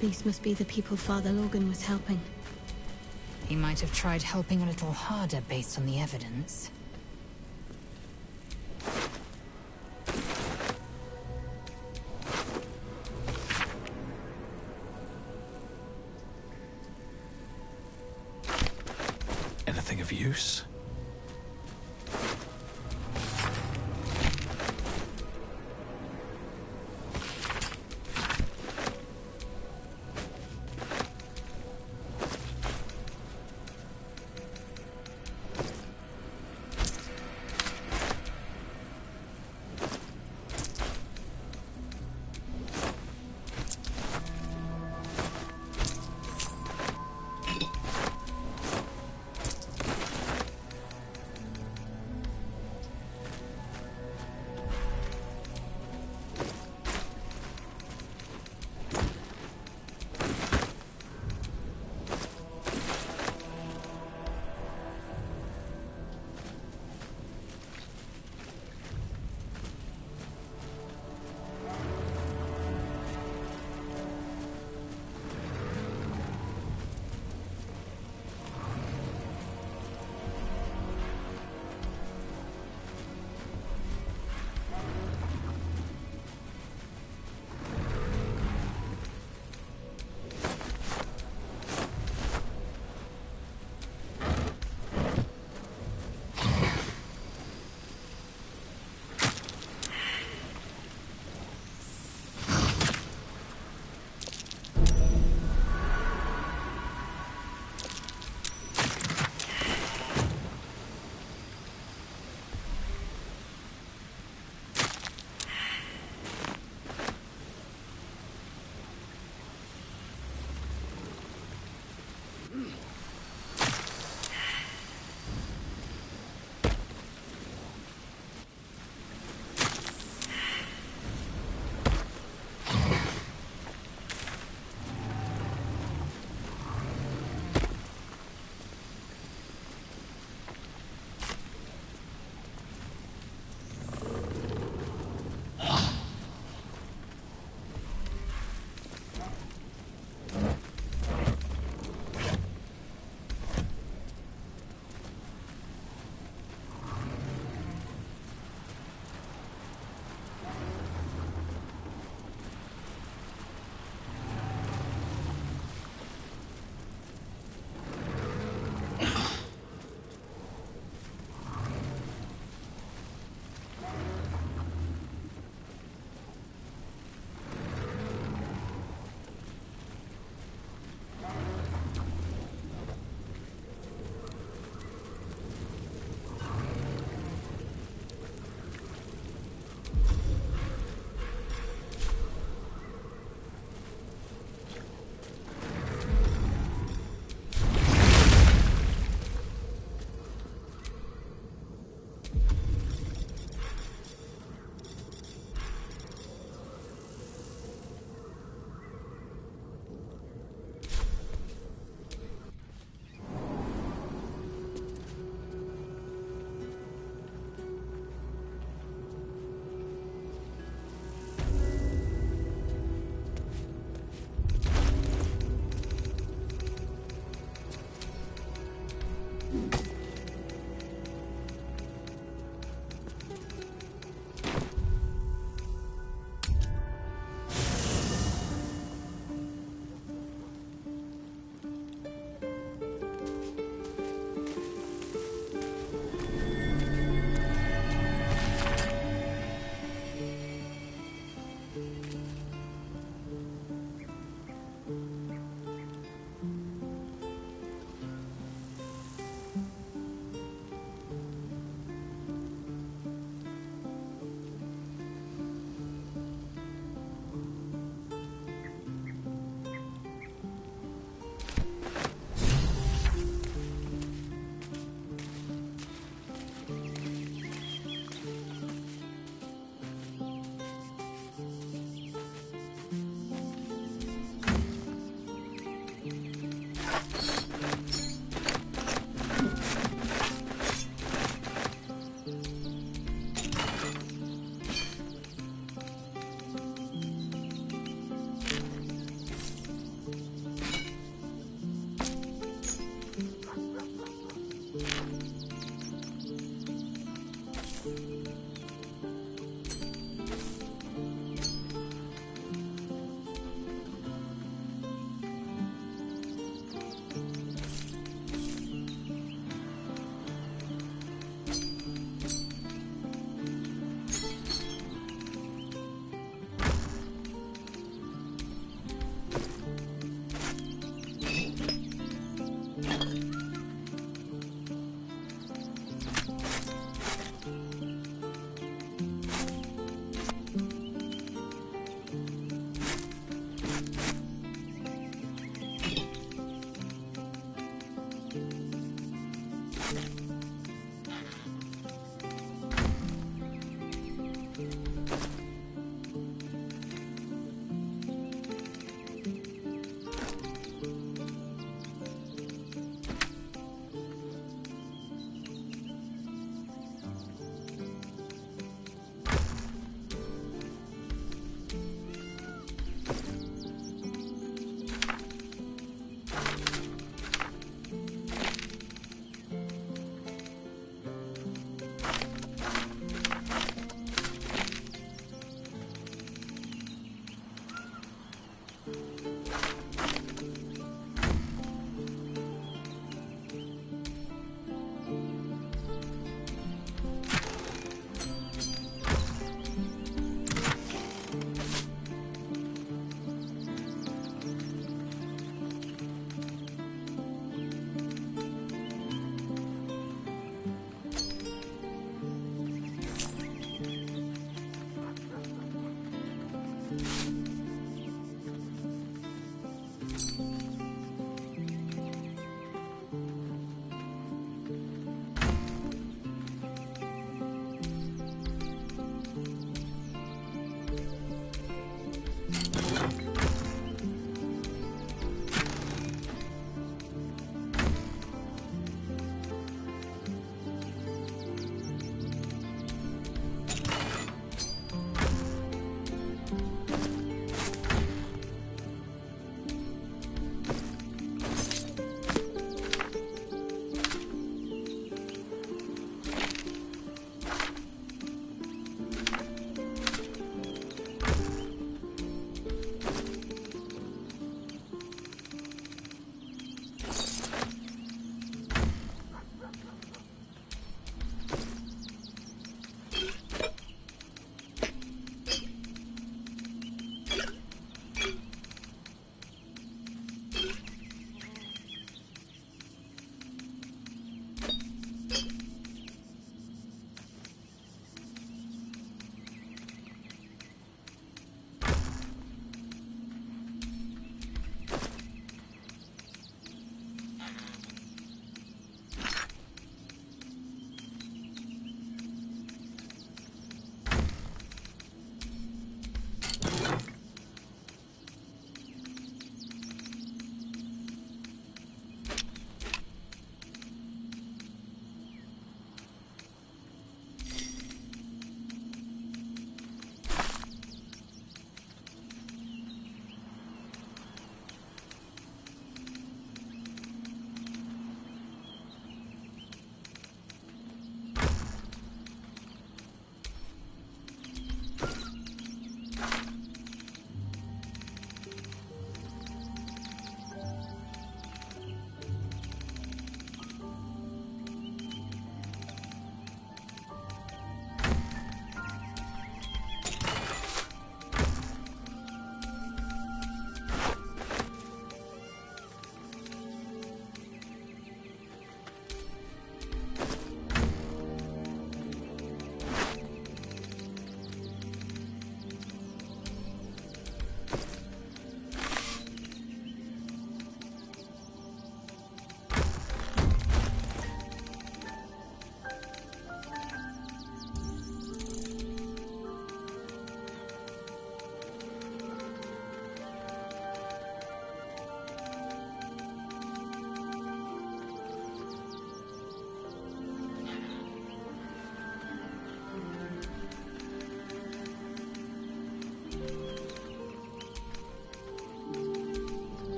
These must be the people Father Logan was helping. He might have tried helping a little harder based on the evidence. Anything of use?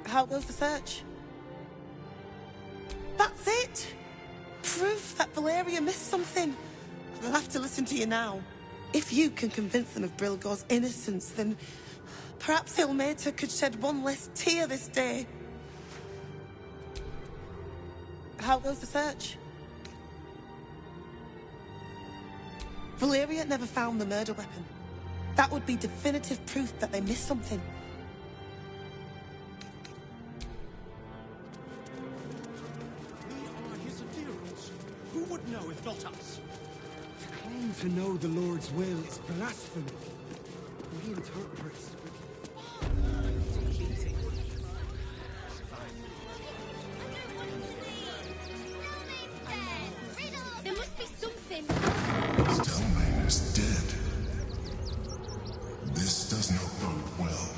How goes the search? That's it! Proof that Valeria missed something. They'll have to listen to you now. If you can convince them of Brilgor's innocence, then perhaps Ilmater could shed one less tear this day. How goes the search? Valeria never found the murder weapon. That would be definitive proof that they missed something. We are his adherents. Who would know if not us? To claim to know the Lord's will is blasphemy. We interpret. There must be something. Stelmane is dead. This does not bode well.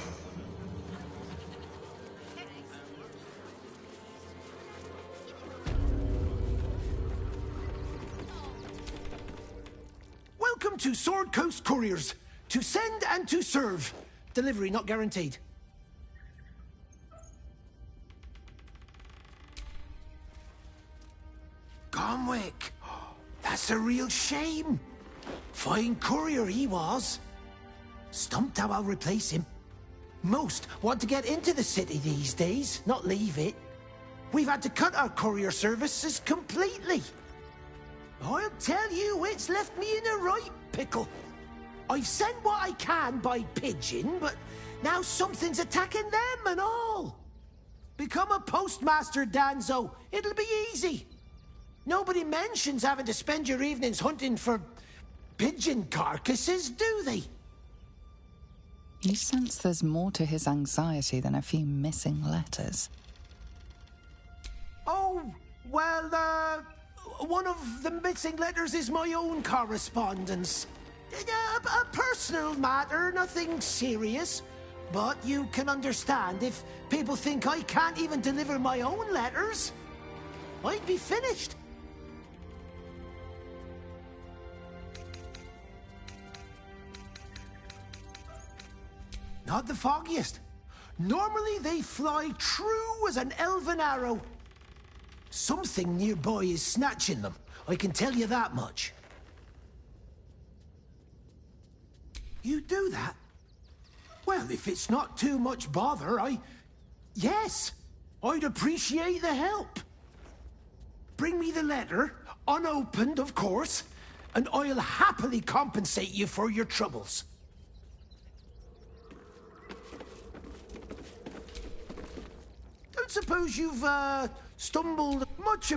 Welcome to Sword Coast Couriers. To send and to serve. Delivery not guaranteed. Gomwick. That's a real shame. Fine courier he was. Stumped how I'll replace him. Most want to get into the city these days, not leave it. We've had to cut our courier services completely. I'll tell you, it's left me in a right pickle. I've sent what I can by pigeon, but now something's attacking them and all. Become a postmaster, Danzo. It'll be easy. Nobody mentions having to spend your evenings hunting for pigeon carcasses, do they? You sense there's more to his anxiety than a few missing letters. Oh, well, one of the missing letters is my own correspondence. A personal matter, nothing serious. But you can understand if people think I can't even deliver my own letters. I'd be finished. Not the foggiest. Normally they fly true as an elven arrow. Something nearby is snatching them, I can tell you that much. You do that? Well, if it's not too much bother, yes, I'd appreciate the help. Bring me the letter, unopened, of course, and I'll happily compensate you for your troubles. Don't suppose you've, stumbled much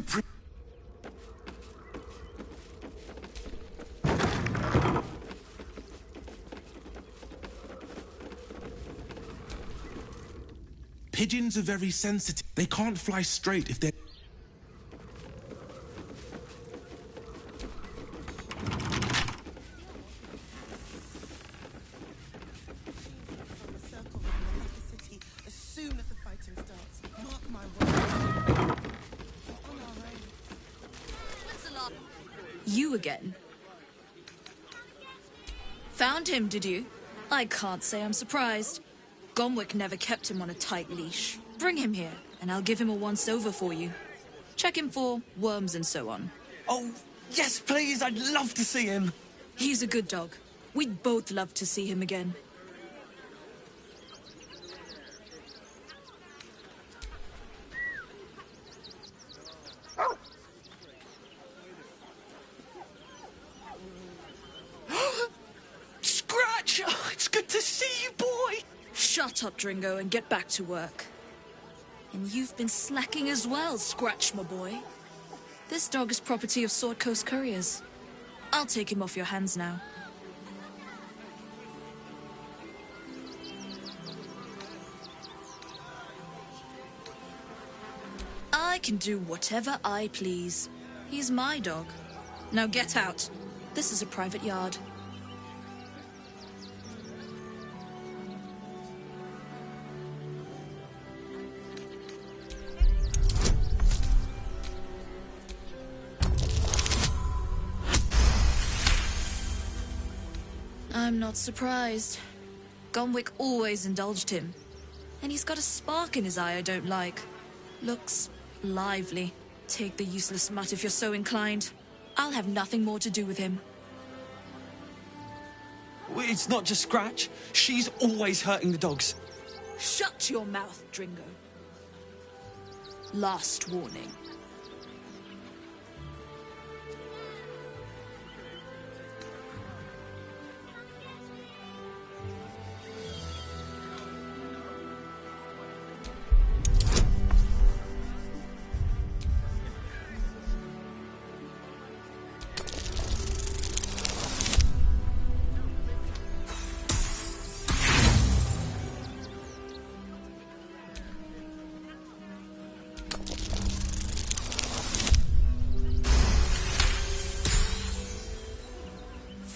Pigeons are very sensitive. They can't fly straight if they're... As soon as the fighting starts, mark my words. You again? Found him, did you? I can't say I'm surprised. Gomwick never kept him on a tight leash. Bring him here, and I'll give him a once-over for you. Check him for worms and so on. Oh, yes, please, I'd love to see him. He's a good dog. We'd both love to see him again. Scratch! Oh, it's good to see you, boy! Shut up, Dringo, and get back to work. And you've been slacking as well, Scratch, my boy. This dog is property of Sword Coast Couriers. I'll take him off your hands now. I can do whatever I please. He's my dog. Now get out. This is a private yard. I'm not surprised. Gomwick always indulged him. And he's got a spark in his eye I don't like. Looks lively. Take the useless mutt if you're so inclined. I'll have nothing more to do with him. It's not just Scratch. She's always hurting the dogs. Shut your mouth, Dringo. Last warning.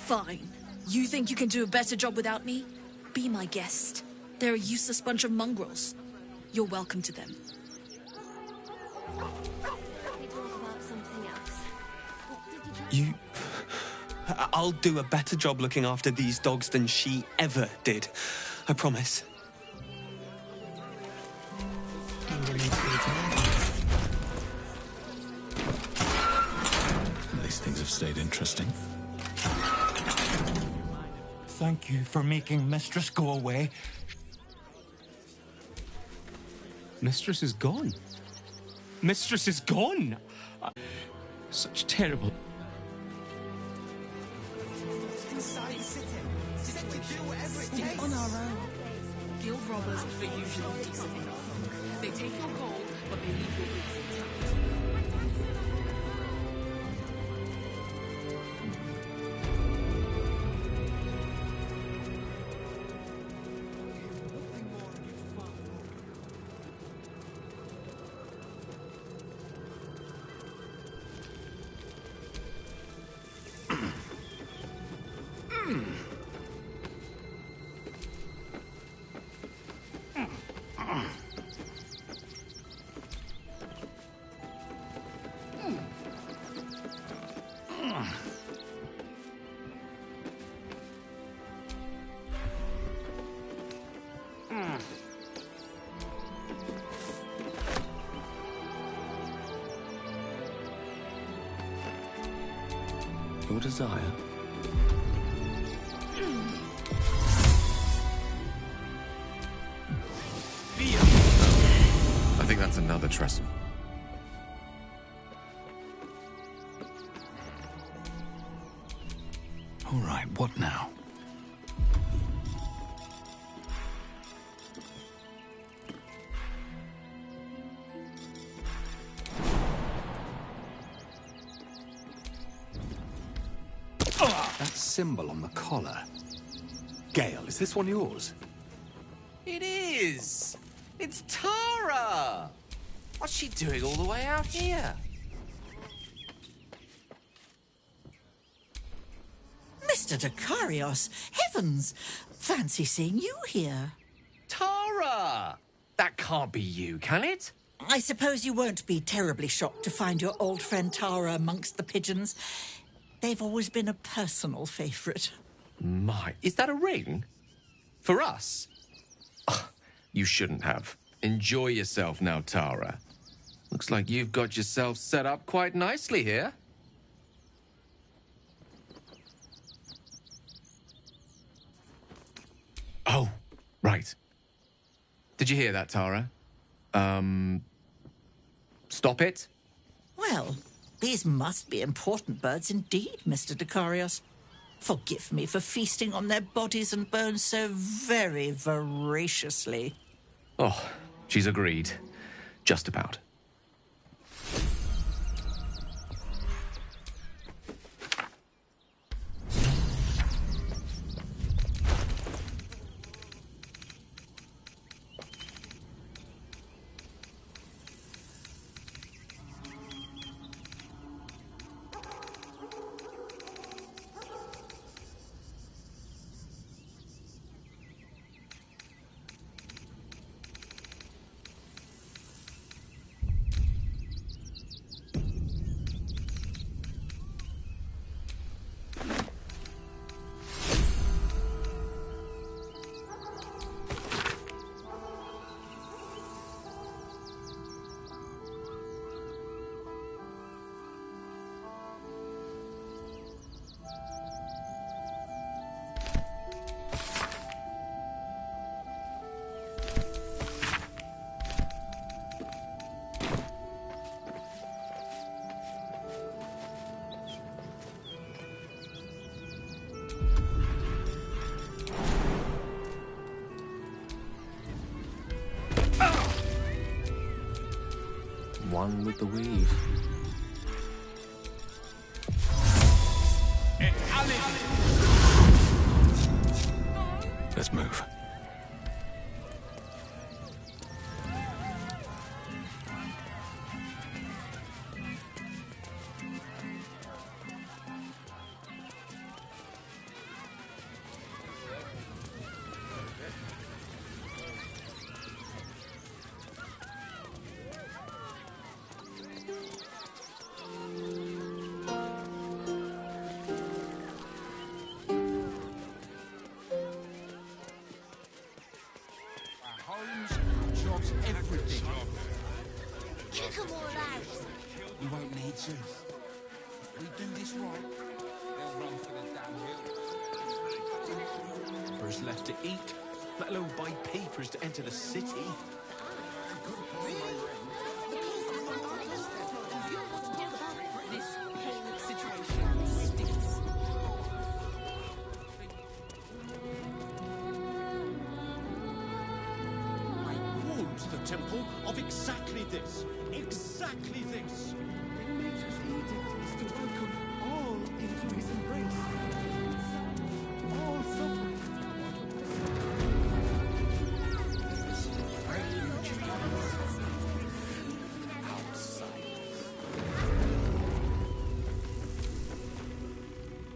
Fine. You think you can do a better job without me? Be my guest. They're a useless bunch of mongrels. You're welcome to them. I'll do a better job looking after these dogs than she ever did. I promise. These things have stayed interesting. Thank you for making Mistress go away. Mistress is gone. Mistress is gone! Such terrible... Inside the city. Said to do whatever it takes. On our own. Guild robbers are usually decent enough. They take your gold, but they leave your goods intact. Your desire. I think that's another trestle. All right, what now? That symbol on the collar. Gale, is this one yours? It is! It's Tara! What's she doing all the way out here? Mr. Dekarios, heavens! Fancy seeing you here. Tara! That can't be you, can it? I suppose you won't be terribly shocked to find your old friend Tara amongst the pigeons. They've always been a personal favourite. My, is that a ring? For us? Oh, you shouldn't have. Enjoy yourself now, Tara. Looks like you've got yourself set up quite nicely here. Oh, right. Did you hear that, Tara? Stop it? Well, these must be important birds indeed, Mr. Dekarios. Forgive me for feasting on their bodies and bones so very voraciously. Oh, she's agreed. Just about. one with the weave. Let's move. Everything. Kick 'em all out. We won't need to. If we do this right, they'll run for the damn hill. There's left to eat, let alone buy papers to enter the city. This whole situation stinks. The temple of exactly this. Exactly this. Nature's edict is to welcome all into his embrace. All suffering.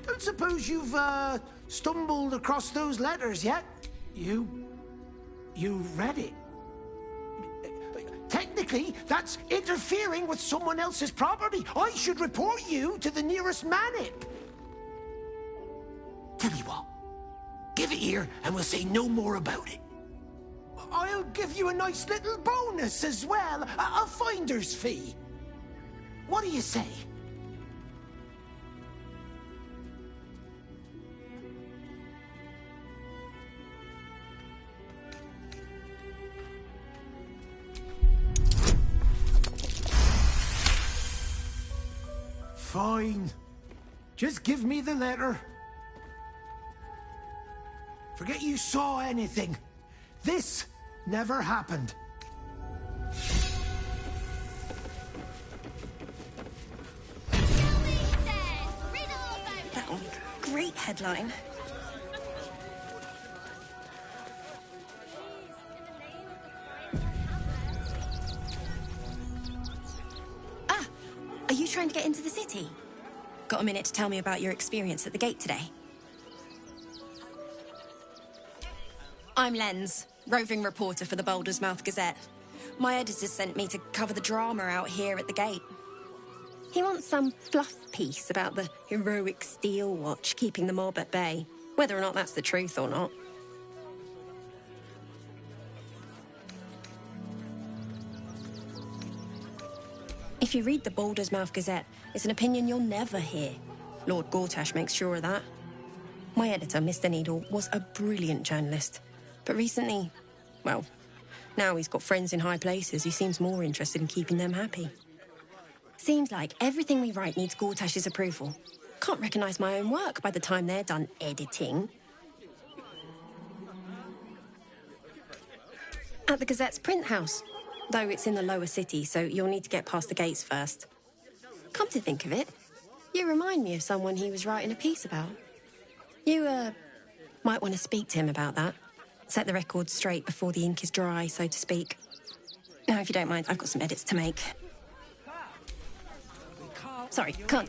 Don't suppose you've, stumbled across those letters yet? You read it? Technically, that's interfering with someone else's property. I should report you to the nearest manip. Tell you what, give it here and we'll say no more about it. I'll give you a nice little bonus as well, a finder's fee. What do you say? Fine. Just give me the letter. Forget you saw anything. This never happened. That'll make a great headline. Are you trying to get into the city? Got a minute to tell me about your experience at the gate today? I'm Lens, roving reporter for the Baldur's Mouth Gazette. My editor sent me to cover the drama out here at the gate. He wants some fluff piece about the heroic Steel Watch keeping the mob at bay, whether or not that's the truth or not. If you read the Baldur's Mouth Gazette, it's an opinion you'll never hear. Lord Gortash makes sure of that. My editor, Mr. Needle, was a brilliant journalist. But recently, well, now he's got friends in high places. He seems more interested in keeping them happy. Seems like everything we write needs Gortash's approval. Can't recognise my own work by the time they're done editing. At the Gazette's print house. Though it's in the lower city, so you'll need to get past the gates first. Come to think of it, you remind me of someone he was writing a piece about. You, might want to speak to him about that. Set the record straight before the ink is dry, so to speak. Now, if you don't mind, I've got some edits to make. Sorry, can't.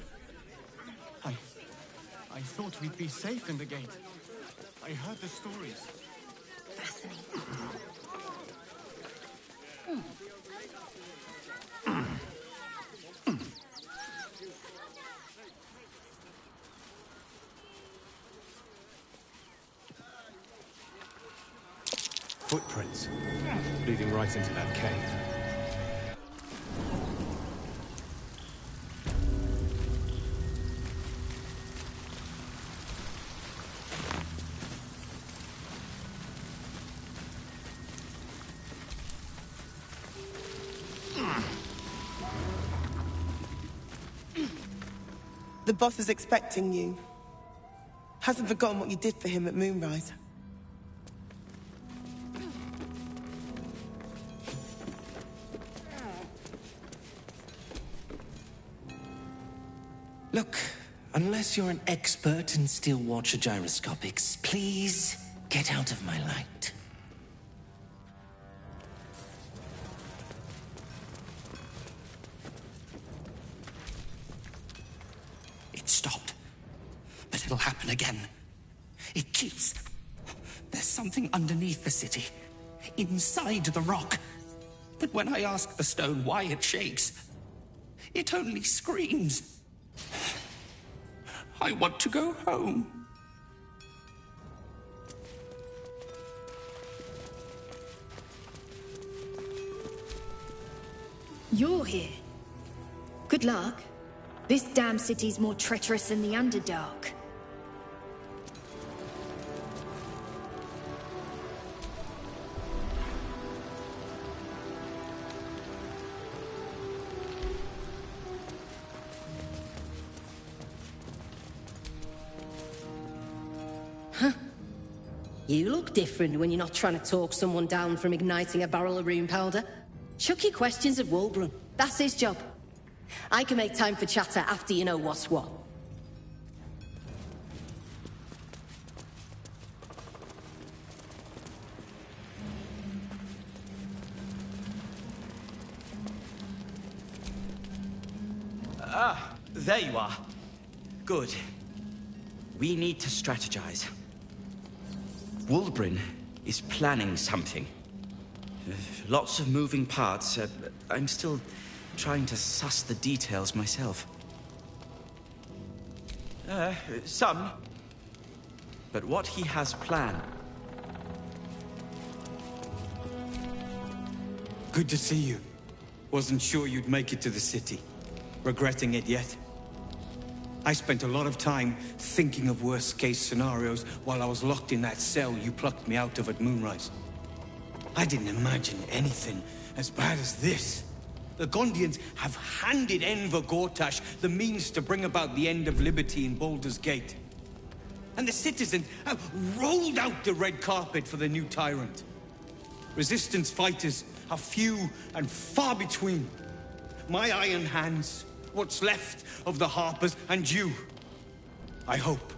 I thought we'd be safe in the gate. I heard the stories. Fascinating. Footprints leading right into that cave. The boss is expecting you. Hasn't forgotten what you did for him at Moonrise. Look, unless you're an expert in steel watcher gyroscopics, please get out of my light. It stopped. But it'll happen again. It keeps... There's something underneath the city. Inside the rock. But when I ask the stone why it shakes, it only screams. I want to go home. You're here. Good luck. This damn city's more treacherous than the Underdark. You look different when you're not trying to talk someone down from igniting a barrel of rune powder. Chuck your questions at Wulbrun. That's his job. I can make time for chatter after you know what's what. Ah, there you are. Good. We need to strategize. Wulbrun is planning something. Lots of moving parts. I'm still trying to suss the details myself. Some. But what he has planned... Good to see you. Wasn't sure you'd make it to the city. Regretting it yet? I spent a lot of time thinking of worst-case scenarios while I was locked in that cell you plucked me out of at Moonrise. I didn't imagine anything as bad as this. The Gondians have handed Enver Gortash the means to bring about the end of liberty in Baldur's Gate. And the citizens have rolled out the red carpet for the new tyrant. Resistance fighters are few and far between. My iron hands, what's left of the Harpers, and you, I hope.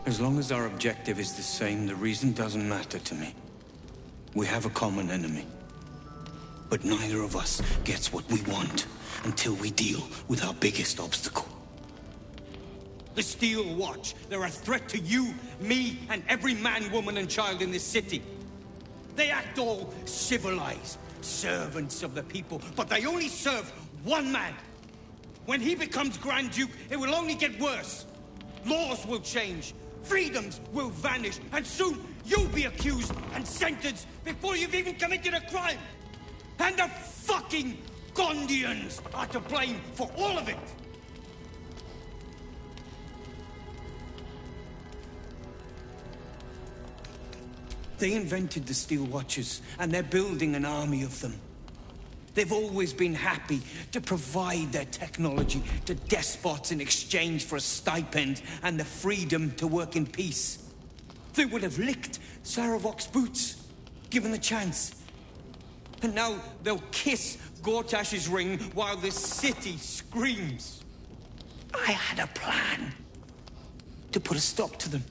As long as our objective is the same, the reason doesn't matter to me. We have a common enemy. But neither of us gets what we want until we deal with our biggest obstacle. The Steel Watch. They're a threat to you, me, and every man, woman, and child in this city. They act all civilized, servants of the people, but they only serve one man. When he becomes Grand Duke, it will only get worse. Laws will change, freedoms will vanish, and soon you'll be accused and sentenced before you've even committed a crime. And the fucking Gondians are to blame for all of it. They invented the Steel Watchers, and they're building an army of them. They've always been happy to provide their technology to despots in exchange for a stipend and the freedom to work in peace. They would have licked Saravok's boots, given the chance. And now they'll kiss Gortash's ring while this city screams. I had a plan to put a stop to them.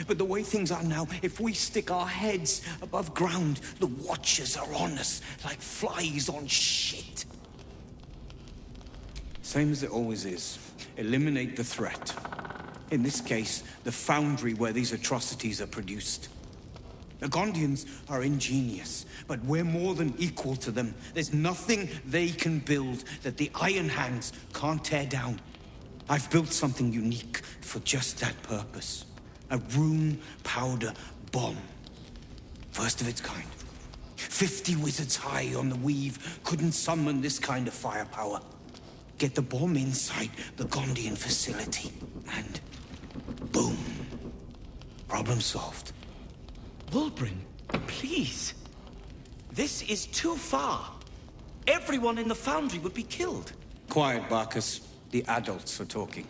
But the way things are now, if we stick our heads above ground, the Watchers are on us like flies on shit. Same as it always is. Eliminate the threat. In this case, the foundry where these atrocities are produced. The Gondians are ingenious, but we're more than equal to them. There's nothing they can build that the Iron Hands can't tear down. I've built something unique for just that purpose. A rune powder bomb. First of its kind. 50 wizards high on the weave couldn't summon this kind of firepower. Get the bomb inside the Gondian facility, and boom. Problem solved. Wulbrun, please. This is too far. Everyone in the foundry would be killed. Quiet, Barkus. The adults are talking.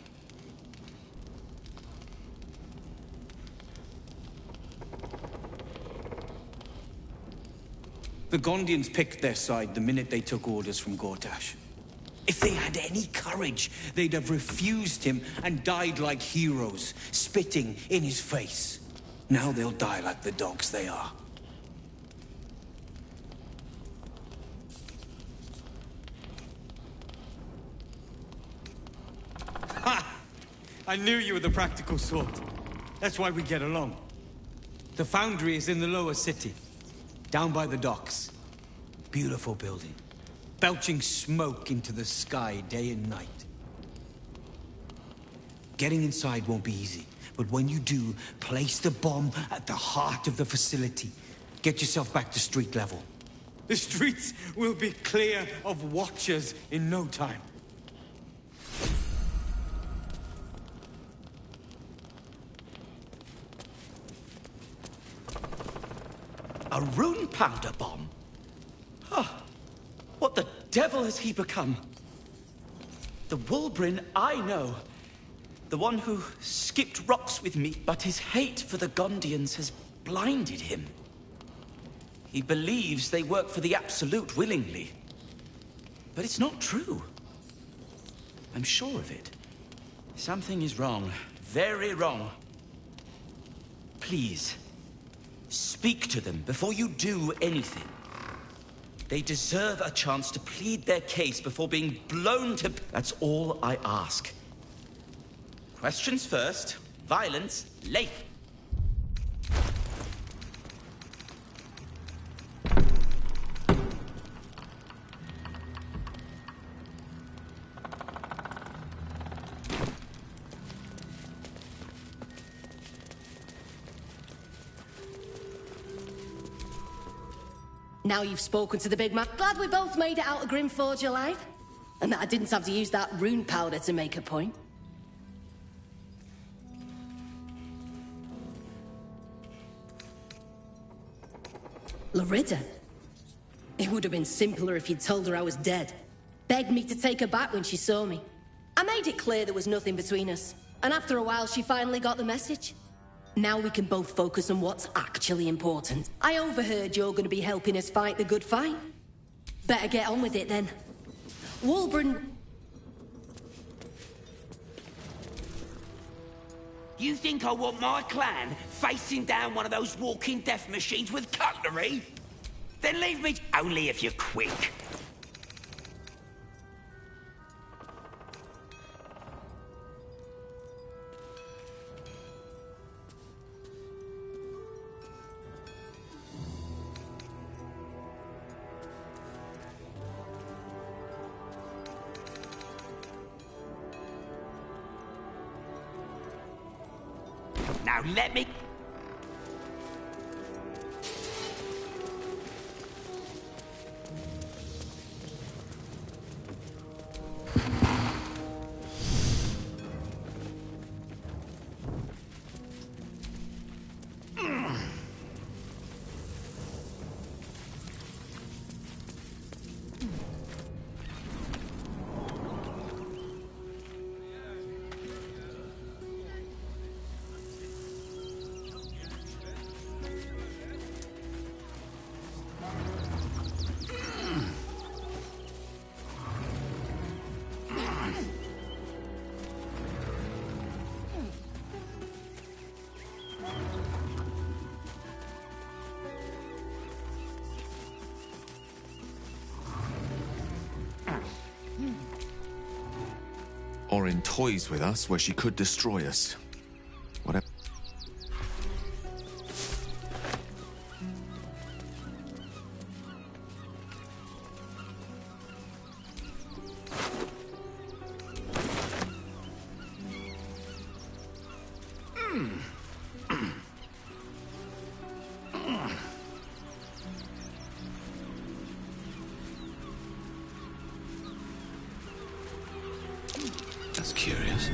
The Gondians picked their side the minute they took orders from Gortash. If they had any courage, they'd have refused him and died like heroes, spitting in his face. Now they'll die like the dogs they are. Ha! I knew you were the practical sort. That's why we get along. The foundry is in the lower city, down by the docks. Beautiful building, belching smoke into the sky day and night. Getting inside won't be easy, but when you do, place the bomb at the heart of the facility. Get yourself back to street level. The streets will be clear of watchers in no time. A rune powder bomb? Huh. What the devil has he become? The Wulbrin I know. The one who skipped rocks with me, but his hate for the Gondians has blinded him. He believes they work for the Absolute willingly. But it's not true. I'm sure of it. Something is wrong. Very wrong. Please, speak to them before you do anything. They deserve a chance to plead their case before being blown to... That's all I ask. Questions first, violence later. Now you've spoken to the big man. Glad we both made it out of Grimforge alive. And that I didn't have to use that rune powder to make a point. Larida? It would have been simpler if you'd told her I was dead. Begged me to take her back when she saw me. I made it clear there was nothing between us. And after a while, she finally got the message. Now we can both focus on what's actually important. I overheard you're going to be helping us fight the good fight. Better get on with it then. Wulbrin... You think I want my clan facing down one of those walking death machines with cutlery? Then leave me only if you're quick. Now let me... Or in toys with us where she could destroy us. Whatever. That's curious.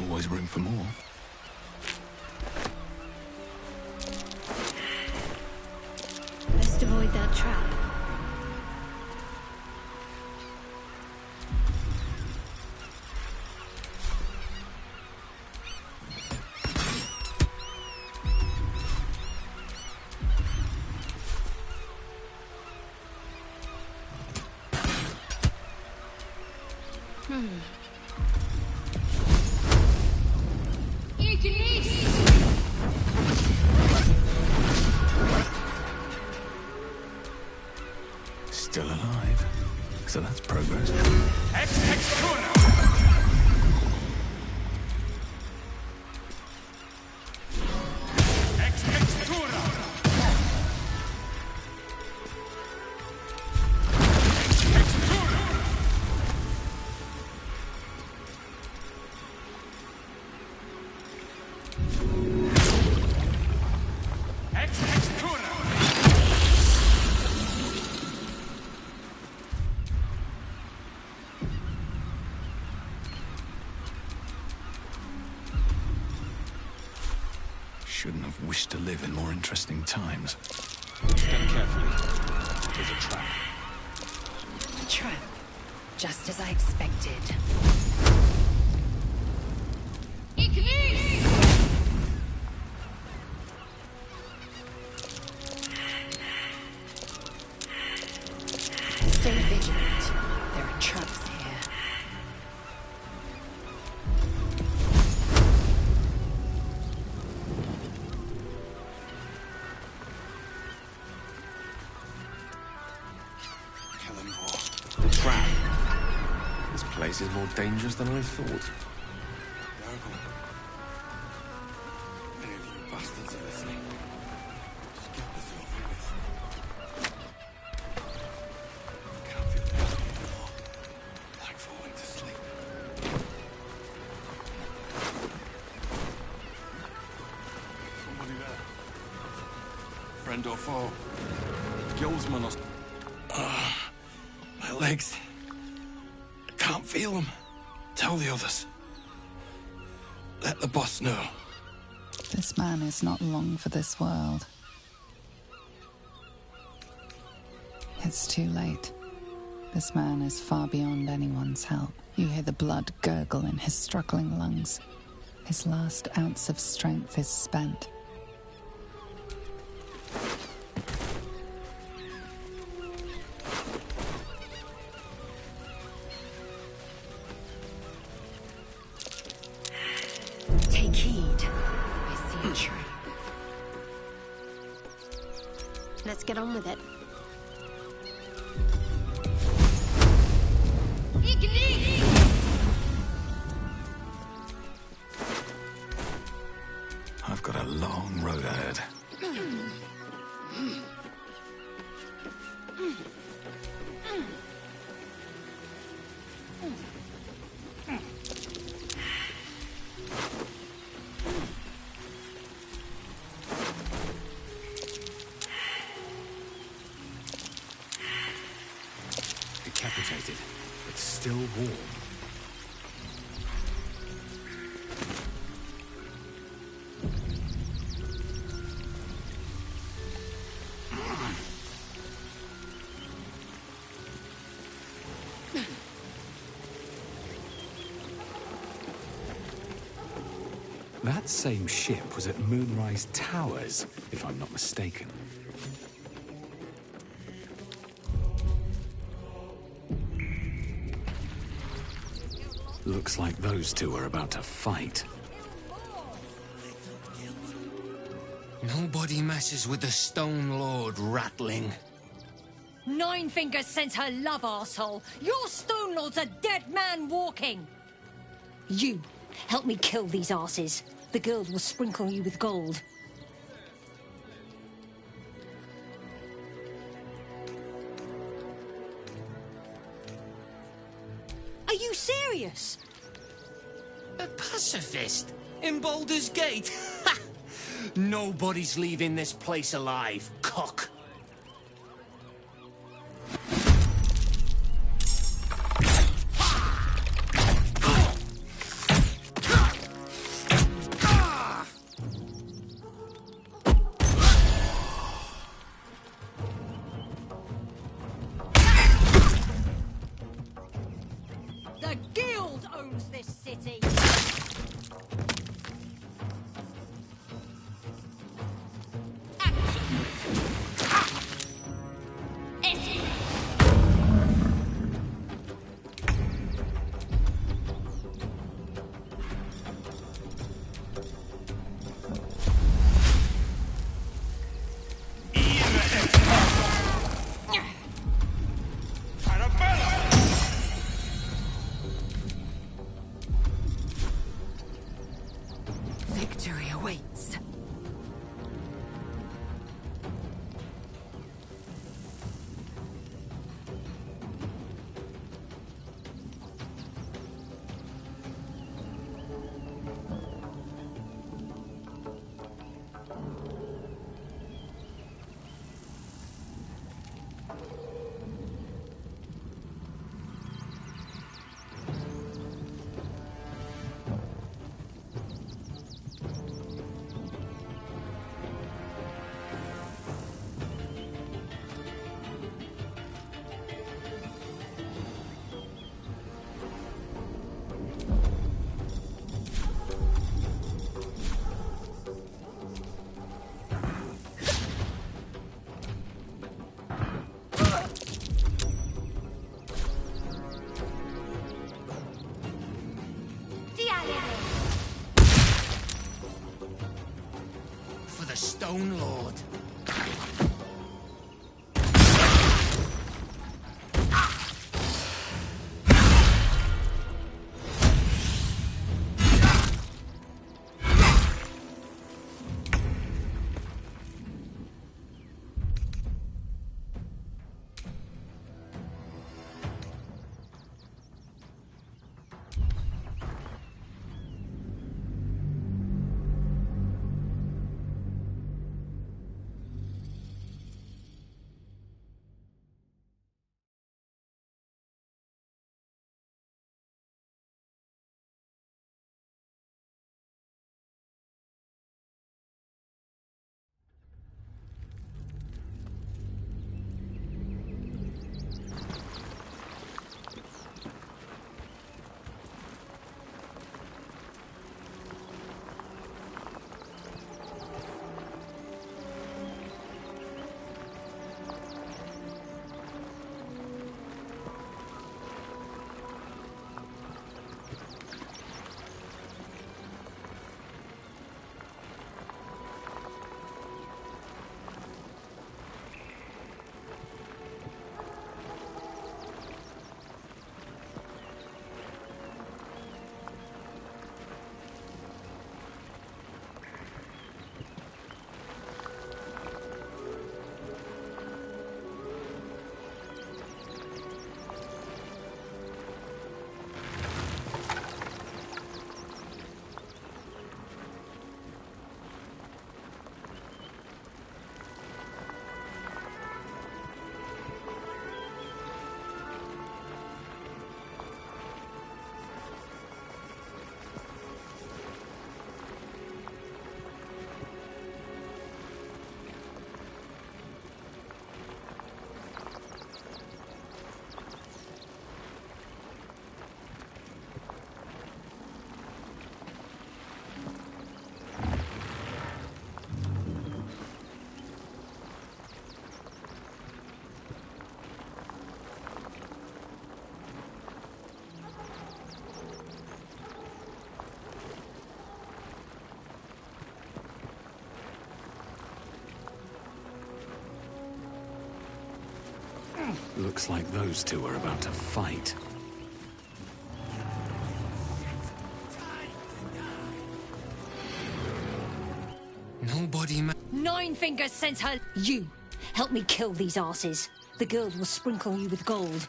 Always room for more. Best avoid that trap. Still alive. So that's progress. Shouldn't have wished to live in more interesting times. Step carefully. There's a trap. A trap. Just as I expected. Stay vigilant. There are traps here. The trap. This place is more dangerous than I thought. Any of you bastards are listening. Just get this over with. Can't feel the energy anymore. Like falling to sleep. Somebody there. Friend or foe? Guildsman or... My legs. I can't feel them. Tell the others. Let the boss know. This man is not long for this world. It's too late. This man is far beyond anyone's help. You hear the blood gurgle in his struggling lungs. His last ounce of strength is spent. Take heed. I see a trap. Let's get on with it. I've got a long road ahead. Decapitated, but still warm. That same ship was at Moonrise Towers, if I'm not mistaken. Looks like those two are about to fight. Nobody messes with the Stone Lord, Ratling. Nine Fingers sent her love, arsehole. Your Stone Lord's a dead man walking. You, help me kill these arses. The guild will sprinkle you with gold. Are you serious? A pacifist? In Baldur's Gate? Ha! Nobody's leaving this place alive, cock. The guild owns this city. Victory awaits. For the Stone Lord. Looks like those two are about to fight. Nobody ma- Nine Fingers sent her. You help me kill these asses. The girls will sprinkle you with gold.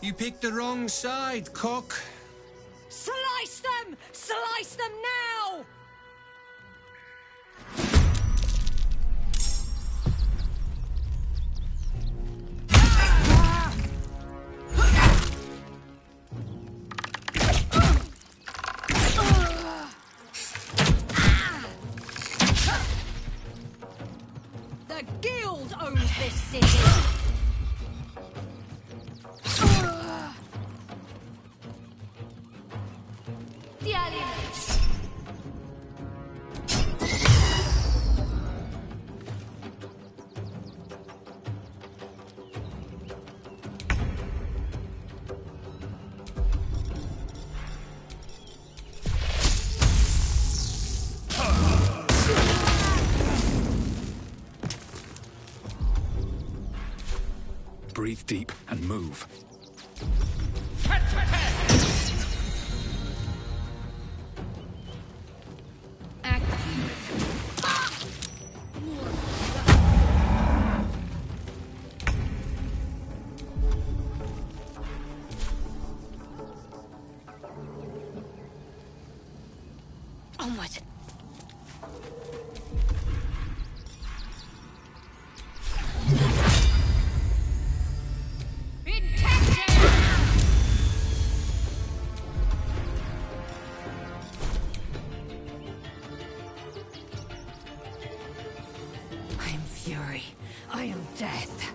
You picked the wrong side, cock. Slice them! Slice them now! The guild owns this city! Breathe deep and move. Onward. I am fury. I am death.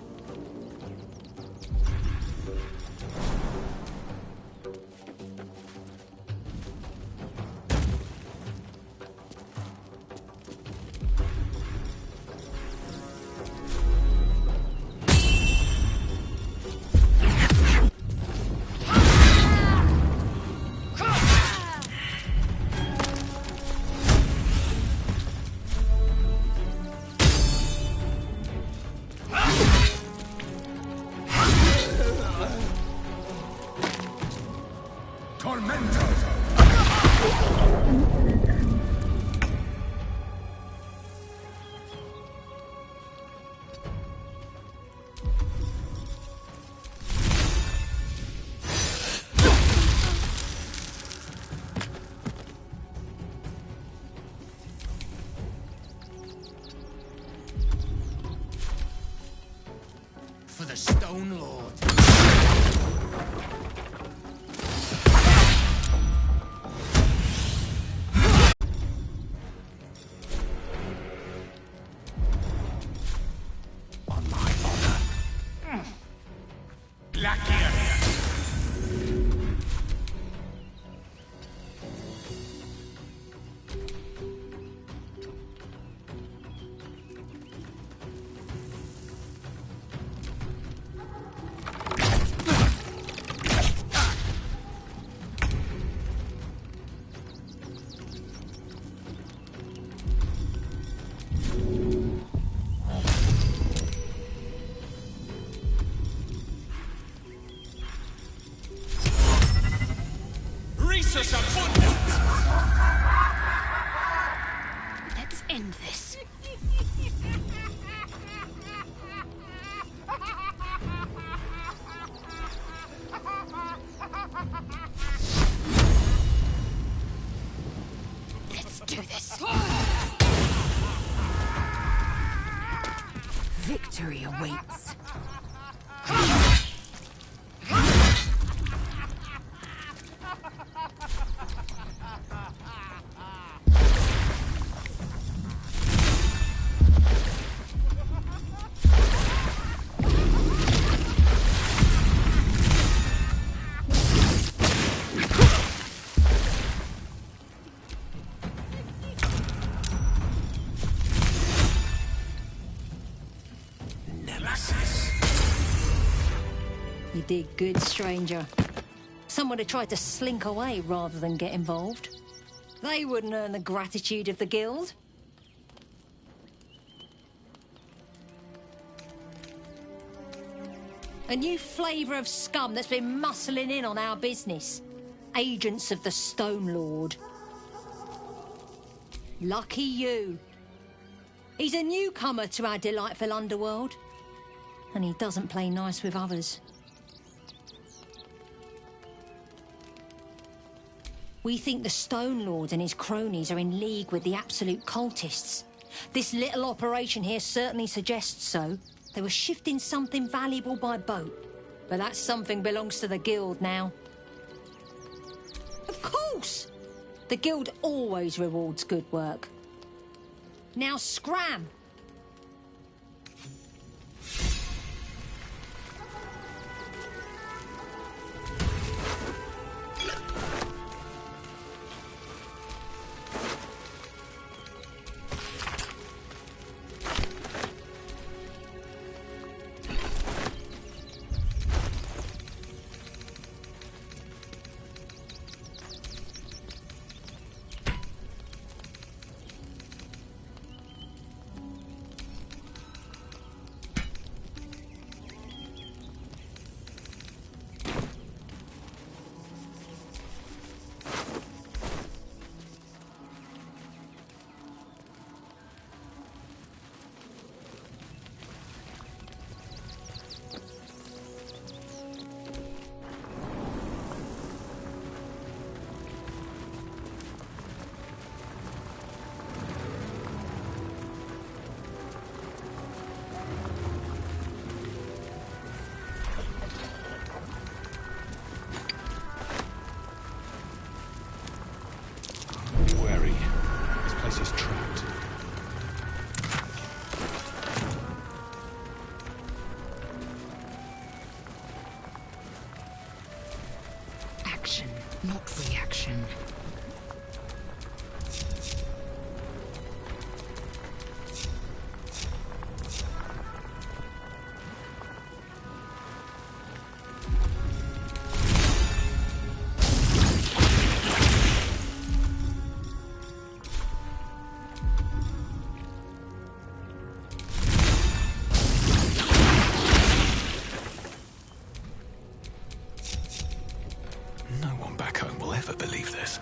For the Stone Lord. On my honor. Risus abundant! Let's end this. Let's do this. Victory awaits. did good, stranger. Someone had tried to slink away rather than get involved. They wouldn't earn the gratitude of the guild. A new flavour of scum that's been muscling in on our business. Agents of the Stone Lord. Lucky you. He's a newcomer to our delightful underworld. And he doesn't play nice with others. We think the Stone Lord and his cronies are in league with the absolute cultists. This little operation here certainly suggests so. They were shifting something valuable by boat. But that something belongs to the guild now. Of course! The guild always rewards good work. Now scram! Not reaction. No one back home will ever believe this.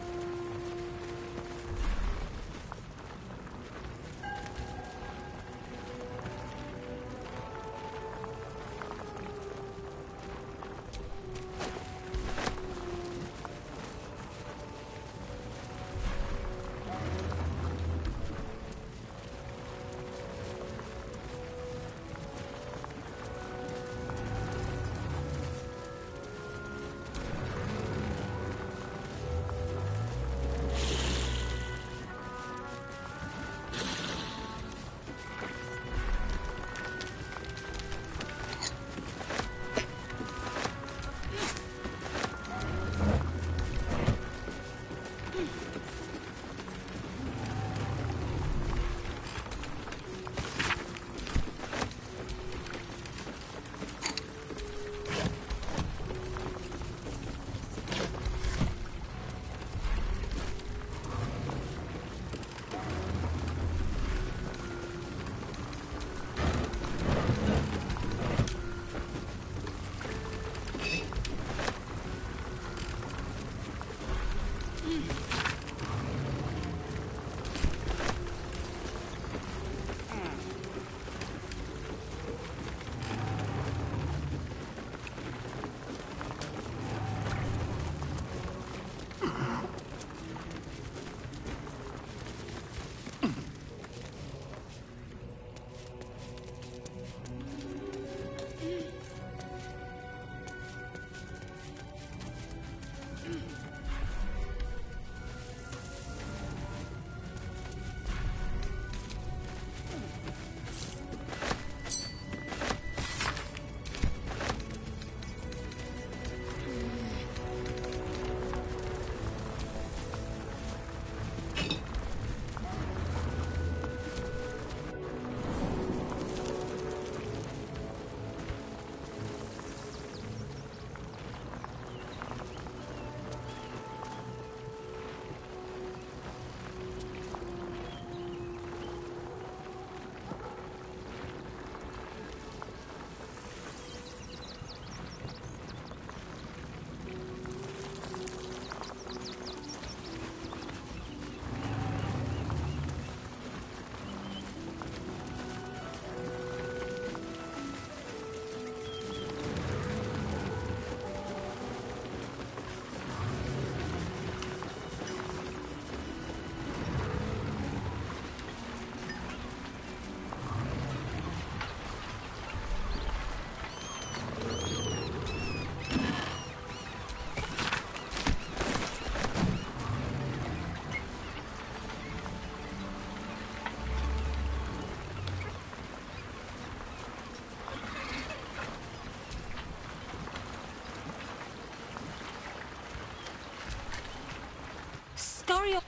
Discario.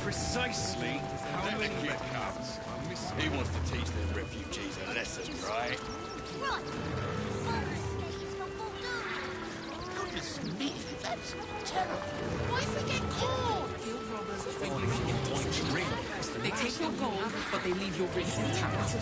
Precisely how many records? He wants to teach the refugees a lesson, right? Right. Goodness me, that's terrible. What if we get caught? Guild robbers are usually important ring. They take your gold, but they leave your rings intact.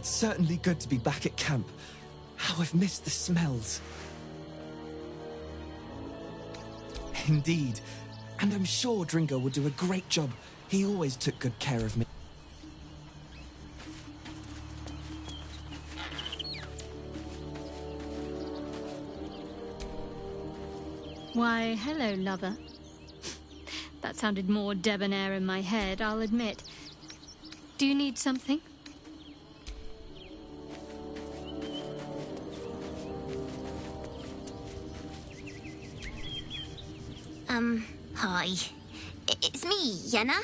It's certainly good to be back at camp. How I've missed the smells. Indeed. And I'm sure Dringo will do a great job. He always took good care of me. Why, hello, lover. That sounded more debonair in my head, I'll admit. Do you need something? Hi. It's me, Yenna.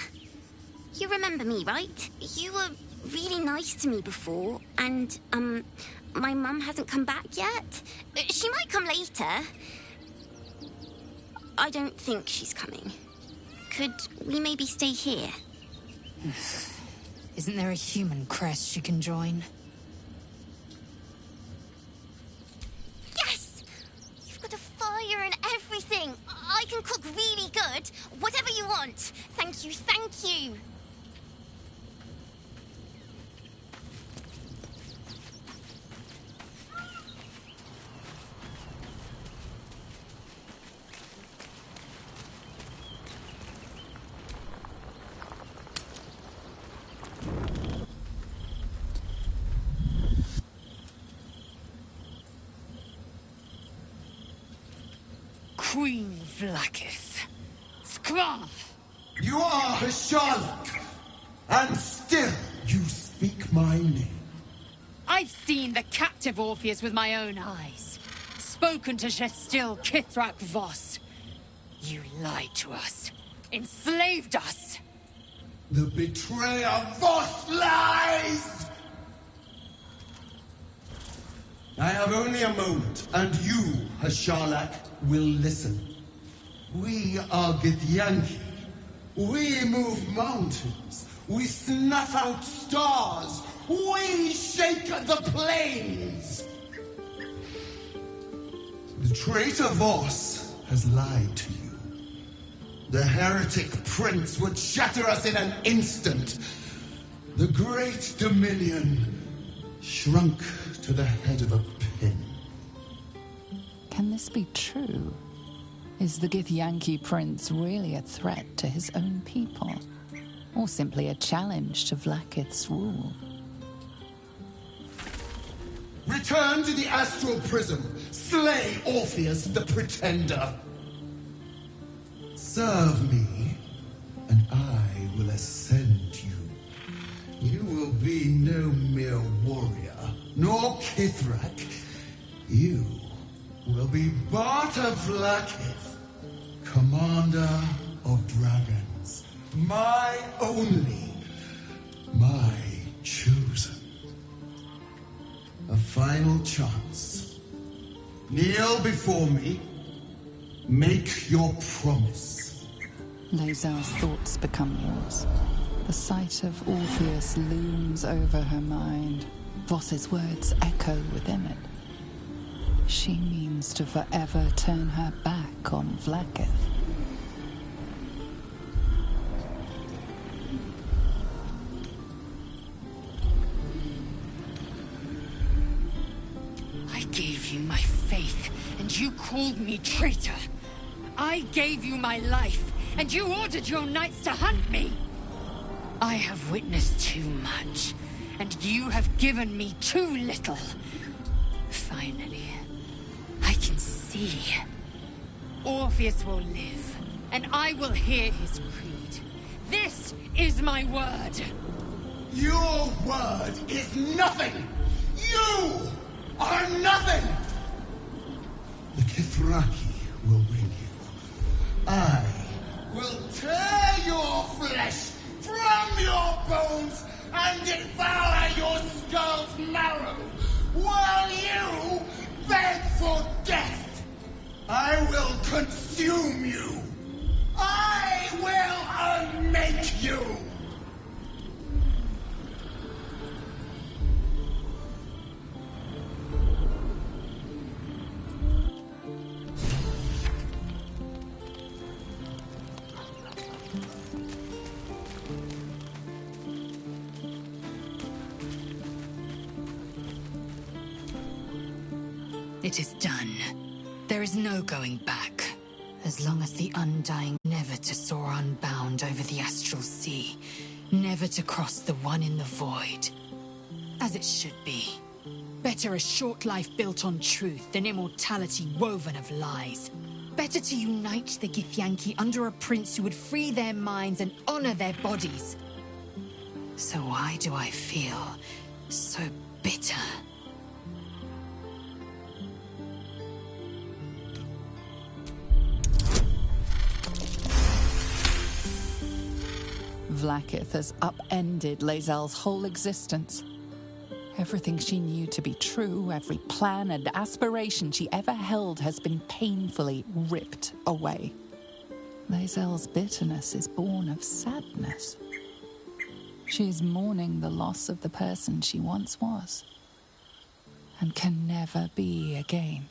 You remember me, right? You were really nice to me before, and, my mum hasn't come back yet. She might come later. I don't think she's coming. Could we maybe stay here? Isn't there a human crest she can join? Yes! You've got a fire and everything. I can cook really good. Whatever you want. Thank you, thank you. Queen Vlaakith. Skra! You are a Charlotte, and still you speak my name. I've seen the captive Orpheus with my own eyes. Spoken to Gestil Kithrak Voss. You lied to us. Enslaved us. The betrayer Voss lies! I have only a moment, and you, Hasharlak, will listen. We are Githyanki. We move mountains. We snuff out stars. We shake the plains. The traitor Voss has lied to you. The heretic prince would shatter us in an instant. The great Dominion shrunk to the head of a pin. Can this be true? Is the Githyanki prince really a threat to his own people? Or simply a challenge to Vlaakith's rule? Return to the astral prism. Slay Orpheus the Pretender. Serve me, and I will ascend you. You will be no mere warrior, nor Kithrak. You will be Barta Vlaakith, commander of dragons. My only, my chosen. A final chance. Kneel before me. Make your promise. Lae'zel's thoughts become yours. The sight of Orpheus looms over her mind. Voss's words echo within it. She means to forever turn her back on Vlaakith. I gave you my faith, and you called me traitor. I gave you my life, and you ordered your knights to hunt me. I have witnessed too much, and you have given me too little. Finally, I can see. Orpheus will live, and I will hear his creed. This is my word. Your word is nothing! You are nothing! The Kithraki will bring you. I will tear your flesh from your bones and devour your skull's marrow while you beg for death. I will consume you. I will unmake you. It is done. There is no going back. As long as the Undying, never to soar unbound over the astral sea, never to cross the one in the void. As it should be. Better a short life built on truth than immortality woven of lies. Better to unite the Githyanki under a prince who would free their minds and honor their bodies. So why do I feel so bitter? Vlaakith has upended Lae'zel's whole existence. Everything she knew to be true, every plan and aspiration she ever held has been painfully ripped away. Lae'zel's bitterness is born of sadness. She is mourning the loss of the person she once was, and can never be again.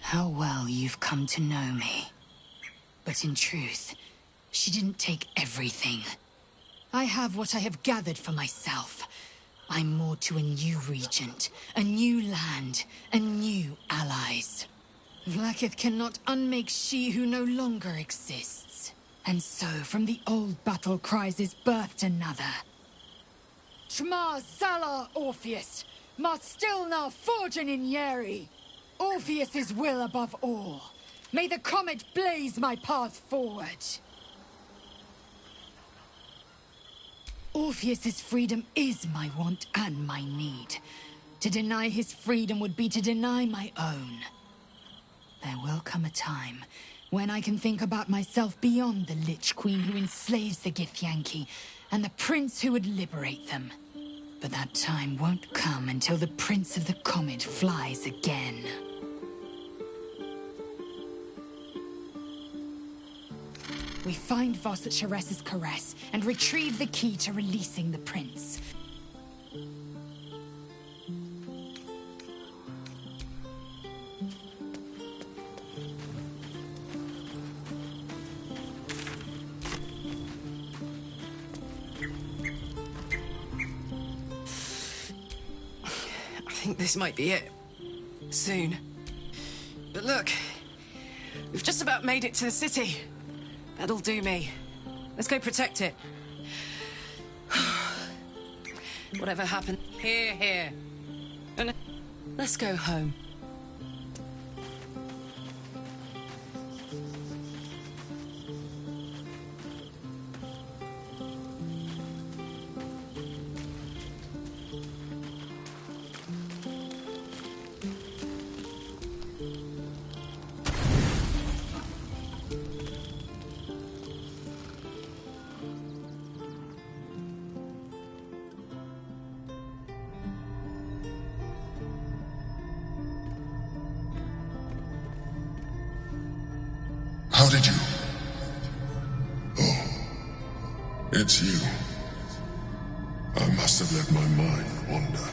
How well you've come to know me. But in truth, she didn't take everything. I have what I have gathered for myself. I'm moored to a new regent, a new land, and new allies. Vlaakith cannot unmake she who no longer exists. And so, from the old battle cries is birthed another. Shma Salar Orpheus, Ma Stilna Forgin in Yeri. Orpheus's will above all. May the comet blaze my path forward. Orpheus's freedom is my want and my need. To deny his freedom would be to deny my own. There will come a time when I can think about myself beyond the Lich Queen who enslaves the Githyanki and the prince who would liberate them. But that time won't come until the Prince of the Comet flies again. We find Voss at Sharess's caress and retrieve the key to releasing the prince. I think this might be it. Soon. But look, we've just about made it to the city. That'll do me. Let's go protect it. Whatever happened, here. And let's go home. How did you? Oh, it's you. I must have let my mind wander.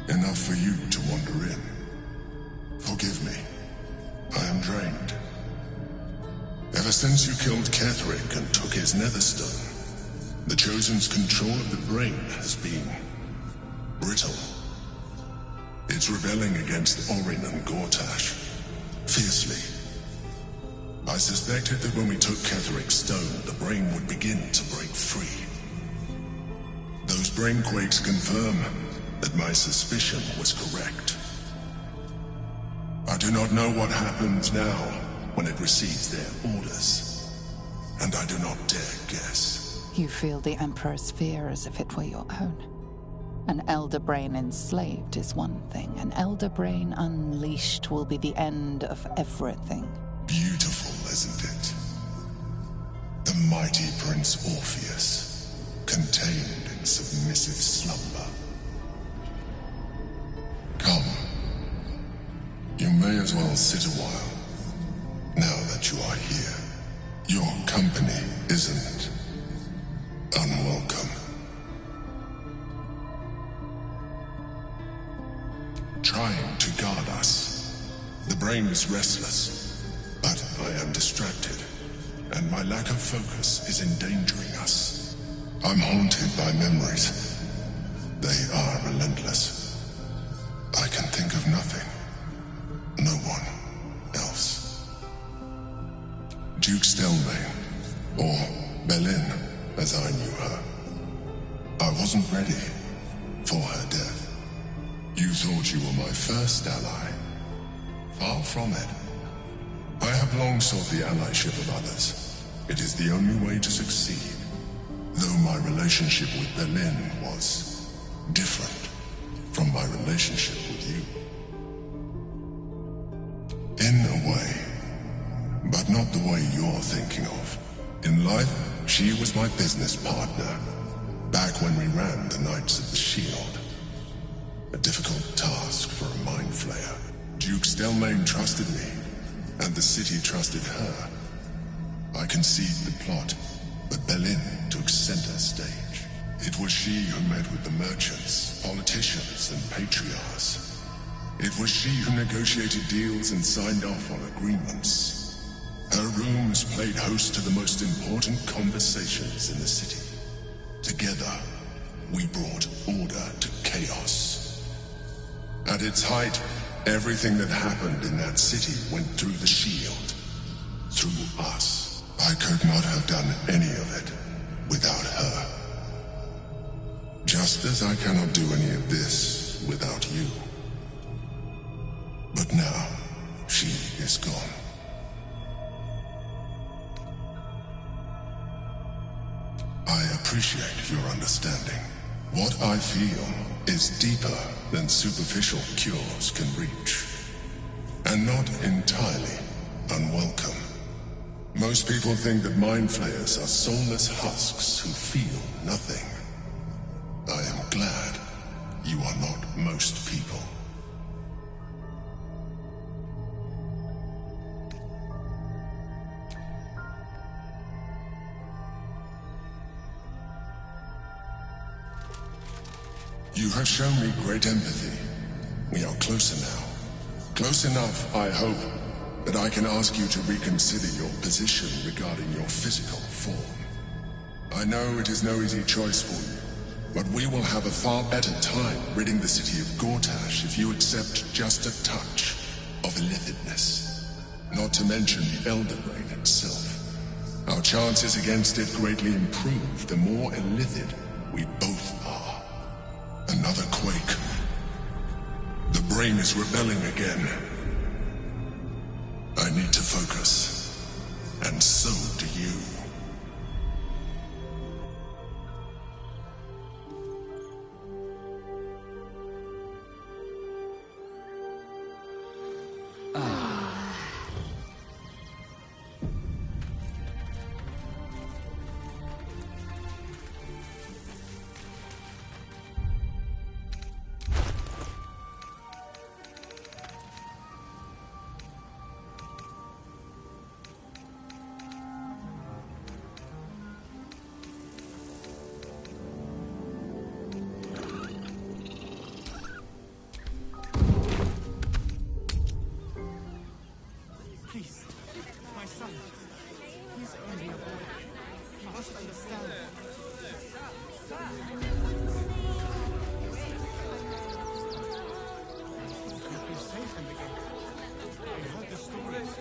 Enough for you to wander in. Forgive me. I am drained. Ever since you killed Ketheric and took his netherstone, the Chosen's control of the brain has been brittle. It's rebelling against Orin and Gortash, fiercely. I suspected that when we took Ketheric's stone, the brain would begin to break free. Those brainquakes confirm that my suspicion was correct. I do not know what happens now when it receives their orders, and I do not dare guess. You feel the Emperor's fear as if it were your own. An Elder Brain enslaved is one thing. An Elder Brain unleashed will be the end of everything. Beautiful, isn't it? The mighty Prince Orpheus, contained in submissive slumber. Come. You may as well sit a while, now that you are here. Your company isn't unwelcome. Trying to guard us, The brain is restless, but I am distracted, and my lack of focus is endangering us. I'm haunted by memories. They are relentless. I can think of nothing. No one else. Duke Stelmane, or Belin, as I knew her. I wasn't ready for her death. You thought you were my first ally. Far from it. I have long sought the allyship of others. It is the only way to succeed. Though my relationship with Belin was different from my relationship with you. In a way, but not the way you're thinking of. In life, she was my business partner, back when we ran the Knights of the Shield. A difficult task for a mind flayer. Duke Stelmane trusted me, and the city trusted her. I conceived the plot, but Belin took center stage. It was she who met with the merchants, politicians, and patriarchs. It was she who negotiated deals and signed off on agreements. Her rooms played host to the most important conversations in the city. Together, we brought order to chaos. At its height, everything that happened in that city went through the shield. Through us. I could not have done any of it without her. Just as I cannot do any of this without you. But now, she is gone. I appreciate your understanding. What I feel is deeper than superficial cures can reach. And not entirely unwelcome. Most people think that mind flayers are soulless husks who feel nothing. I am glad you are not most people. You have shown me great empathy. We are closer now. Close enough, I hope, that I can ask you to reconsider your position regarding your physical form. I know it is no easy choice for you, but we will have a far better time ridding the city of Gortash if you accept just a touch of illithidness. Not to mention the Elder Brain itself. Our chances against it greatly improve the more illithid we both are. Another quake. The brain is rebelling again. I need to focus. And so do you. Please, my son. He's only a boy. You must understand. You'll be safe in the gate. I heard the stories.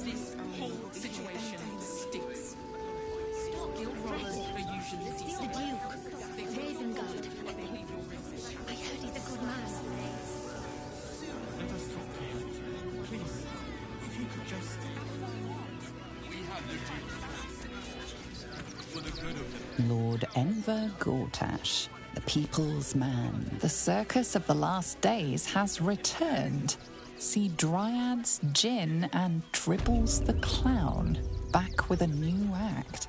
This whole situation stinks. Guild robbers are usually decent. Lord Enver Gortash, the people's man. The circus of the last days has returned. See Dryads, Jinn, and Dribbles the Clown back with a new act.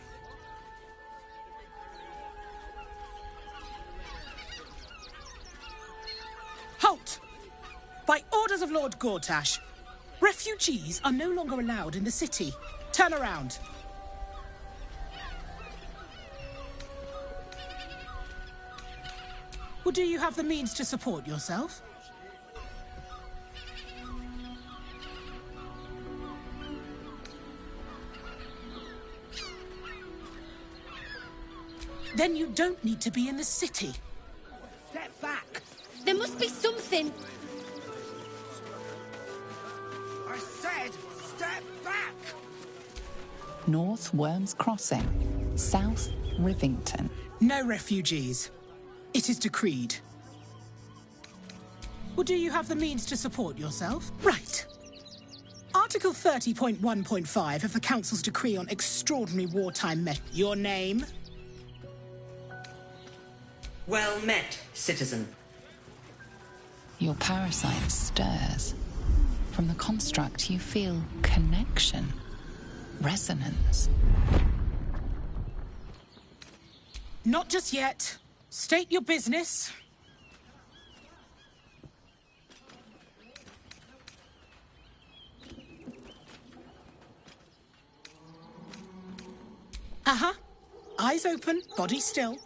Halt! By orders of Lord Gortash, refugees are no longer allowed in the city. Turn around. Well, do you have the means to support yourself? Then you don't need to be in the city. Step back. There must be something. I said, step back! North Worms Crossing, South Rivington. No refugees. It is decreed. Well, do you have the means to support yourself? Right. Article 30.1.5 of the Council's decree on extraordinary wartime measures. Your name? Well met, citizen. Your parasite stirs. From the construct, you feel connection, resonance. Not just yet. State your business. Eyes open, body still.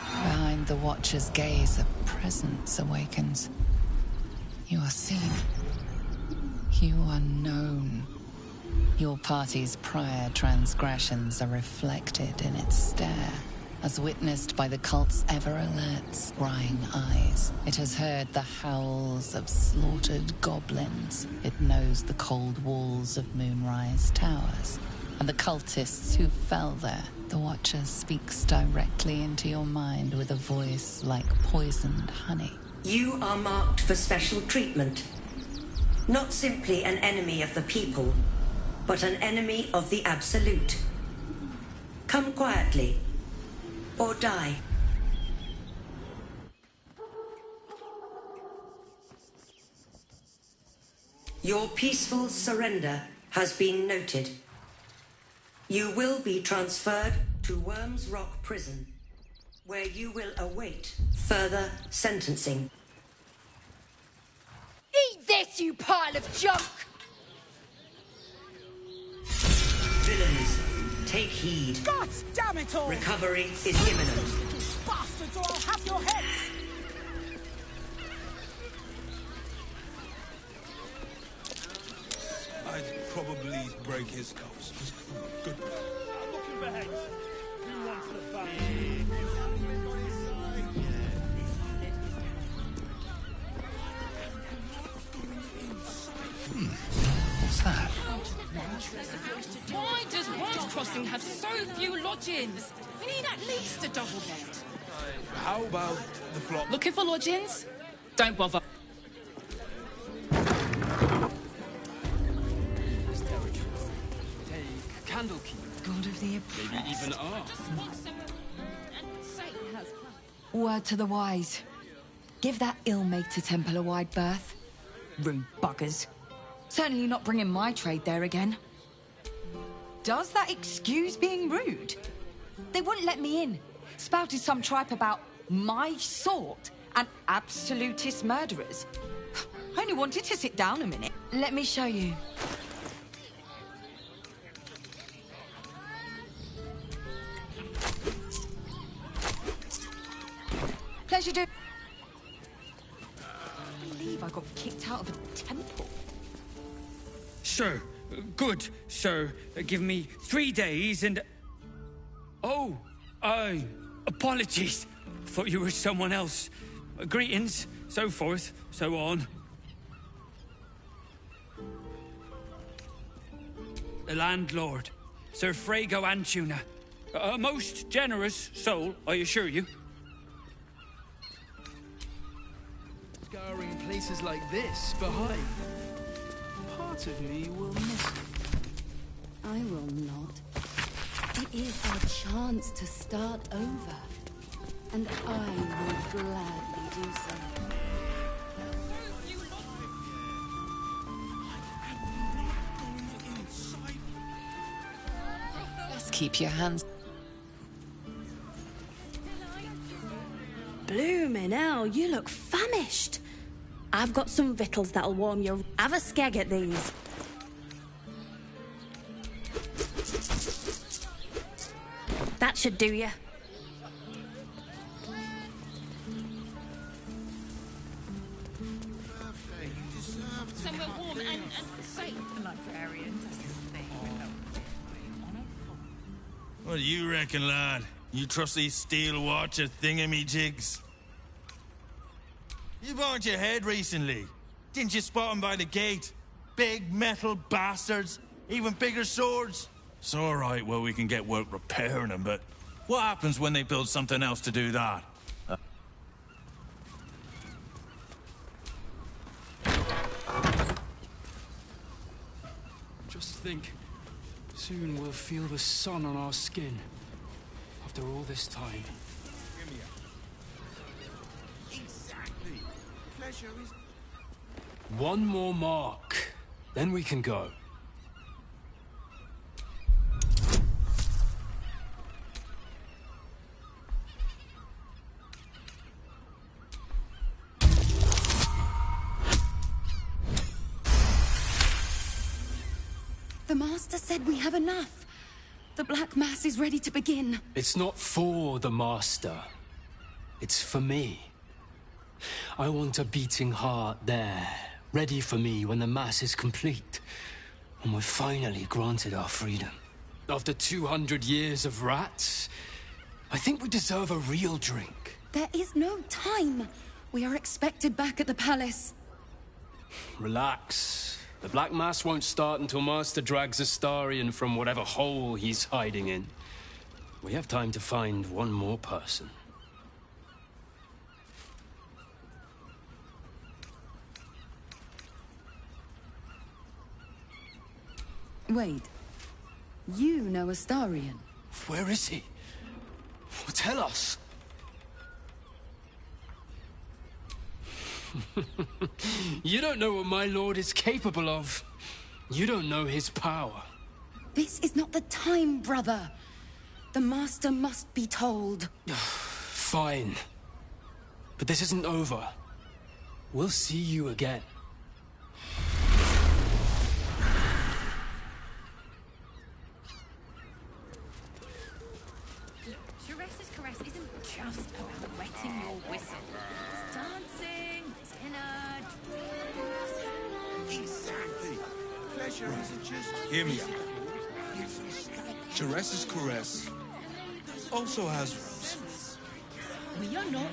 Behind the Watcher's gaze, a presence awakens. You are seen. You are known. Your party's prior transgressions are reflected in its stare, as witnessed by the cult's ever-alert, scrying eyes. It has heard the howls of slaughtered goblins. It knows the cold walls of Moonrise Towers, and the cultists who fell there. The Watcher speaks directly into your mind with a voice like poisoned honey. You are marked for special treatment. Not simply an enemy of the people, but an enemy of the Absolute. Come quietly, or die. Your peaceful surrender has been noted. You will be transferred to Worms Rock Prison, where you will await further sentencing. Eat this, you pile of junk! Villains, take heed. God damn it all! Recovery is imminent. Bastards, or I'll have your heads! I'd probably break his nose. Good. I'm looking for heads. Who wants the bag? What's that? Why does Worms Crossing have so few lodgings? We need at least a double bed. How about the flop? Looking for lodgings? Don't bother. Take Candlekeep. God of the oppressed. Maybe even art. Word to the wise. Give that ill-mated temple a wide berth. Rude buggers. Certainly not bringing my trade there again. Does that excuse being rude? They wouldn't let me in. Spouted some tripe about my sort and absolutist murderers. I only wanted to sit down a minute. Let me show you. Pleasure do. I believe I got kicked out of a temple. Sir, good, sir. Give me 3 days and... Oh, apologies. Thought you were someone else. Greetings, so forth, so on. The landlord, Sir Frago Antuna. A most generous soul, I assure you. Let's go. devouring places like this behind. Part of me will miss it. I will not. It is our chance to start over. And I will gladly do so. Just keep your hands... Bloomin' hell, you look famished. I've got some victuals that'll warm you. Have a skeg at these. That should do you. Somewhere warm and safe. The librarian does this thing. What do you reckon, lad? You trust these steel watcher thingamajigs? You banged your head recently. Didn't you spot them by the gate? Big metal bastards. Even bigger swords. It's all right, well, we can get work repairing them, but what happens when they build something else to do that? Just think, soon we'll feel the sun on our skin. After all this time. Exactly. Pleasure is... One more mark, then we can go. The Master said we have enough. The Black Mass is ready to begin. It's not for the Master. It's for me. I want a beating heart there, ready for me when the Mass is complete. And we're finally granted our freedom. After 200 years of rats, I think we deserve a real drink. There is no time. We are expected back at the palace. Relax. The Black Mass won't start until Master drags Astarion from whatever hole he's hiding in. We have time to find one more person. Wait. You know Astarion? Where is he? Tell us. You don't know what my lord is capable of. You don't know his power. This is not the time, brother. The Master must be told. Fine. But this isn't over. We'll see you again. Teresa's caress isn't just about wetting your whistle. It's dancing, dinner, drinks. Exactly. Pleasure isn't just... Hear me out. Teresa's caress also has rules. We are not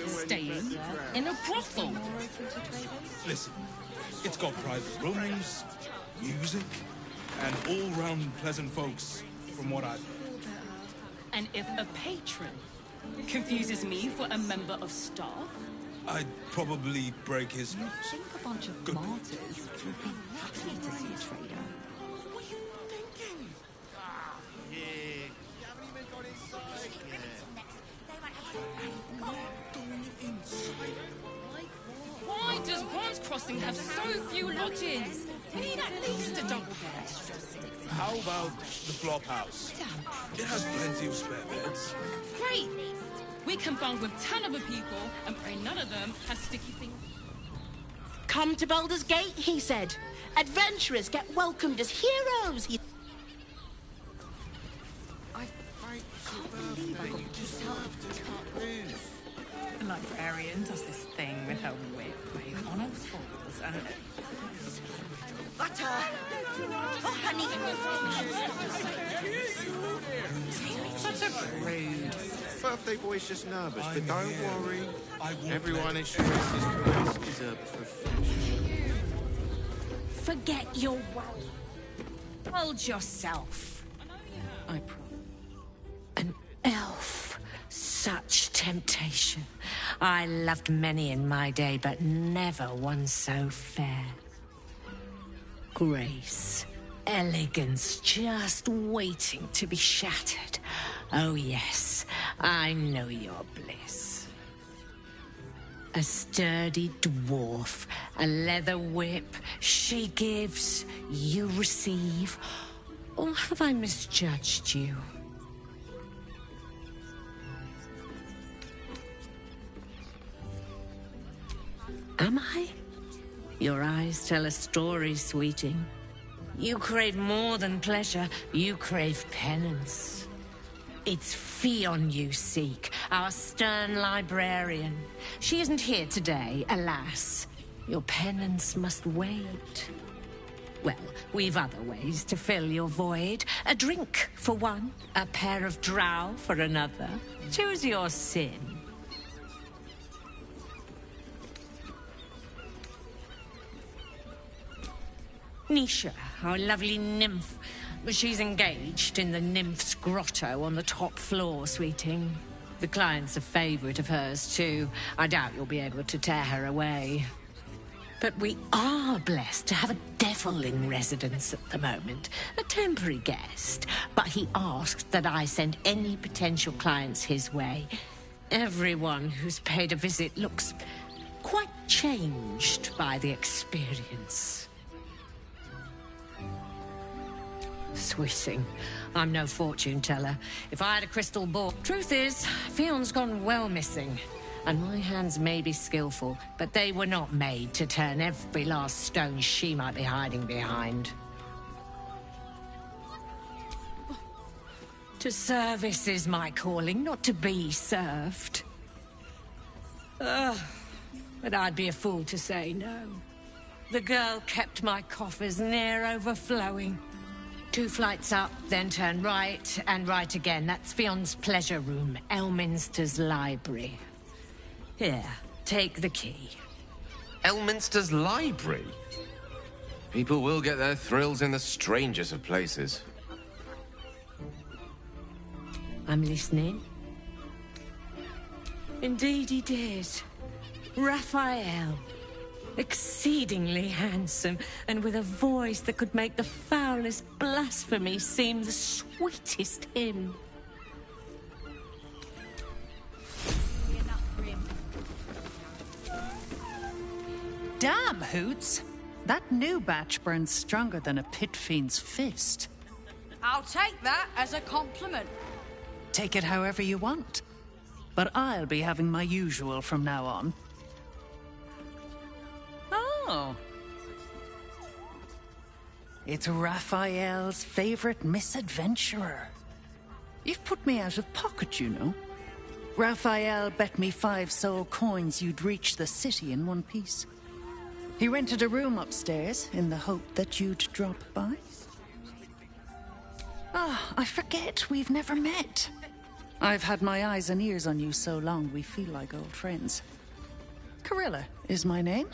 staying in a brothel. Listen, it's got private rooms, music, and all-round pleasant folks, from what I've heard. And if a patron confuses me for a member of staff, I'd probably break his nose. I think a bunch of martyrs would be happy to see a traitor. What are you thinking? Why does Bronze Crossing have so few lodgings? We need at least a double bed. How about the flop house? It has plenty of spare beds. Great! We can bunk with 10 other people and pray none of them has sticky fingers. Come to Baldur's Gate, he said. Adventurers get welcomed as heroes. I can't believe I got this out of the librarian does this thing with her whip where you on her falls and... Butter! Oh, honey! Such a rude. Birthday boy's just nervous, but don't worry. Everyone in Teresa's place is a professional. Forget your worry. Hold yourself. I promise. An elf. Such temptation. I loved many in my day, but never one so fair. Grace, elegance, just waiting to be shattered. Oh yes, I know your bliss. A sturdy dwarf, a leather whip, she gives, you receive. Or have I misjudged you? Am I? Your eyes tell a story, sweeting. You crave more than pleasure, you crave penance. It's Fionn you seek, our stern librarian. She isn't here today, alas. Your penance must wait. Well, we've other ways to fill your void. A drink for one, a pair of drow for another. Choose your sin. Nisha, our lovely nymph. She's engaged in the nymph's grotto on the top floor, sweeting. The client's a favourite of hers, too. I doubt you'll be able to tear her away. But we are blessed to have a devil in residence at the moment. A temporary guest. But he asked that I send any potential clients his way. Everyone who's paid a visit looks quite changed by the experience. Sweeting, I'm no fortune teller. If I had a crystal ball... Truth is, Fionn's gone well missing. And my hands may be skillful, but they were not made to turn every last stone she might be hiding behind. To service is my calling, not to be served. But I'd be a fool to say no. The girl kept my coffers near overflowing. 2 flights up, then turn right, and right again. That's Fionn's pleasure room, Elminster's library. Here, take the key. Elminster's library? People will get their thrills in the strangest of places. I'm listening. Indeed he did. Raphael. Exceedingly handsome, and with a voice that could make the foulest blasphemy seem the sweetest hymn. Damn, Hoots! That new batch burns stronger than a pit fiend's fist. I'll take that as a compliment. Take it however you want. But I'll be having my usual from now on. Oh. It's Raphael's favorite misadventurer. You've put me out of pocket, you know. Raphael bet me 5 soul coins you'd reach the city in one piece. He rented a room upstairs in the hope that you'd drop by. I forget we've never met. I've had my eyes and ears on you so long we feel like old friends. Carilla is my name.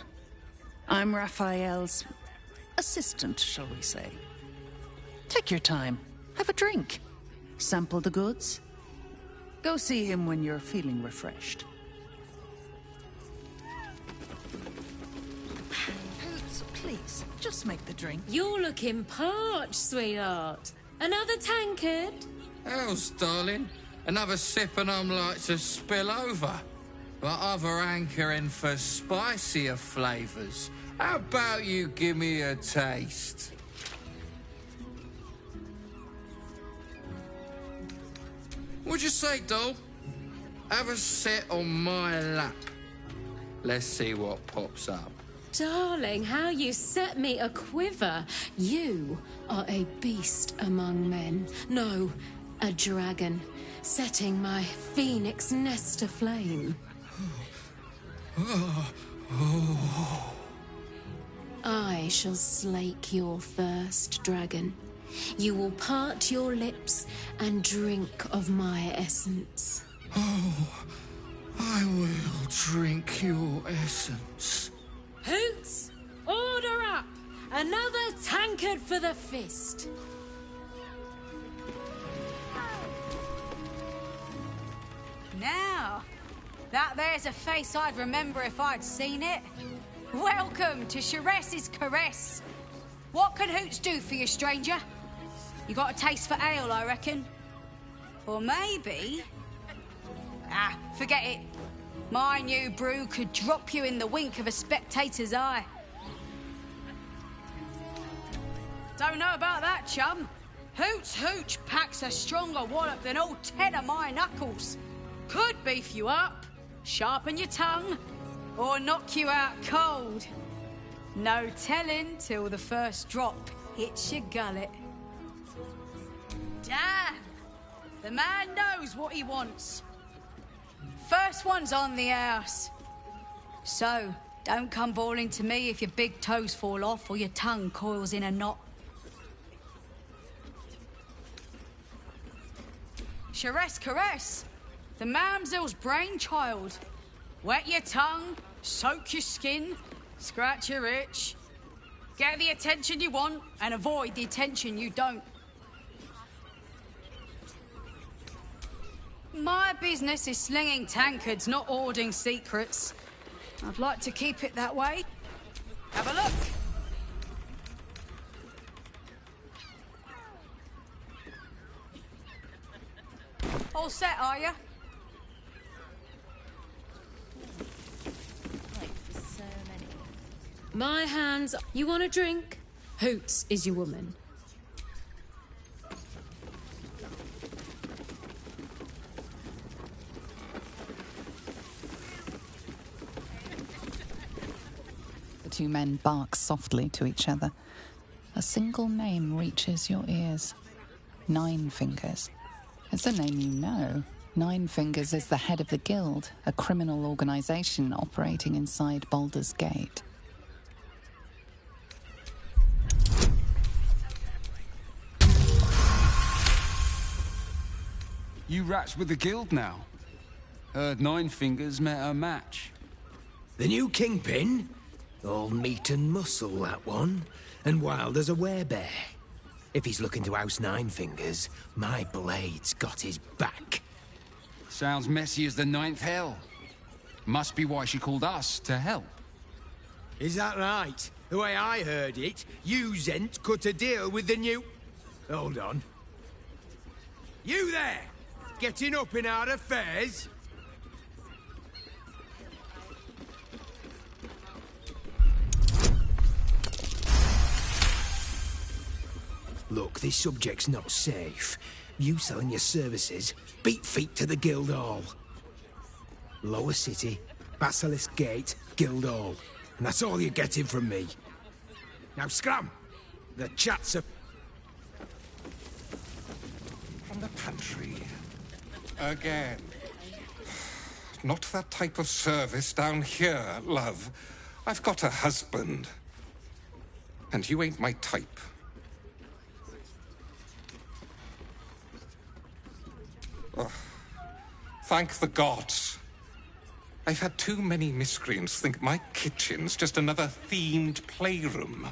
I'm Raphael's assistant, shall we say. Take your time. Have a drink. Sample the goods. Go see him when you're feeling refreshed. Hoots, please, just make the drink. You're looking parched, sweetheart. Another tankard? Else, darling. Another sip and I'm like to spill over. But other hankering for spicier flavours. How about you give me a taste? What'd you say, doll? Have a sit on my lap. Let's see what pops up. Darling, how you set me a quiver. You are a beast among men. No, a dragon, setting my phoenix nest aflame. I shall slake your thirst, dragon. You will part your lips and drink of my essence. Oh, I will drink your essence. Hoots, order up! Another tankard for the fist. Now, That there's a face I'd remember if I'd seen it. Welcome to Sharess's Caress. What can Hoots do for you, stranger? You got a taste for ale, I reckon. Or maybe... Ah, forget it. My new brew could drop you in the wink of a spectator's eye. Don't know about that, chum. Hoots Hooch packs a stronger wallop than all 10 of my knuckles. Could beef you up, sharpen your tongue, or knock you out cold. No telling till the first drop hits your gullet. Damn! The man knows what he wants. First one's on the house. So, don't come bawling to me if your big toes fall off or your tongue coils in a knot. Sharess Caress, the mamsel's brainchild. Wet your tongue, soak your skin, scratch your itch. Get the attention you want and avoid the attention you don't. My business is slinging tankards, not hoarding secrets. I'd like to keep it that way. Have a look. All set, are you? My hands... You want a drink? Hoots is your woman. The two men bark softly to each other. A single name reaches your ears. Nine Fingers. It's a name you know. Nine Fingers is the head of the Guild, a criminal organisation operating inside Baldur's Gate. You rats with the Guild now. Heard Nine Fingers met her match. The new kingpin? All meat and muscle, that one. And wild as a werebear. If he's looking to oust Nine Fingers, my blade's got his back. Sounds messy as the ninth hell. Must be why she called us to help. Is that right? The way I heard it, you Zent cut a deal with the new... Hold on. You there! Getting up in our affairs? Look, this subject's not safe. You selling your services, beat feet to the Guildhall. Lower City, Basilisk Gate, Guildhall. And that's all you're getting from me. Now scram! The chats are... From the pantry. Again. Not that type of service down here, love. I've got a husband. And you ain't my type. Oh, thank the gods. I've had too many miscreants think my kitchen's just another themed playroom.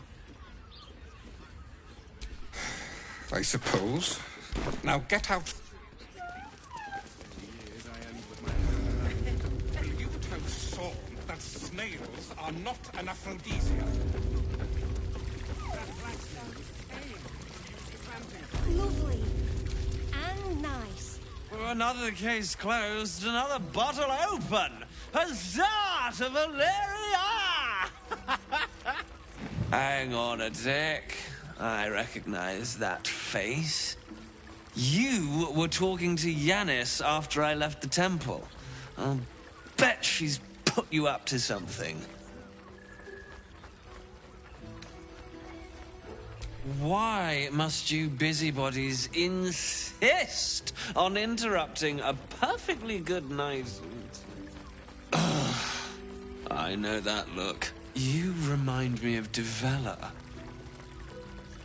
I suppose. Now get out. Will you tell Saul that snails are not an aphrodisiac? Lovely. And nice. Another case closed, another bottle open. Huzzah to Valeria! Hang on a tick. I recognize that face. You were talking to Yanis after I left the temple. I'll bet she's put you up to something. Why must you busybodies insist on interrupting a perfectly good night? I know that look. You remind me of Devella.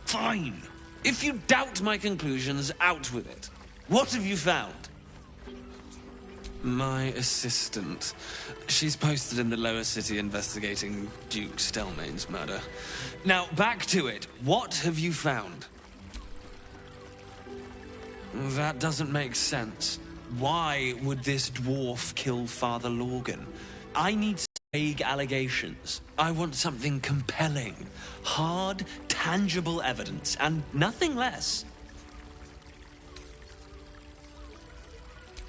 Fine. If you doubt my conclusions, out with it. What have you found? My assistant. She's posted in the lower city investigating Duke Stelmane's murder. Now, back to it. What have you found? That doesn't make sense. Why would this dwarf kill Father Lorgan? I need vague allegations. I want something compelling. Hard, tangible evidence, and nothing less.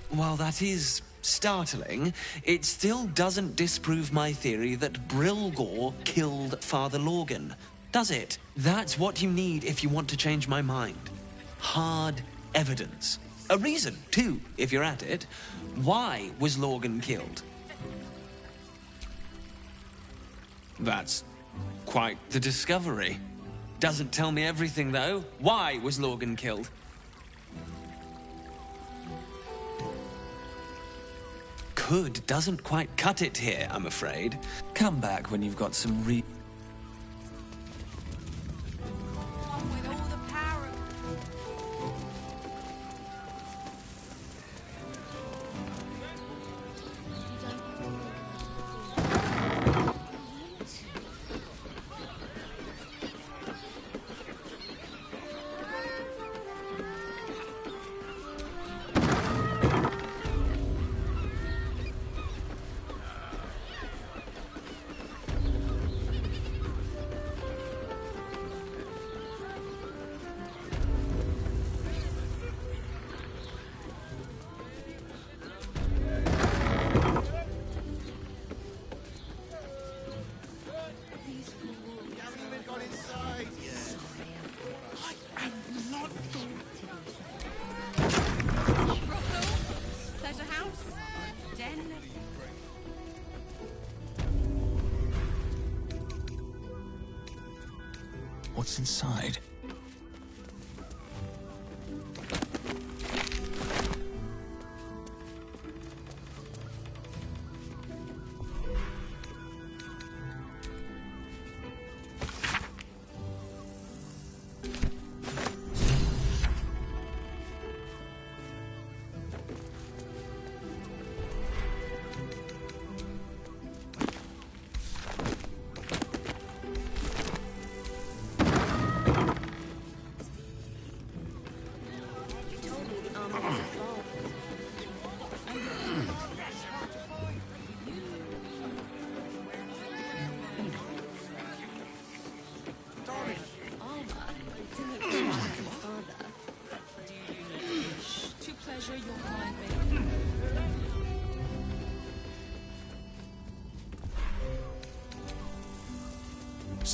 While that is startling, it still doesn't disprove my theory that Brilgor killed Father Lorgan, does it? That's what you need if you want to change my mind. Hard evidence. A reason, too, if you're at it. Why was Lorgan killed? That's quite the discovery. Doesn't tell me everything, though. Why was Lorgan killed? Could doesn't quite cut it here, I'm afraid. Come back when you've got some What's inside?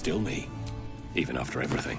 Still me, even after everything.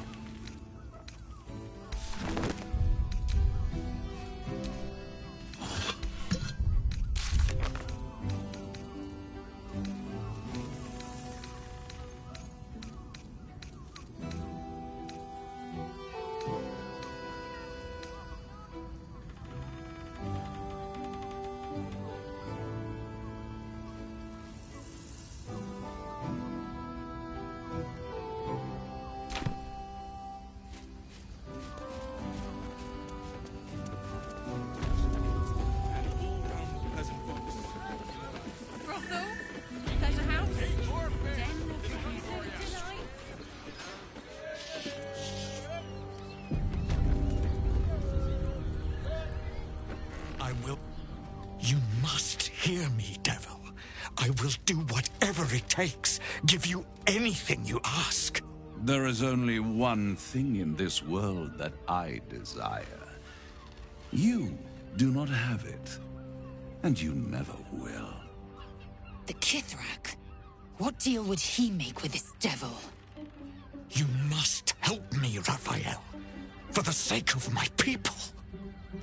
Give you anything you ask. There is only one thing in this world that I desire. You do not have it, and you never will. The Kithrak? What deal would he make with this devil? You must help me, Raphael, for the sake of my people.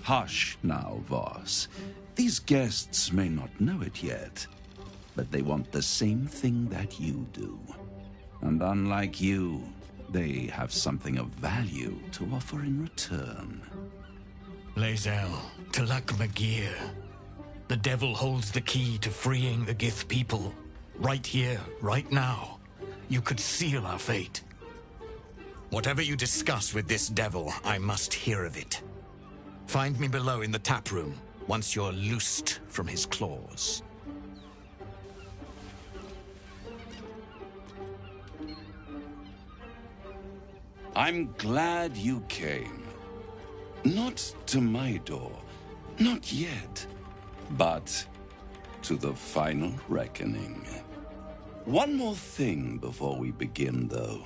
Hush now, Voss. These guests may not know it yet, but they want the same thing that you do. And unlike you, they have something of value to offer in return. Lae'zel, Talak Magir. The devil holds the key to freeing the Gith people. Right here, right now. You could seal our fate. Whatever you discuss with this devil, I must hear of it. Find me below in the tap room, once you're loosed from his claws. I'm glad you came. Not to my door, Not yet, but to the final reckoning. One more thing before we begin, though.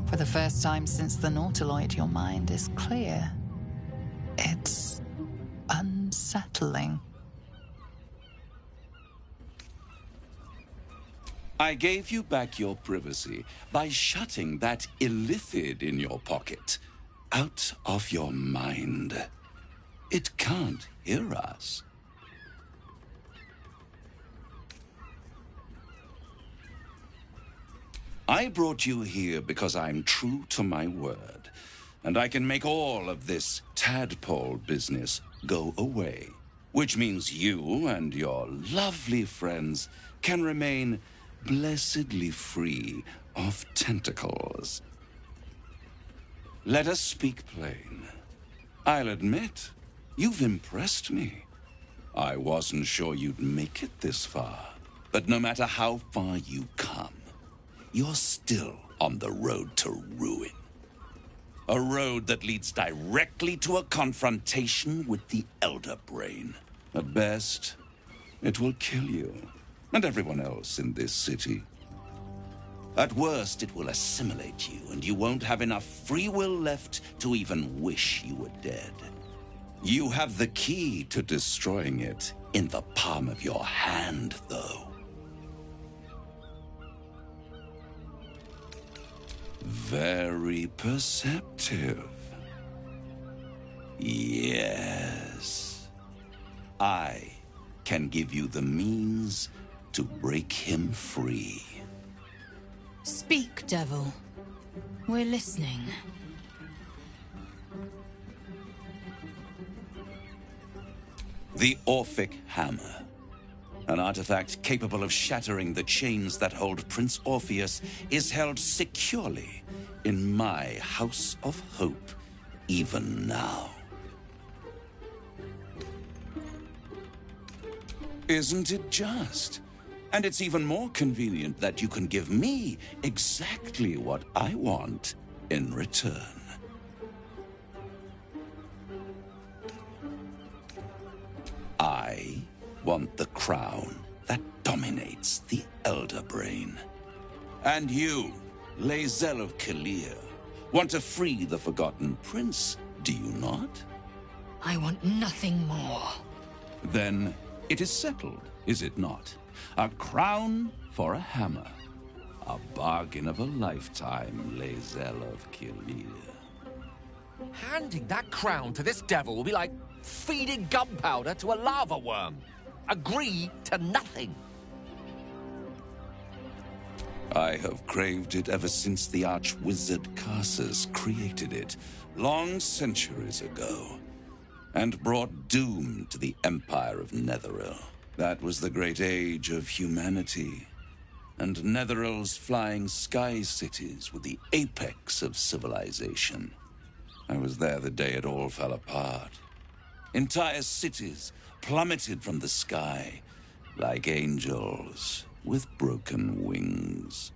For the first time since the Nautiloid, your mind is clear. It's unsettling. I gave you back your privacy by shutting that illithid in your pocket out of your mind. It can't hear us. I brought you here because I'm true to my word, and I can make all of this tadpole business go away, which means you and your lovely friends can remain blessedly free of tentacles. Let us speak plain. I'll admit, you've impressed me. I wasn't sure you'd make it this far, but no matter how far you come, you're still on the road to ruin. A road that leads directly to a confrontation with the Elder Brain. At best, it will kill you, and everyone else in this city. At worst, it will assimilate you, and you won't have enough free will left to even wish you were dead. You have the key to destroying it in the palm of your hand, though. Very perceptive. Yes. I can give you the means to break him free. Speak, devil. We're listening. The Orphic Hammer. An artifact capable of shattering the chains that hold Prince Orpheus is held securely in my House of Hope, even now. Isn't it just? And it's even more convenient that you can give me exactly what I want in return. I want the crown that dominates the Elder Brain. And you, Lae'zel of Kalir, want to free the Forgotten Prince, do you not? I want nothing more. Then it is settled, is it not? A crown for a hammer. A bargain of a lifetime, Lae'zel of Kalir. Handing that crown to this devil will be like feeding gunpowder to a lava worm. Agree to nothing. I have craved it ever since the arch-wizard Karsus created it, long centuries ago, and brought doom to the Empire of Netheril. That was the great age of humanity, and Netheril's flying sky cities were the apex of civilization. I was there the day it all fell apart. Entire cities plummeted from the sky like angels with broken wings.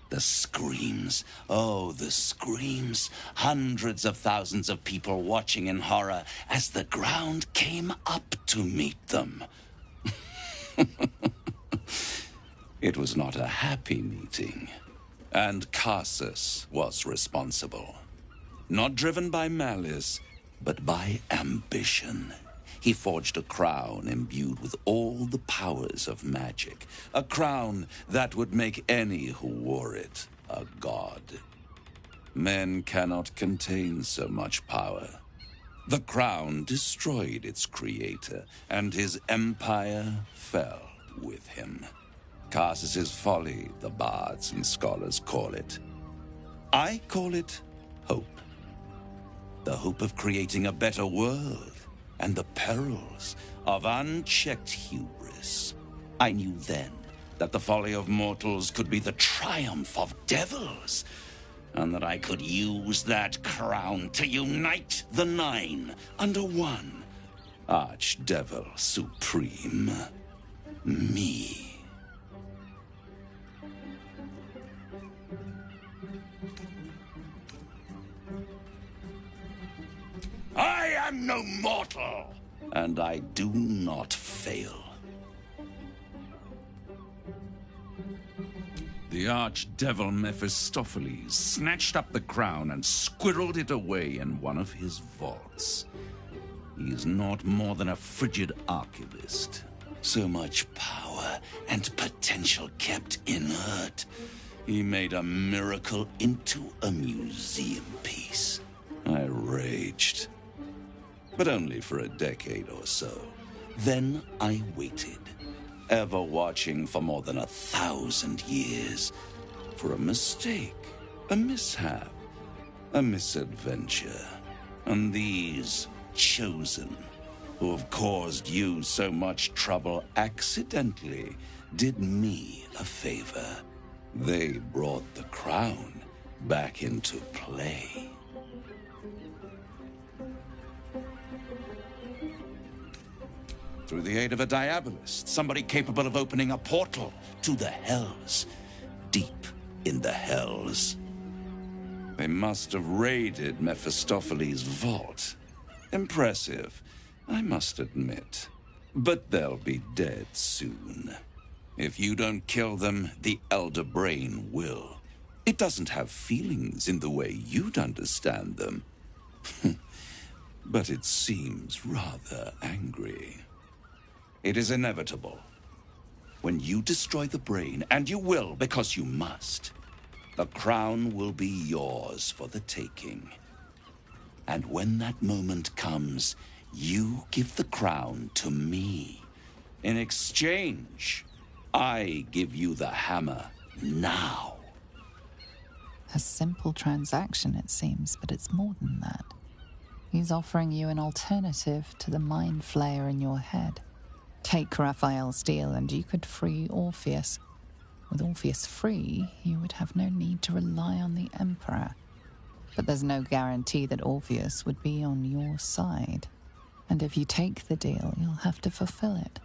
The screams, oh, the screams. Hundreds of thousands of people watching in horror as the ground came up to meet them. It was not a happy meeting, and Karsus was responsible. Not driven by malice, but by ambition. He forged a crown imbued with all the powers of magic. A crown that would make any who wore it a god. Men cannot contain so much power. The crown destroyed its creator, and his empire fell with him. Karsus's folly, the bards and scholars call it. I call it hope. The hope of creating a better world, and the perils of unchecked hubris. I knew then that the folly of mortals could be the triumph of devils, and that I could use that crown to unite the Nine under one Archdevil Supreme. Me. I am no mortal, and I do not fail. The Archdevil Mephistopheles snatched up the crown and squirreled it away in one of his vaults. He is not more than a frigid archivist. So much power and potential kept inert. He made a miracle into a museum piece. I raged. But only for a decade or so. Then I waited, ever watching for more than 1,000 years, for a mistake, a mishap, a misadventure. And these chosen, who have caused you so much trouble accidentally, did me a favor. They brought the crown back into play. Through the aid of a diabolist, somebody capable of opening a portal to the Hells, deep in the Hells. They must have raided Mephistopheles' vault. Impressive, I must admit. But they'll be dead soon. If you don't kill them, the Elder Brain will. It doesn't have feelings in the way you'd understand them. But it seems rather angry. It is inevitable. When you destroy the brain, and you will because you must, the crown will be yours for the taking. And when that moment comes, you give the crown to me. In exchange, I give you the hammer now. A simple transaction, it seems, but it's more than that. He's offering you an alternative to the mind flayer in your head. Take Raphael's deal and you could free Orpheus. With Orpheus free, you would have no need to rely on the Emperor. But there's no guarantee that Orpheus would be on your side. And if you take the deal, you'll have to fulfill it.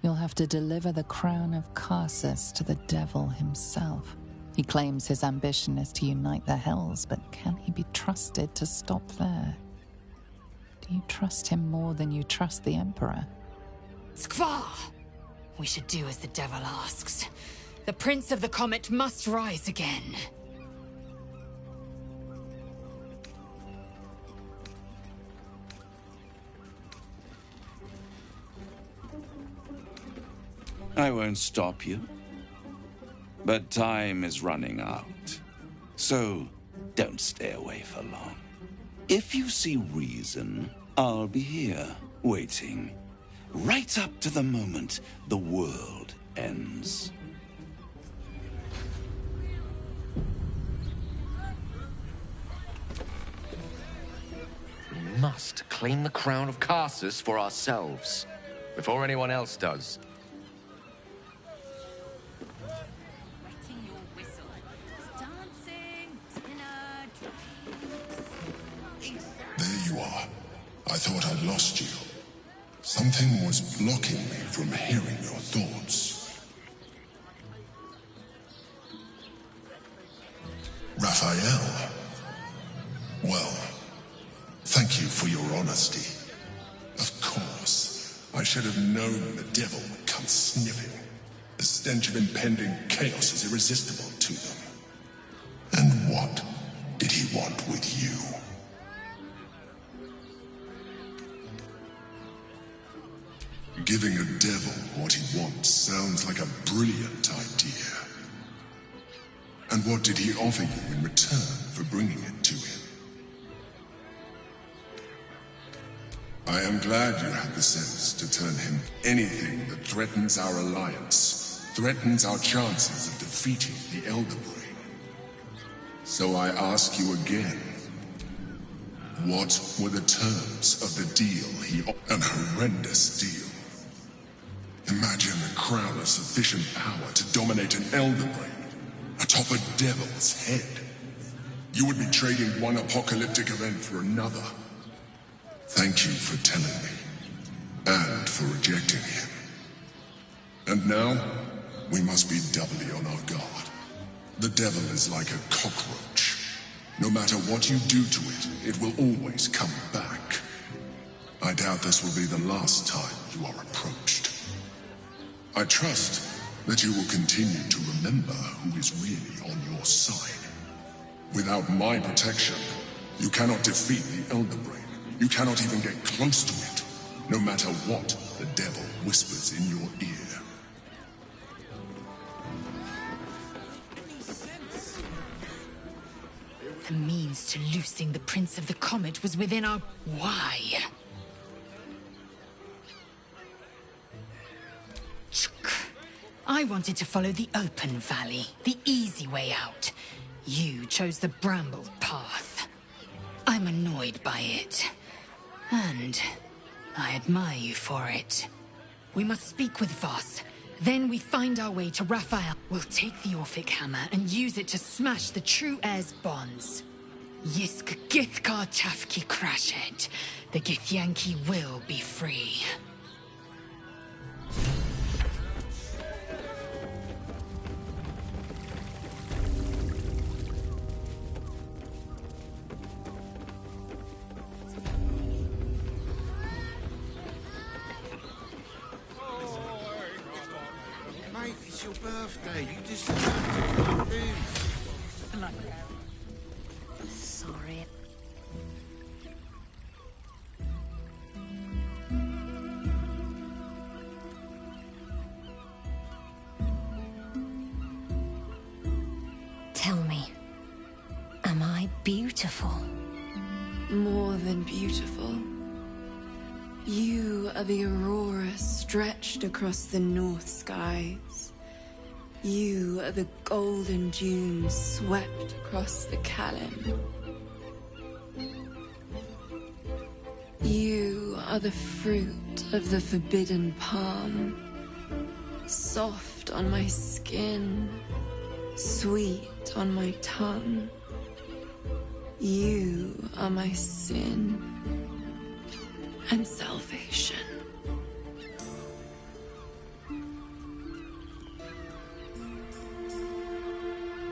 You'll have to deliver the crown of Carsus to the devil himself. He claims his ambition is to unite the Hells, but can he be trusted to stop there? Do you trust him more than you trust the Emperor? Skvar! We should do as the devil asks. The Prince of the Comet must rise again. I won't stop you. But time is running out. So, don't stay away for long. If you see reason, I'll be here, waiting. Right up to the moment the world ends. We must claim the crown of Carsus for ourselves, before anyone else does. There you are. I thought I lost you. Something was blocking me from hearing your thoughts. Raphael. Well, thank you for your honesty. Of course, I should have known the devil would come sniffing. The stench of impending chaos is irresistible to them. And what did he want with you? Giving a devil what he wants sounds like a brilliant idea. And what did he offer you in return for bringing it to him? I am glad you had the sense to turn him. Anything that threatens our alliance, threatens our chances of defeating the Elder Brain. So I ask you again, what were the terms of the deal an horrendous deal. Imagine a crown of sufficient power to dominate an Elder Brain atop a devil's head. You would be trading one apocalyptic event for another. Thank you for telling me. And for rejecting him. And now, we must be doubly on our guard. The devil is like a cockroach. No matter what you do to it, it will always come back. I doubt this will be the last time you are approached. I trust that you will continue to remember who is really on your side. Without my protection, you cannot defeat the Elder Brain. You cannot even get close to it, no matter what the devil whispers in your ear. The means to loosing the Prince of the Comet was within our... Why? I wanted to follow the open valley, the easy way out. You chose the bramble path. I'm annoyed by it. And I admire you for it. We must speak with Voss. Then we find our way to Raphael. We'll take the Orphic Hammer and use it to smash the True Heir's bonds. Yisk Githkar Tafki Crashet. The Githyanki will be free. Mate, it's your birthday. You just have to come in. Sorry. Tell me, am I beautiful? More than beautiful. You are the aurora stretched across the north skies. You are the golden dunes swept across the Callan. You are the fruit of the forbidden palm, soft on my skin, sweet on my tongue. You are my sin and salvation.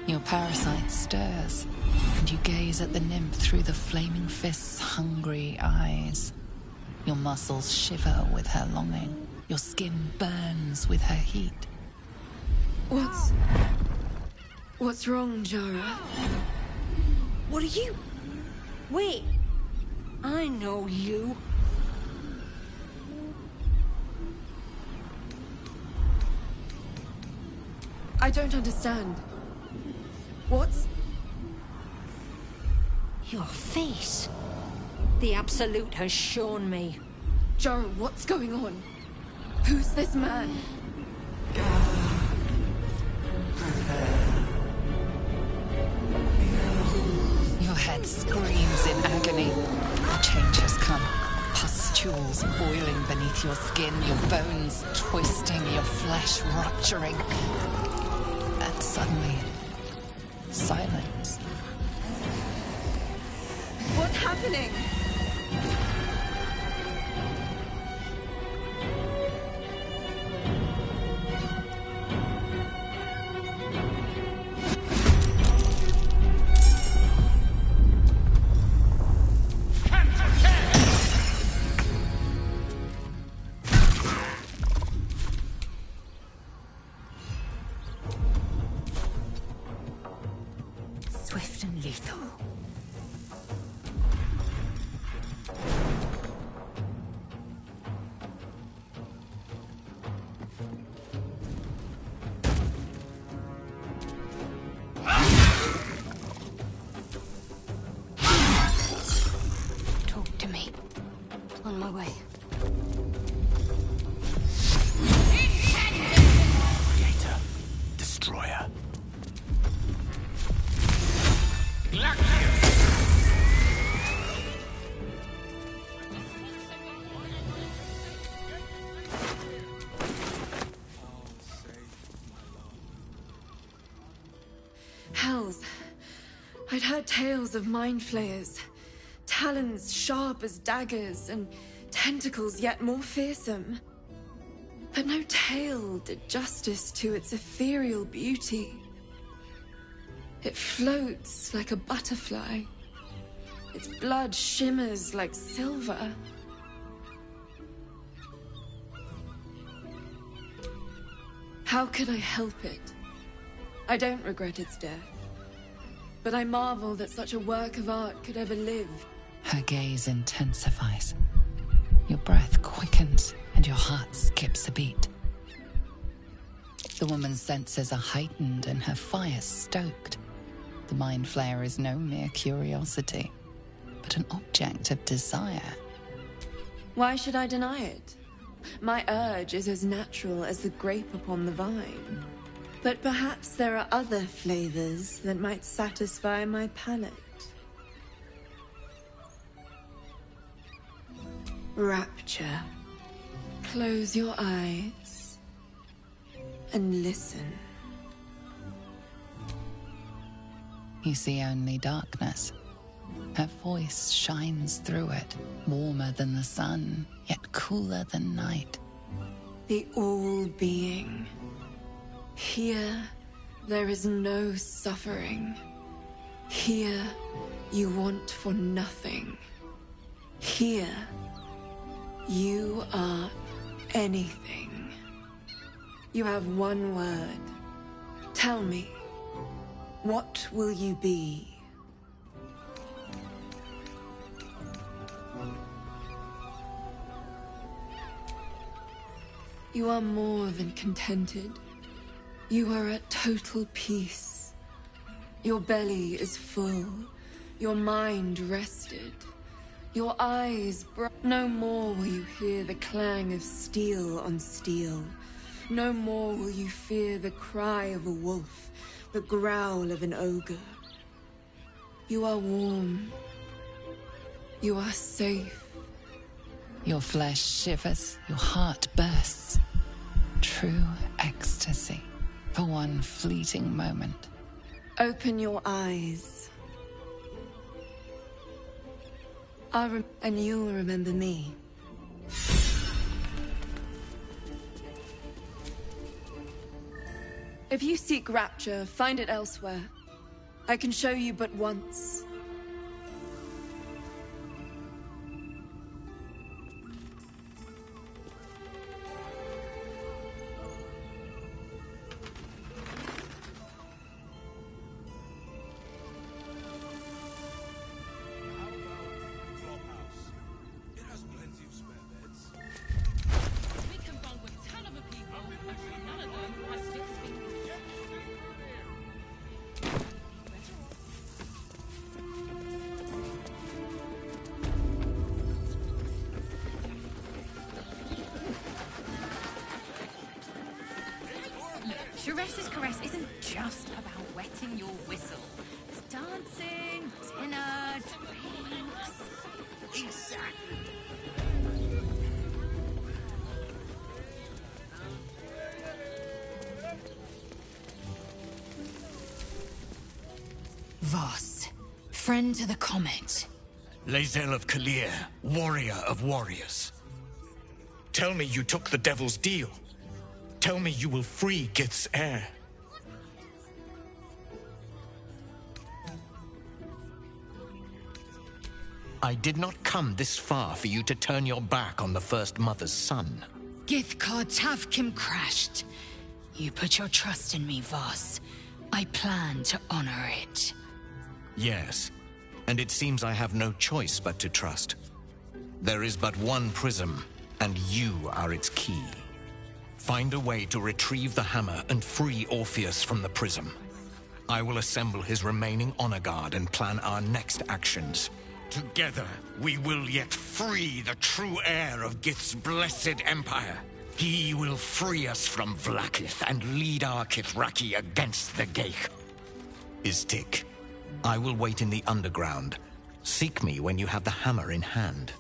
Your parasite stirs, and you gaze at the nymph through the flaming fist's hungry eyes. Your muscles shiver with her longing. Your skin burns with her heat. What's wrong, Jara? What are you? Wait. I know you. I don't understand. What's... Your face. The Absolute has shown me. Jara, what's going on? Who's this man? Your head screams in agony. The change has come. Pustules boiling beneath your skin, your bones twisting, your flesh rupturing. And suddenly, silence. What's happening? Swift and lethal. Talk to me. On my way. Creator. Destroyer. Hells. I'd heard tales of mind flayers, talons sharp as daggers, and tentacles yet more fearsome. But no tale did justice to its ethereal beauty. It floats like a butterfly. Its blood shimmers like silver. How could I help it? I don't regret its death. But I marvel that such a work of art could ever live. Her gaze intensifies. Your breath quickens, and your heart skips a beat. The woman's senses are heightened and her fire stoked. The mind flayer is no mere curiosity, but an object of desire. Why should I deny it? My urge is as natural as the grape upon the vine. But perhaps there are other flavors that might satisfy my palate. Rapture. Close your eyes and listen. You see only darkness. Her voice shines through it, warmer than the sun, yet cooler than night. The all-being. Here, there is no suffering. Here, you want for nothing. Here, you are anything. You have one word. Tell me, what will you be? You are more than contented. You are at total peace. Your belly is full. Your mind rested. Your eyes bright. No more will you hear the clang of steel on steel. No more will you fear the cry of a wolf, the growl of an ogre. You are warm. You are safe. Your flesh shivers, your heart bursts. True ecstasy for one fleeting moment. Open your eyes. And you'll remember me. If you seek rapture, find it elsewhere. I can show you but once. Sharess's caress isn't just about wetting your whistle. It's dancing, dinner, drinks. Exactly. Voss, friend to the Comet. Lae'zel of Kalir, warrior of warriors. Tell me you took the Devil's deal. Tell me you will free Gith's heir. I did not come this far for you to turn your back on the First Mother's son. Githkar Tavkim crashed. You put your trust in me, Voss. I plan to honor it. Yes, and it seems I have no choice but to trust. There is but one prism, and you are its key. Find a way to retrieve the hammer and free Orpheus from the prism. I will assemble his remaining honor guard and plan our next actions. Together, we will yet free the true heir of Gith's blessed empire. He will free us from Vlaakith and lead our Kithraki against the Geich. Istik, I will wait in the underground. Seek me when you have the hammer in hand.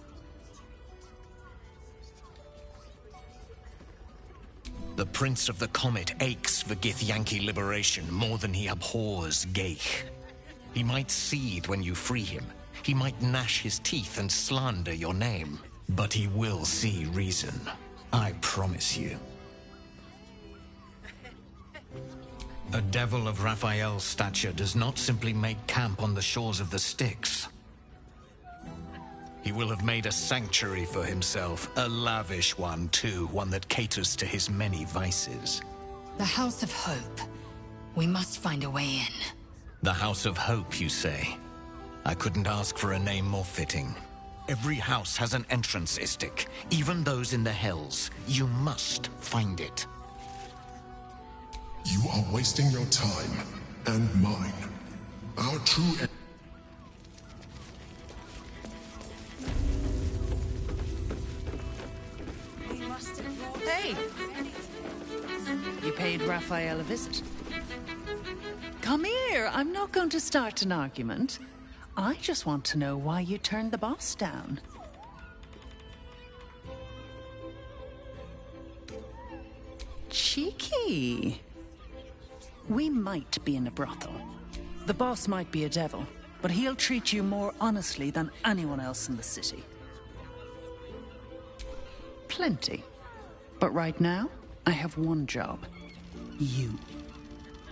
The Prince of the Comet aches for Githyanki liberation more than he abhors Geich. He might seethe when you free him. He might gnash his teeth and slander your name. But he will see reason. I promise you. A devil of Raphael's stature does not simply make camp on the shores of the Styx. He will have made a sanctuary for himself, a lavish one too, one that caters to his many vices. The House of Hope. We must find a way in. The House of Hope, you say? I couldn't ask for a name more fitting. Every house has an entrance, Istik, even those in the Hells. You must find it. You are wasting your time, and mine. Our true... Hey! You paid Raphael a visit. Come here, I'm not going to start an argument. I just want to know why you turned the boss down. Cheeky. We might be in a brothel. The boss might be a devil, but he'll treat you more honestly than anyone else in the city. Plenty. But right now, I have one job. You.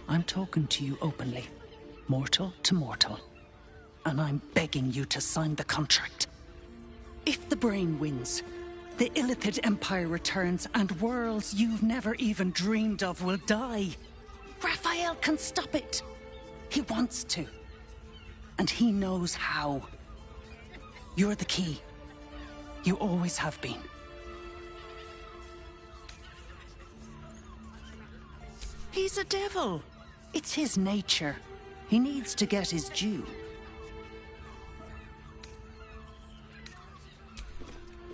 I'm talking to you openly. Mortal to mortal. And I'm begging you to sign the contract. If the brain wins, the Illithid Empire returns and worlds you've never even dreamed of will die. Raphael can stop it. He wants to. And he knows how. You're the key. You always have been. He's a devil. It's his nature. He needs to get his due.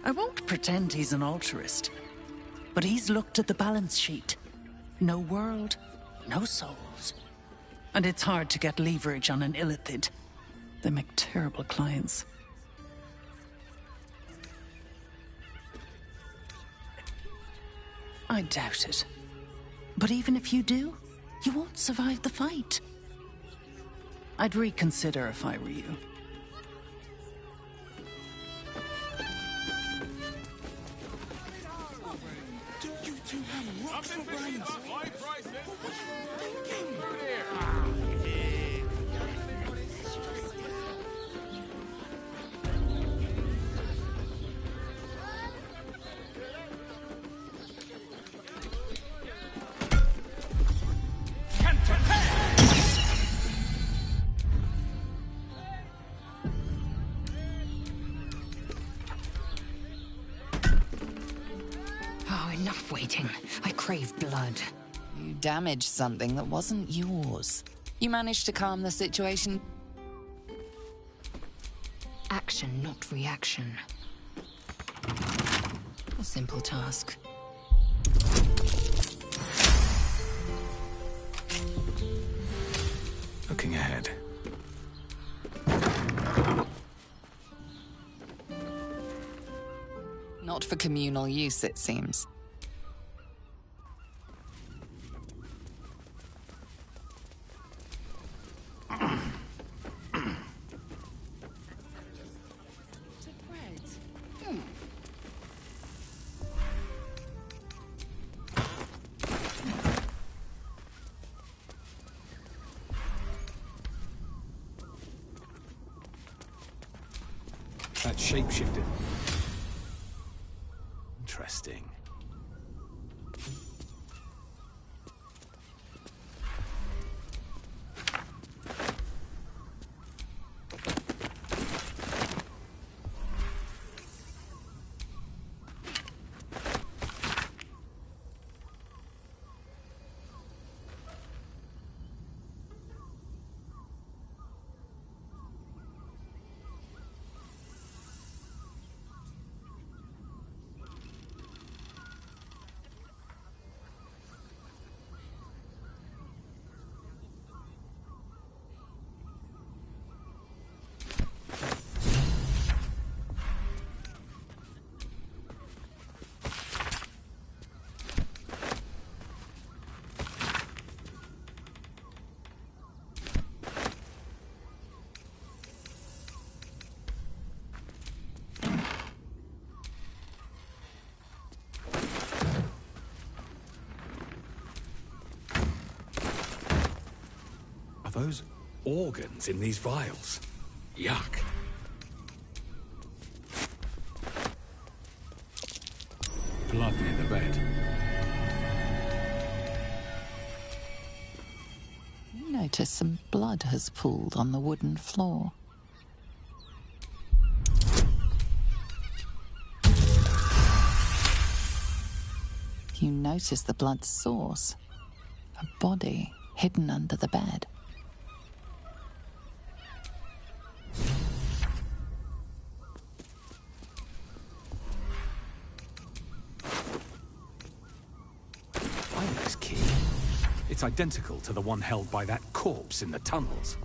I won't pretend he's an altruist, but he's looked at the balance sheet. No world, no souls. And it's hard to get leverage on an Illithid. They make terrible clients. I doubt it. But even if you do, you won't survive the fight. I'd reconsider if I were you. Do you two have rocks for brains? Enough waiting. I crave blood. You damaged something that wasn't yours. You managed to calm the situation. Action, not reaction. A simple task. Looking ahead. Not for communal use, it seems. That shapeshifted. Interesting. those organs in these vials? Yuck. Blood near the bed. You notice some blood has pooled on the wooden floor. You notice the blood's source. A body hidden under the bed. Find this key. It's identical to the one held by that corpse in the tunnels.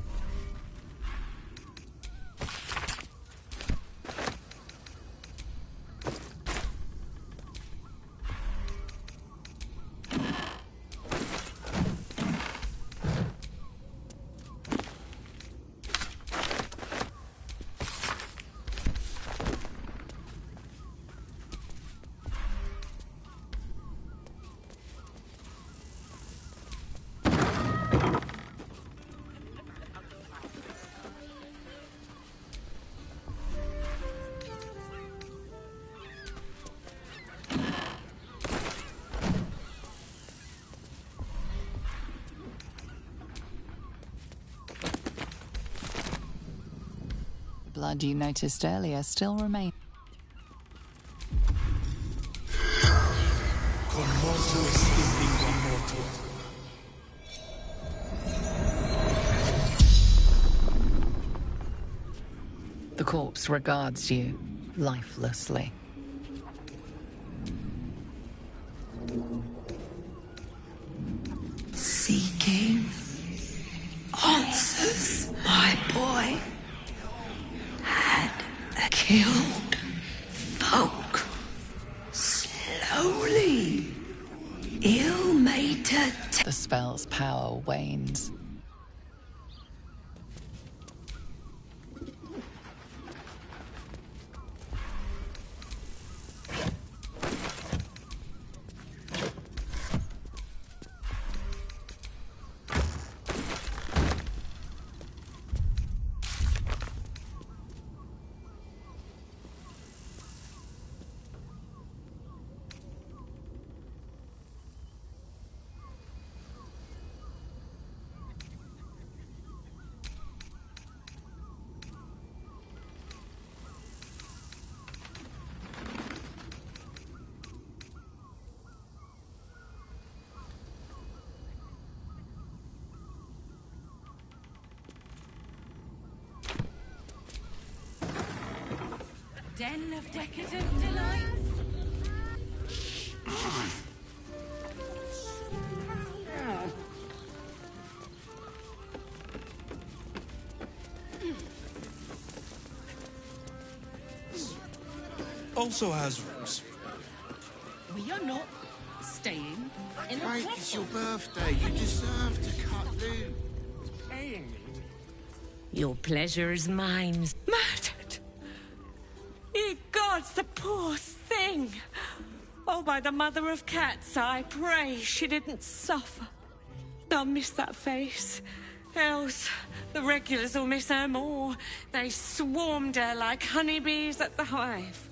Blood you noticed earlier still remains. The corpse regards you lifelessly. Seeking answers, my boy. Had killed folk slowly. Ill-mated. The spell's power wanes. Den of decadent delights. Also has rooms. We are not staying in a Mate, brothel. it's your birthday. You deserve to cut loose. Paying me. Your pleasure is mine. Murdered! Ye gods, the poor thing! Oh, by the mother of cats, I pray she didn't suffer. I'll miss that face. Else, the regulars will miss her more. They swarmed her like honeybees at the hive.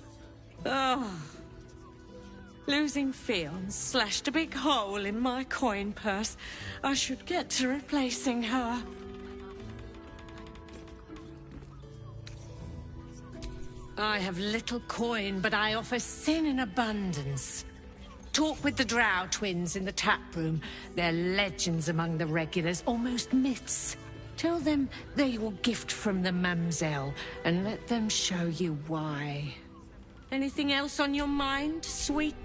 Oh. Losing Fionn slashed a big hole in my coin purse. I should get to replacing her. I have little coin, but I offer sin in abundance. Talk with the Drow twins in the tap room. They're legends among the regulars, almost myths. Tell them they will gift from the Mamselle, and let them show you why. Anything else on your mind, sweet?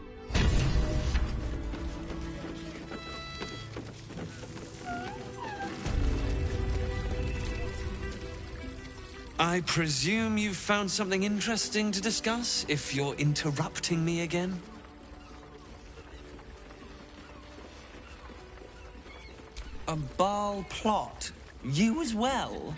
I presume you've found something interesting to discuss, if you're interrupting me again? A Baal plot? You as well?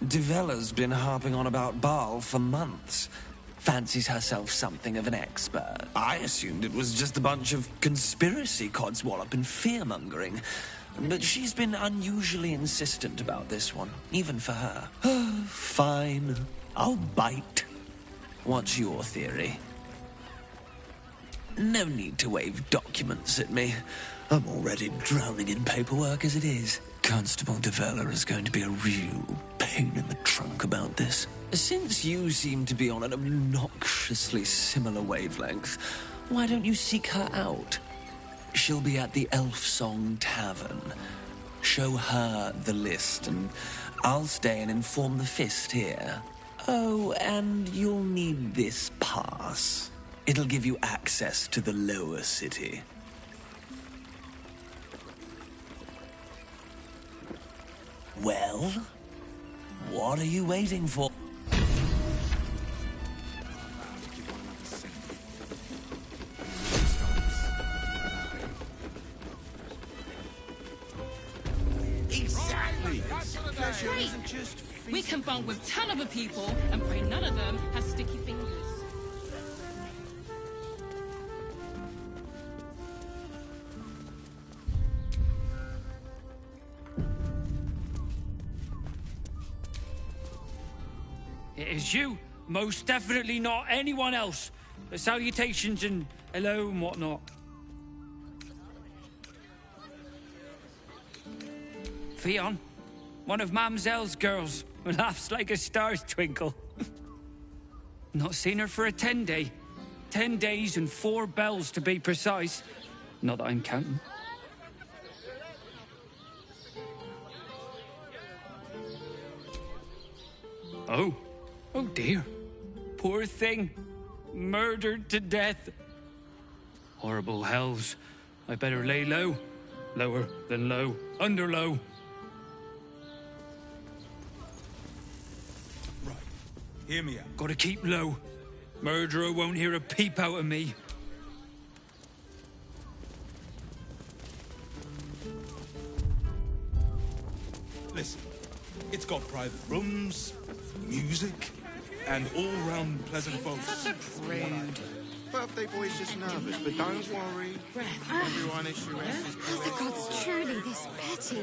Duvella's been harping on about Baal for months. Fancies herself something of an expert. I assumed it was just a bunch of conspiracy codswallop and fear-mongering. But she's been unusually insistent about this one, even for her. Fine, I'll bite. What's your theory? No need to wave documents at me. I'm already drowning in paperwork as it is. Constable Devella is going to be a real pain in the trunk about this. Since you seem to be on an obnoxiously similar wavelength, why don't you seek her out? She'll be at the Elf Song Tavern. Show her the list, and I'll stay and inform the Fist here. Oh, and you'll need this pass. It'll give you access to the lower city. Well, what are you waiting for? Exactly. Pleasure Great. isn't just We can bond with 10 other people and pray none of them has sticky fingers. It is you. Most definitely not anyone else. Salutations and hello and whatnot. Fionn, one of Mamselle's girls, laughs like a star's twinkle. Not seen her for a 10-day. 10 days and 4 bells to be precise. Not that I'm counting. Oh. Oh dear. Poor thing. Murdered to death. Horrible hells. I better lay low. Lower than low. Under low. Hear me out. Gotta keep low. Murderer won't hear a peep out of me. Listen, it's got private rooms, music, and all-round pleasant folks. Such a rude. Birthday boy's just nervous, but don't worry. Everyone is Shiraz. The gods truly this petty.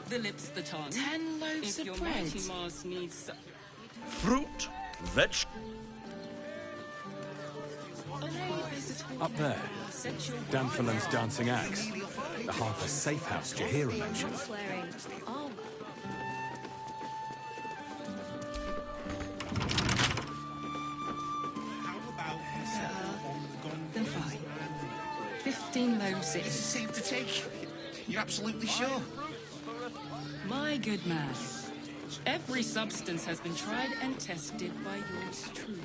The lips, the tongue. 10 loaves if of your bread. mighty Mars needs Fruit, veg. Up there, Danfalan's dancing axe. The Harper safe house Jahira mentioned. Wearing armor. Then fine. 15 loaves Is it safe to take? You're absolutely sure? My good man. Every substance has been tried and tested by yours truly.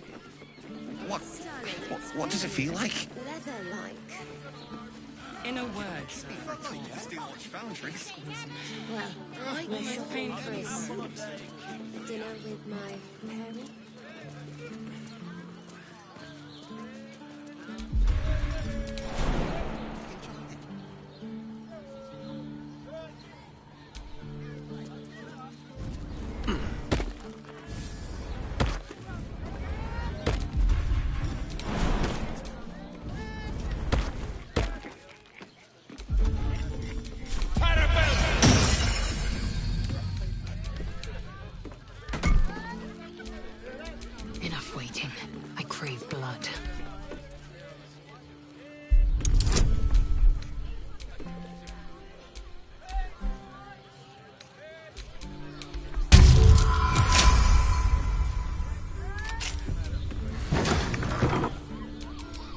What does it feel like? Leather-like. In a word, sir. Well, I was shopping for a suit. For dinner with my parents. Enough waiting. I crave blood.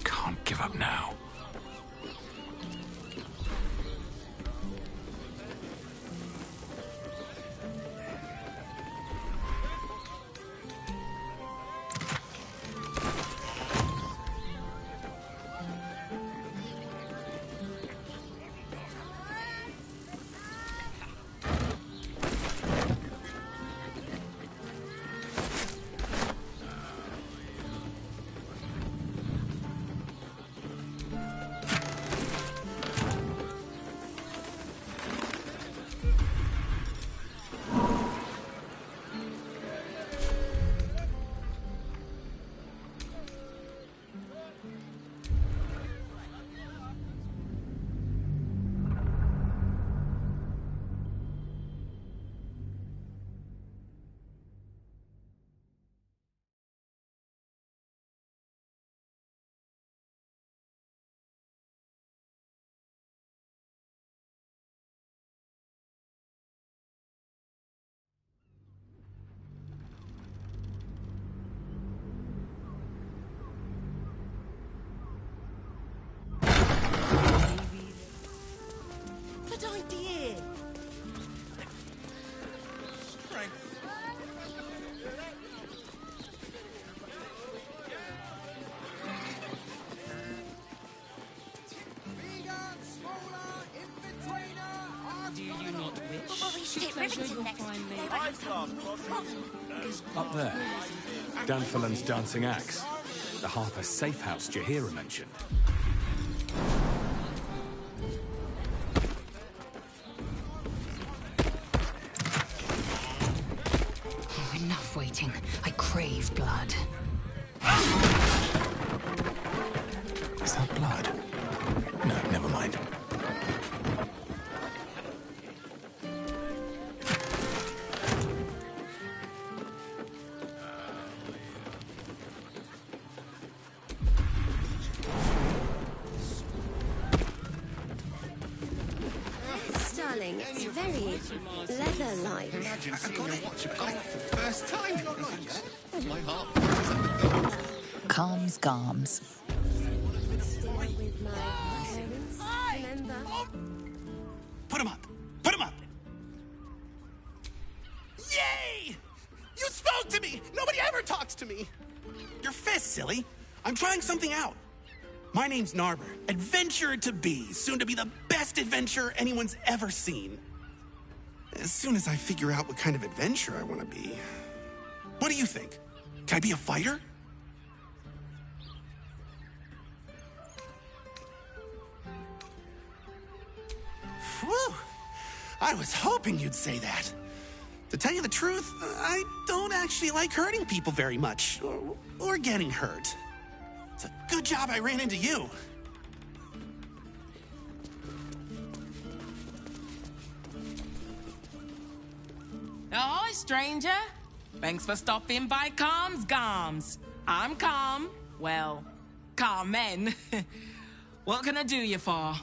Can't give up now. treasure you'll find later. Up there, Danfalan's dancing axe. The Harper safe house Jahira mentioned. Oh, enough waiting. I crave blood. Is that blood? No, never mind. Darling, it's very leather-like. Imagine seeing your watch of golf for the first time. My heart. Calms Garms. Dinner with my parents, remember? Put him up! Put him up! Yay! You spoke to me! Nobody ever talks to me! Your fist, silly. I'm trying something out. My name's Narber, adventurer to be, soon to be the best adventurer anyone's ever seen. As soon as I figure out what kind of adventurer I want to be. What do you think? Can I be a fighter? Whew! I was hoping you'd say that. To tell you the truth, I don't actually like hurting people very much, or getting hurt. It's a good job I ran into you. Ahoy, stranger. Thanks for stopping by Calm's Garms. I'm Calm. Well, Carmen. What can I do you for?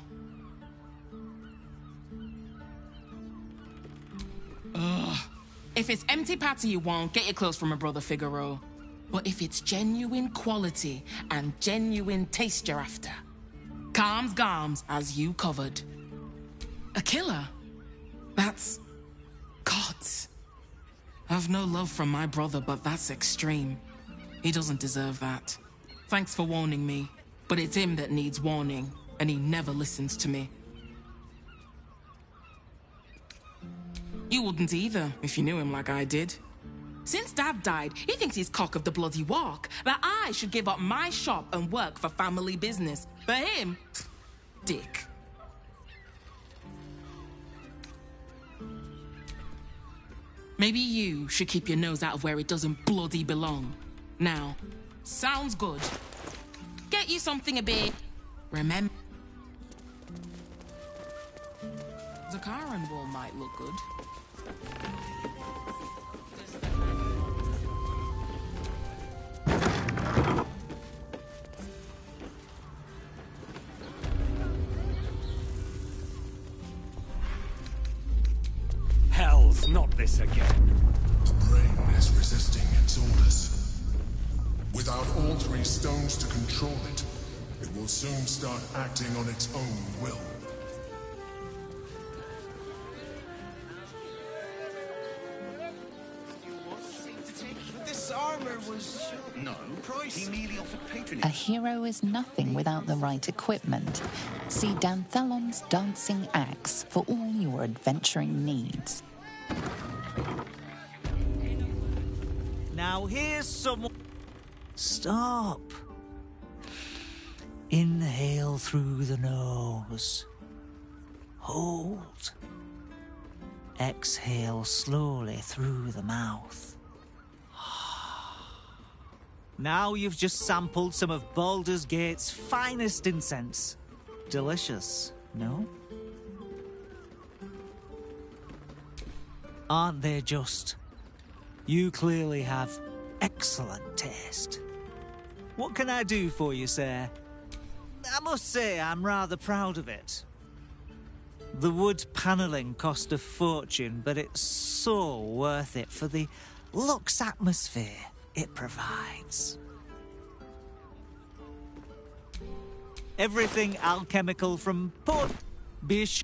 Ugh. If it's empty patty you want, get your clothes from my brother Figaro. But if it's genuine quality and genuine taste you're after, Calm's Garms has you covered. A killer? That's... gods. I've no love from my brother, but that's extreme. He doesn't deserve that. Thanks for warning me, but it's him that needs warning, and he never listens to me. You wouldn't either, if you knew him like I did. Since Dad died, he thinks he's cock of the bloody walk, that I should give up my shop and work for family business. For him, dick. Maybe you should keep your nose out of where it doesn't bloody belong. Now, sounds good. Get you something a bit... remember... The Karen wall might look good. Hells, not this again. The brain is resisting its orders. Without altering stones to control it, it will soon start acting on its own will. This armor was... No, he merely offered patronage. A hero is nothing without the right equipment. See Danthalon's dancing axe for all your adventuring needs. Now here's some... Stop. Inhale through the nose. Hold. Exhale slowly through the mouth. Now you've just sampled some of Baldur's Gate's finest incense. Delicious, no? Aren't they just? You clearly have excellent taste. What can I do for you, sir? I must say I'm rather proud of it. The wood panelling cost a fortune, but it's so worth it for the luxe atmosphere it provides. Everything alchemical from Port Bish.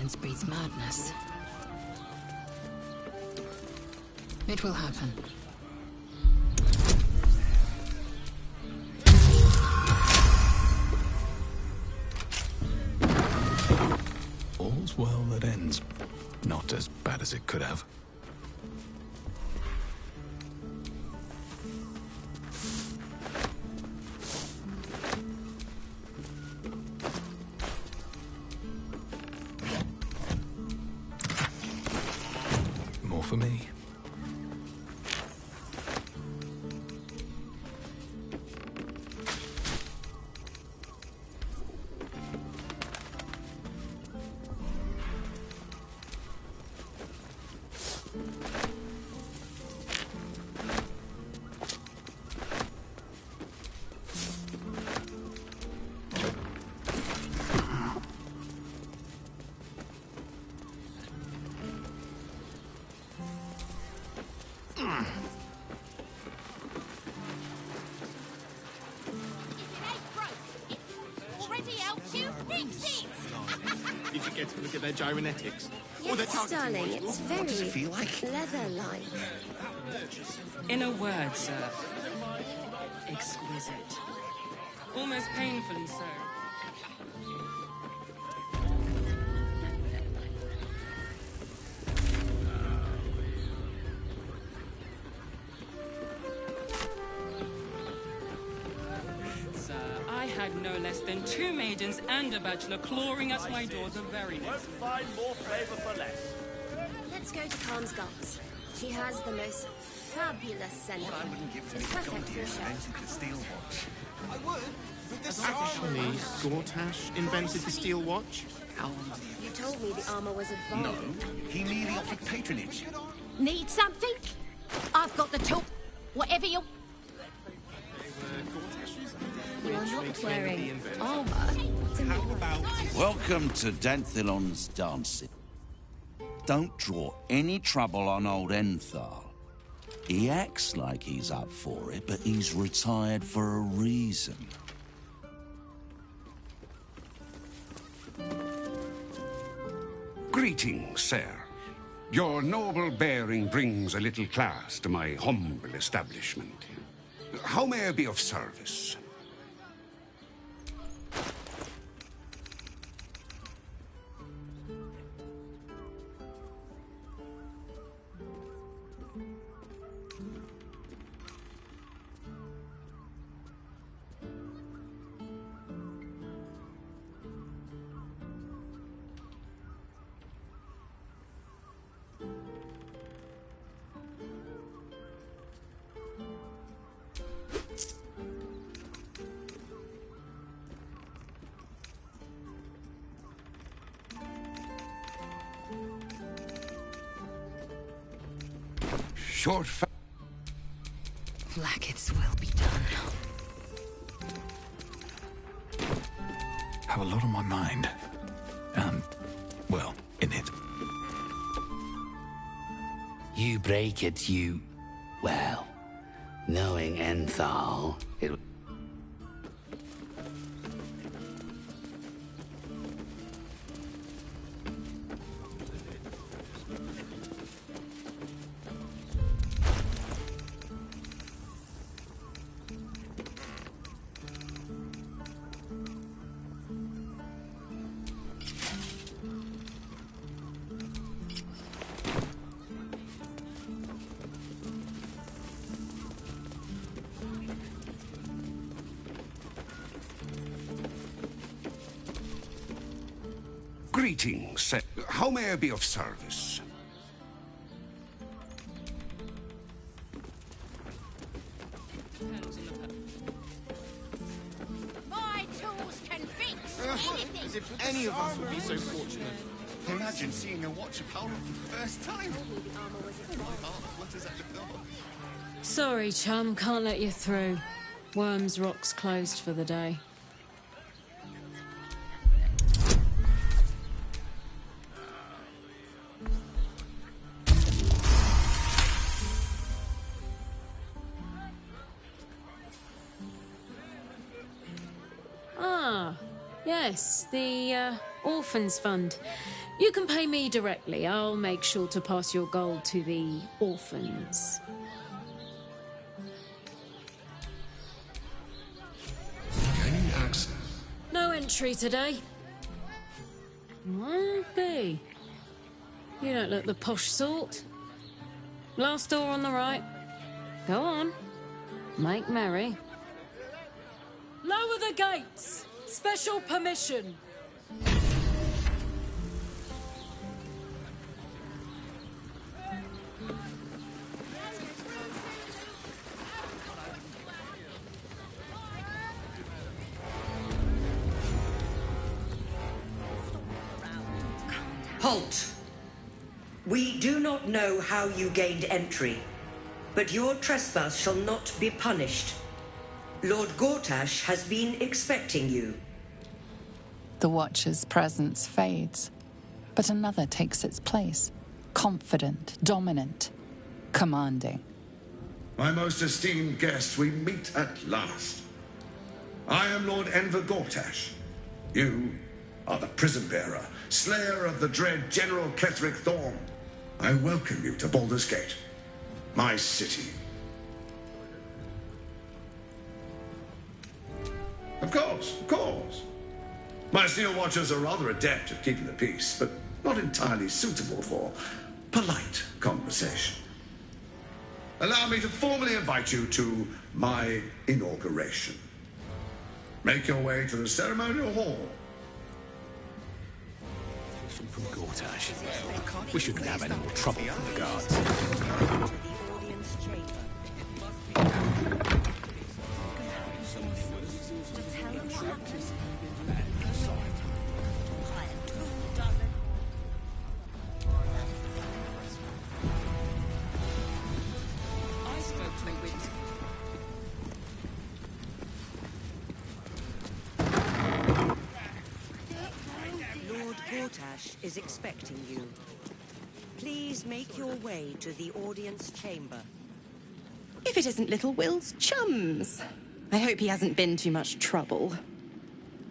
Silence breeds madness. It will happen. All's well that ends. Not as bad as it could have. More for me. Did you get to look at their gyrometics? Yes, darling, it's very What does it feel like? leather-like. In a word, sir. Exquisite. Almost painfully so. Sir, I had no less than 2 maidens and a bachelor clawing at my door the very next. Find more flavor for less. Let's go to Calm's Gulls. She has the most fabulous scent. What I wouldn't give to It's be perfect for a Gordian show. invented the steel watch. I would. But this actually, Gortash invented the steel watch. You told me the armor was a bomb. No, he merely offered patronage. Need something? I've got the tool. Whatever you... You are not wearing armor to me. Welcome to Danthilon's dancing. Don't draw any trouble on old Enthal. He acts like he's up for it, but he's retired for a reason. Greetings, sir. Your noble bearing brings a little class to my humble establishment. How may I be of service? Short Blackets will be done. Have a lot on my mind. Well, in it. You break it, you... Well, knowing Enthal, it... Greetings, sir. How may I be of service? My tools can fix anything. As if any of us would be so fortunate. Imagine seeing a watch of Baldur for the first time. What is at the door? Sorry, chum, can't let you through. Worms Rock's closed for the day. Ah, yes. yes, the Orphans Fund. You can pay me directly. I'll make sure to pass your gold to the orphans. Gaining access. No entry today. Won't be. You don't look the posh sort. Last door on the right. Go on. Make merry. Lower the gates! Special permission! Halt! We do not know how you gained entry, but your trespass shall not be punished. Lord Gortash has been expecting you. The Watcher's presence fades, but another takes its place. Confident, dominant, commanding. My most esteemed guest, we meet at last. I am Lord Enver Gortash. You are the prison bearer, slayer of the dread General Ketheric Thorm. I welcome you to Baldur's Gate, my city. Of course, of course. My Steel Watchers are rather adept at keeping the peace, but not entirely suitable for polite conversation. Allow me to formally invite you to my inauguration. Make your way to the ceremonial hall. From Gortash. We shouldn't have any more trouble from the guards. Gortash is expecting you. Please make your way to the audience chamber. If it isn't little Will's chums. I hope he hasn't been too much trouble.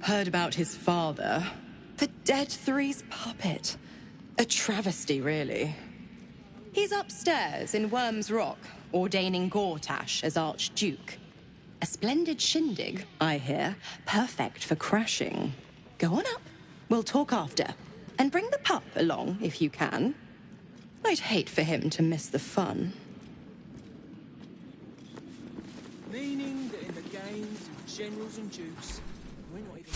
Heard about his father. The Dead Three's puppet. A travesty, really. He's upstairs in Worm's Rock, ordaining Gortash as Archduke. A splendid shindig, I hear. Perfect for crashing. Go on up. We'll talk after. And bring the pup along, if you can. I'd hate for him to miss the fun. Meaning that in the games of generals and dukes, we're not even...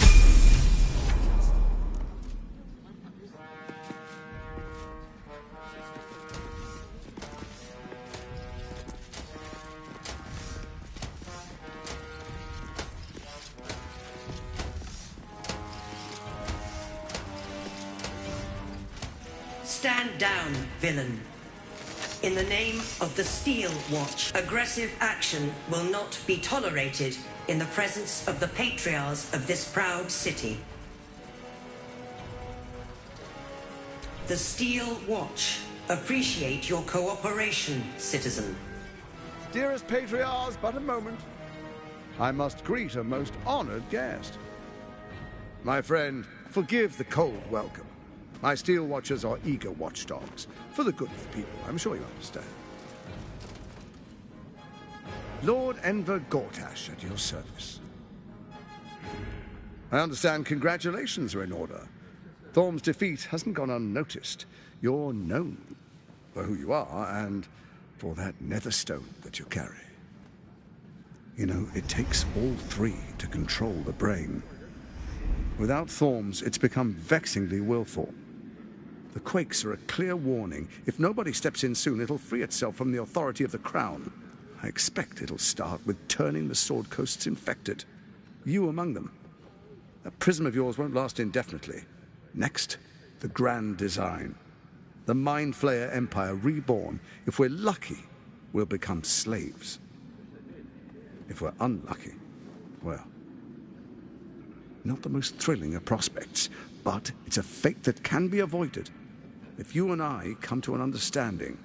Stand down, villain. In the name of the Steel Watch, aggressive action will not be tolerated in the presence of the patriarchs of this proud city. The Steel Watch appreciate your cooperation, citizen. Dearest patriarchs, but a moment. I must greet a most honored guest. My friend, forgive the cold welcome. My Steel Watchers are eager watchdogs, for the good of the people, I'm sure you understand. Lord Enver Gortash at your service. I understand congratulations are in order. Thorm's defeat hasn't gone unnoticed. You're known for who you are and for that nether stone that you carry. You know, it takes all three to control the brain. Without Thorm's, it's become vexingly willful. The quakes are a clear warning. If nobody steps in soon, it'll free itself from the authority of the Crown. I expect it'll start with turning the Sword Coasts infected. You among them. That prism of yours won't last indefinitely. Next, the grand design. The Mind Flayer Empire reborn. If we're lucky, we'll become slaves. If we're unlucky, well, not the most thrilling of prospects, but it's a fate that can be avoided. If you and I come to an understanding,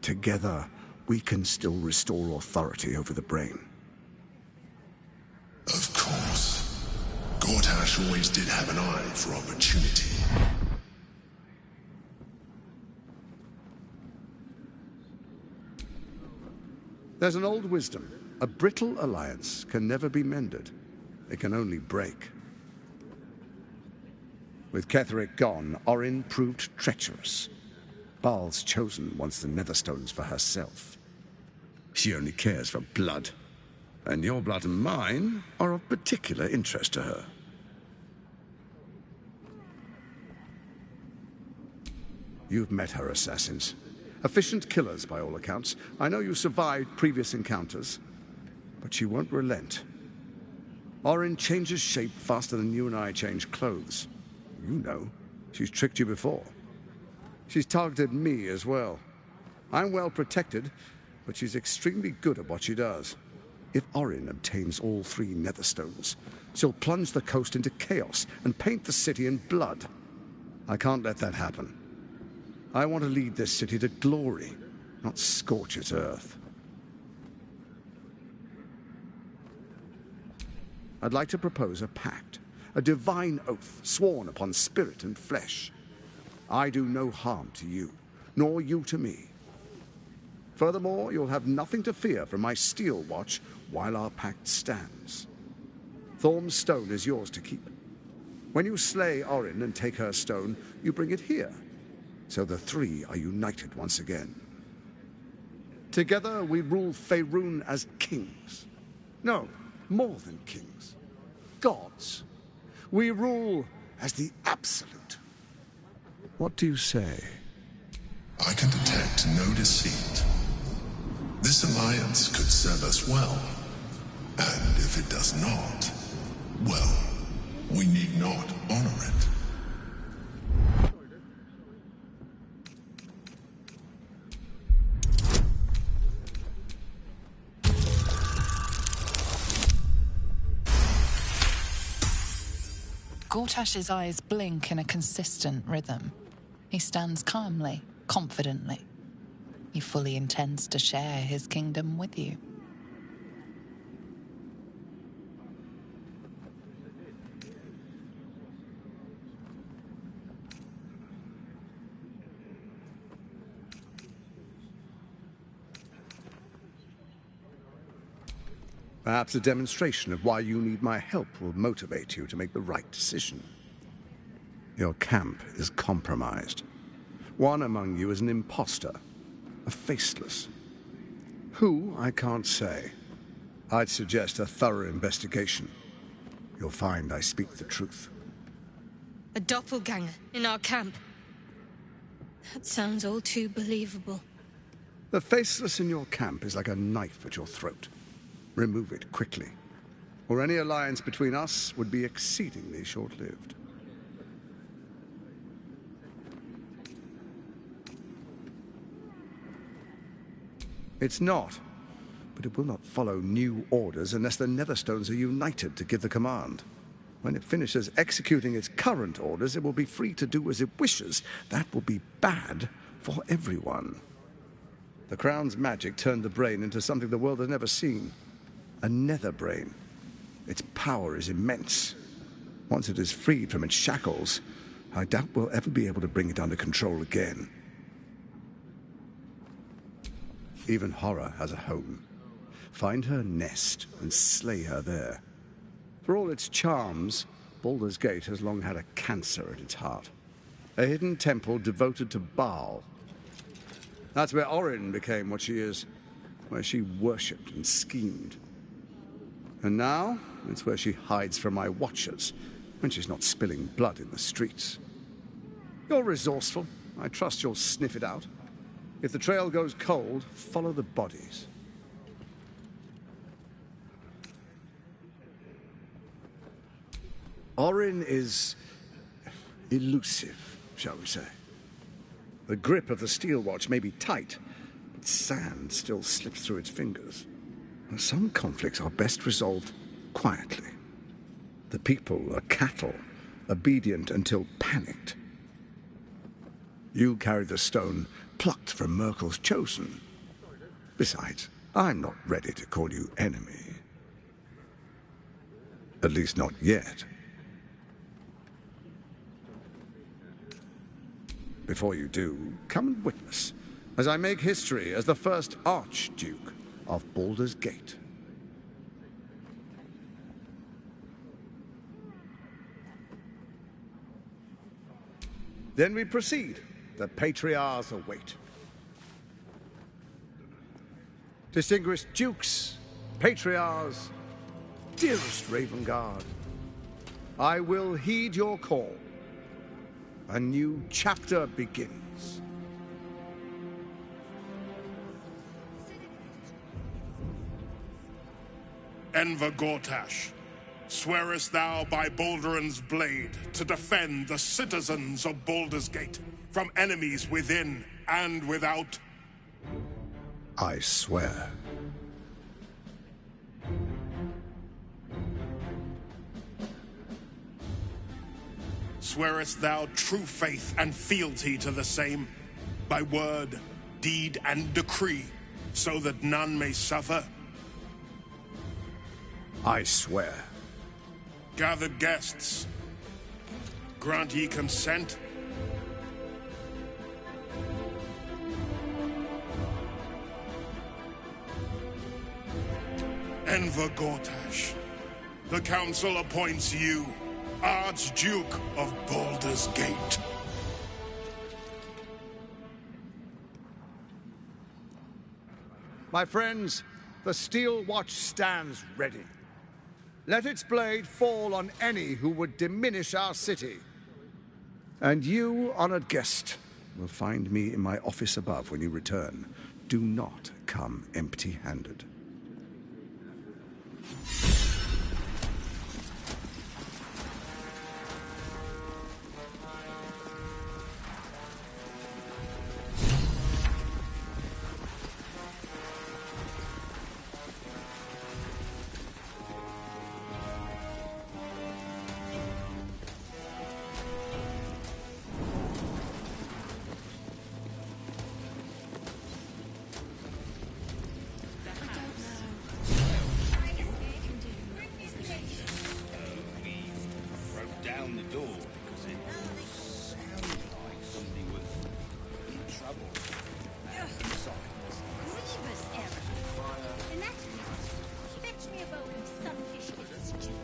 together we can still restore authority over the brain. Of course. Gortash always did have an eye for opportunity. There's an old wisdom. A brittle alliance can never be mended. It can only break. With Ketheric gone, Orin proved treacherous. Baal's chosen wants the Netherstones for herself. She only cares for blood. And your blood and mine are of particular interest to her. You've met her assassins. Efficient killers, by all accounts. I know you survived previous encounters, but she won't relent. Orin changes shape faster than you and I change clothes. You know, she's tricked you before. She's targeted me as well. I'm well protected, but she's extremely good at what she does. If Orin obtains all 3 Netherstones, she'll plunge the coast into chaos and paint the city in blood. I can't let that happen. I want to lead this city to glory, not scorch its earth. I'd like to propose a pact, a divine oath sworn upon spirit and flesh. I do no harm to you, nor you to me. Furthermore, you'll have nothing to fear from my steel watch while our pact stands. Thorm's stone is yours to keep. When you slay Orin and take her stone, you bring it here, so the 3 are united once again. Together we rule Faerun as kings. No, more than kings. Gods. We rule as the absolute. What do you say? I can detect no deceit. This alliance could serve us well. And if it does not, well, we need not honor it. Gortash's eyes blink in a consistent rhythm. He stands calmly, confidently. He fully intends to share his kingdom with you. Perhaps a demonstration of why you need my help will motivate you to make the right decision. Your camp is compromised. One among you is an imposter, a faceless. Who, I can't say. I'd suggest a thorough investigation. You'll find I speak the truth. A doppelganger in our camp. That sounds all too believable. The faceless in your camp is like a knife at your throat. Remove it quickly, or any alliance between us would be exceedingly short-lived. It's not, but it will not follow new orders unless the Netherstones are united to give the command. When it finishes executing its current orders, it will be free to do as it wishes. That will be bad for everyone. The Crown's magic turned the brain into something the world has never seen. A nether brain. Its power is immense. Once it is freed from its shackles, I doubt we'll ever be able to bring it under control again. Even horror has a home. Find her nest and slay her there. For all its charms, Baldur's Gate has long had a cancer at its heart. A hidden temple devoted to Baal. That's where Orin became what she is, where she worshipped and schemed. And now, it's where she hides from my watchers, when she's not spilling blood in the streets. You're resourceful. I trust you'll sniff it out. If the trail goes cold, follow the bodies. Orin is elusive, shall we say. The grip of the steel watch may be tight, but sand still slips through its fingers. Some conflicts are best resolved quietly. The people are cattle, obedient until panicked. You carry the stone plucked from Merkel's chosen. Besides, I'm not ready to call you enemy. At least not yet. Before you do, come and witness as I make history as the first Archduke of Baldur's Gate. Then we proceed. The Patriarchs await. Distinguished Dukes, Patriarchs, dearest Ravengard, I will heed your call. A new chapter begins. Enver Gortash, swearest thou by Balduran's blade to defend the citizens of Baldur's Gate from enemies within and without? I swear. Swearest thou true faith and fealty to the same, by word, deed, and decree, so that none may suffer? I swear. Gathered guests, grant ye consent? Enver Gortash, the Council appoints you Archduke of Baldur's Gate. My friends, the Steel Watch stands ready. Let its blade fall on any who would diminish our city. And you, honored guest, will find me in my office above when you return. Do not come empty-handed. Down the door because it sounded like somebody was in trouble. Grievous error. In that case, fetch me a bowl of sunfish with stew.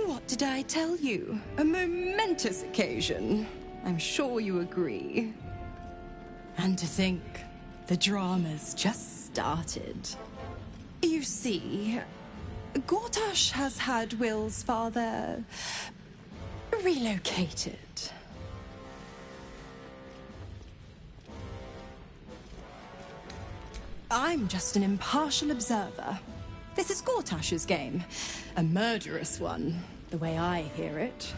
What did I tell you? A momentous occasion. I'm sure you agree. And to think, the drama's just started. You see, Gortash has had Will's father relocated. I'm just an impartial observer. This is Gortash's game. A murderous one, the way I hear it.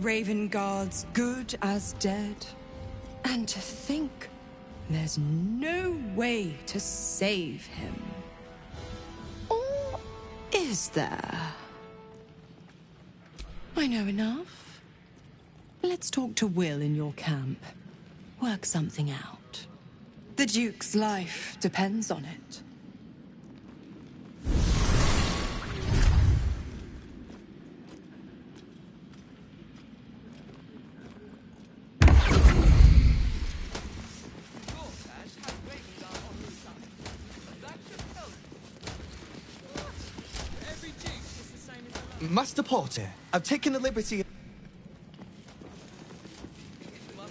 Ravengard's good as dead. And to think, there's no way to save him. Or is there? I know enough. Let's talk to Will in your camp. Work something out. The Duke's life depends on it. Master Porter, I've taken the liberty... Not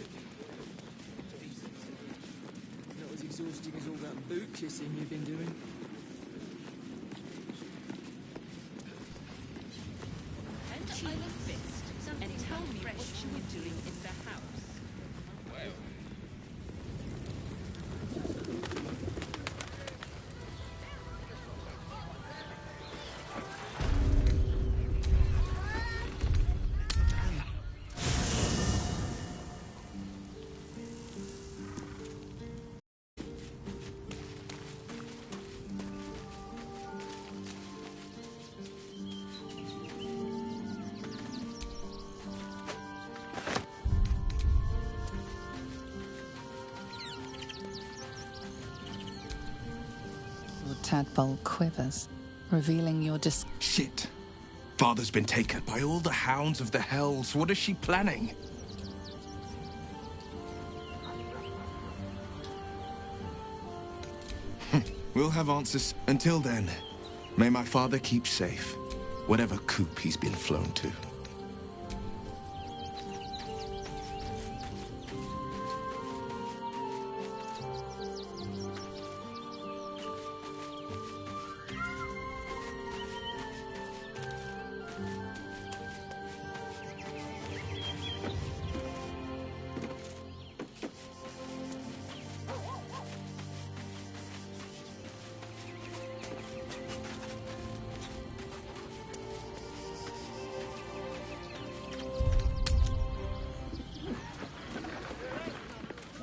as exhausting as all that boot kissing you've been doing. And tell me what you were doing in the house. Well. Tadpole quivers, revealing your Shit. Father's been taken by all the hounds of the hells. What is she planning? We'll have answers. Until then, may my father keep safe, whatever coop he's been flown to.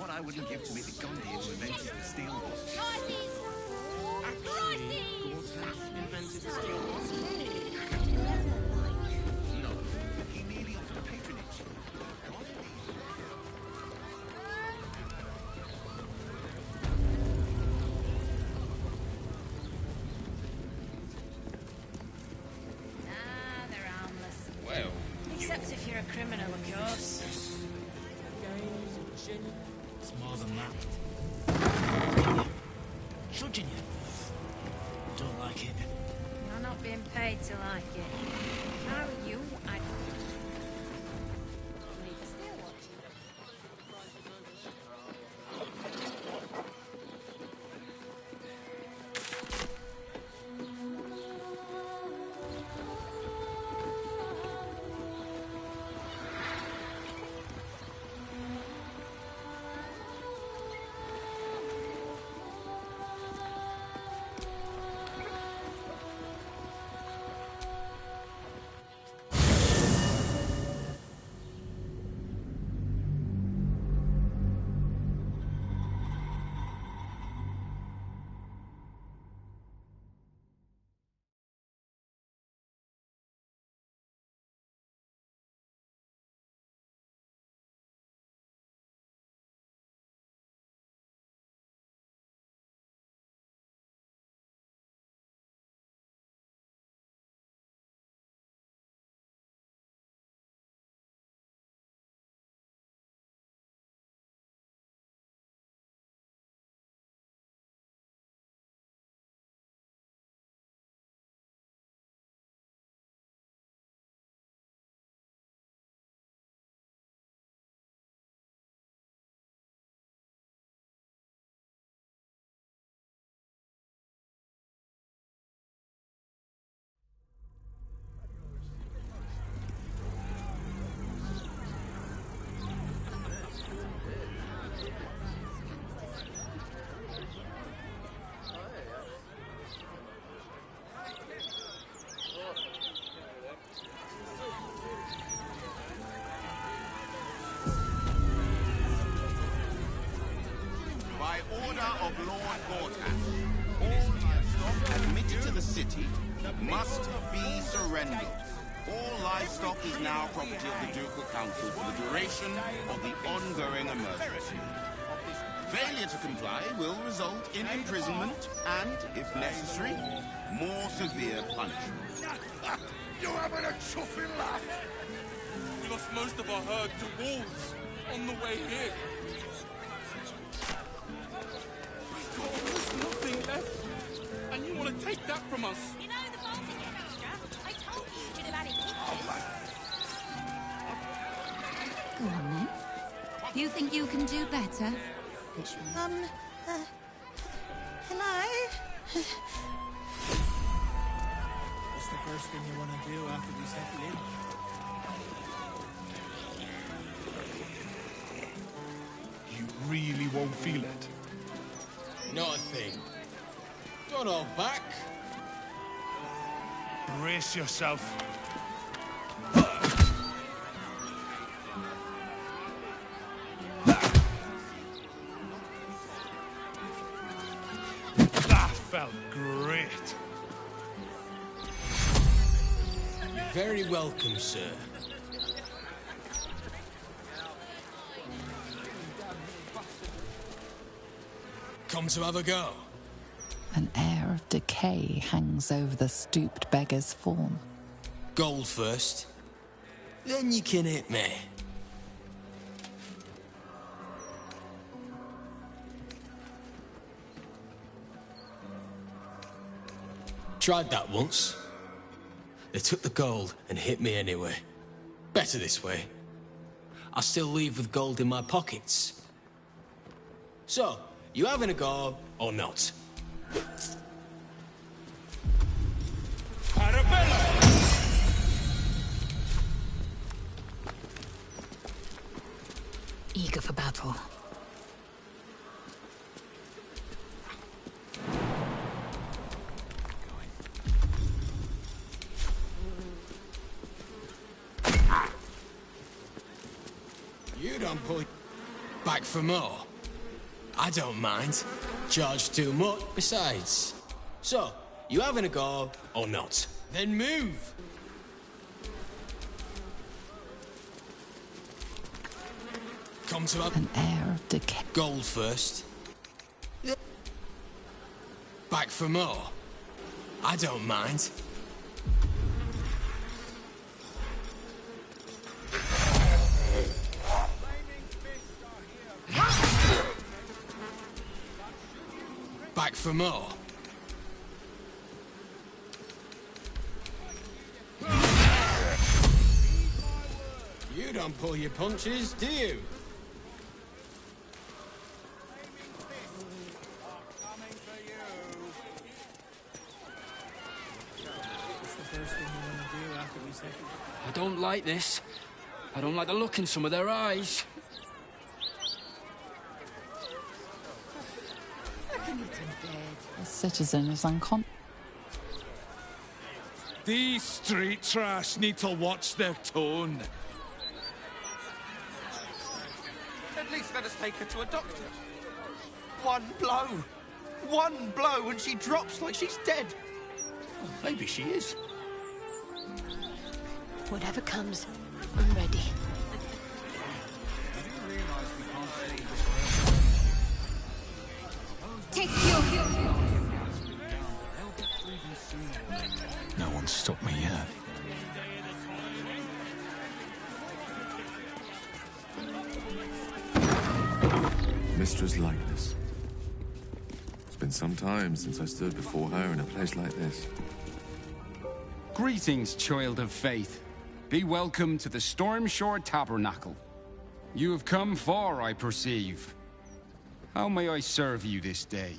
I wouldn't give to meet the Gondian who invented the steel watch. Invented the steel watch. No, he merely offered patronage. Ah, they're harmless. Well, Except if you're a criminal, of course. It's more than that. Judging you. Don't like it. You're not being paid to like it. If I were you, I'd... Need a steel watch. By order of Lord Gortash, all livestock admitted to the city must be surrendered. All livestock is now property of the Ducal Council for the duration of the ongoing emergency. Failure to comply will result in imprisonment and, if necessary, more severe punishment. You're having a chuffing laugh! We lost most of our herd to wolves on the way here. There's nothing left. And you want to take that from us? You know the bolting extra? I told you you should have had it pictures. Go on, then. You think you can do better? Hello? What's the first thing you want to do after we settle in? You really won't feel it. Not a thing. Don't hold back. Brace yourself. That felt great. You're very welcome, sir. Come to have a go. An air of decay hangs over the stooped beggar's form. Gold first. Then you can hit me. Tried that once. They took the gold and hit me anyway. Better this way. I still leave with gold in my pockets. So, you having a go or not? Eager for battle. You don't pull back for more. I don't mind. Charge too much besides. So, you having a go or not? Then move! Come to an air of decay. Gold first. Back for more. I don't mind. Back for more. You don't pull your punches, do you? I don't like this. I don't like the look in some of their eyes. The citizen is unconscious. These street trash need to watch their tone. At least let us take her to a doctor. One blow, and she drops like she's dead. Well, maybe she is. Whatever comes, I'm ready. Take your... No one's stopped me yet. Mistress likeness. It's been some time since I stood before her in a place like this. Greetings, child of faith. Be welcome to the Stormshore Tabernacle. You have come far, I perceive. How may I serve you this day?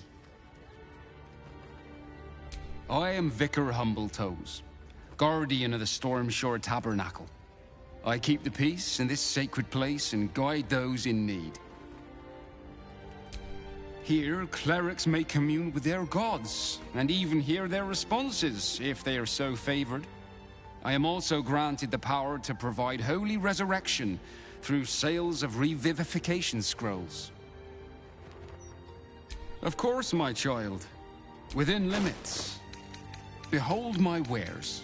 I am Vicar Humbletoes, guardian of the Stormshore Tabernacle. I keep the peace in this sacred place and guide those in need. Here, clerics may commune with their gods, and even hear their responses, if they are so favored. I am also granted the power to provide holy resurrection through sales of revivification scrolls. Of course, my child, within limits. Behold my wares.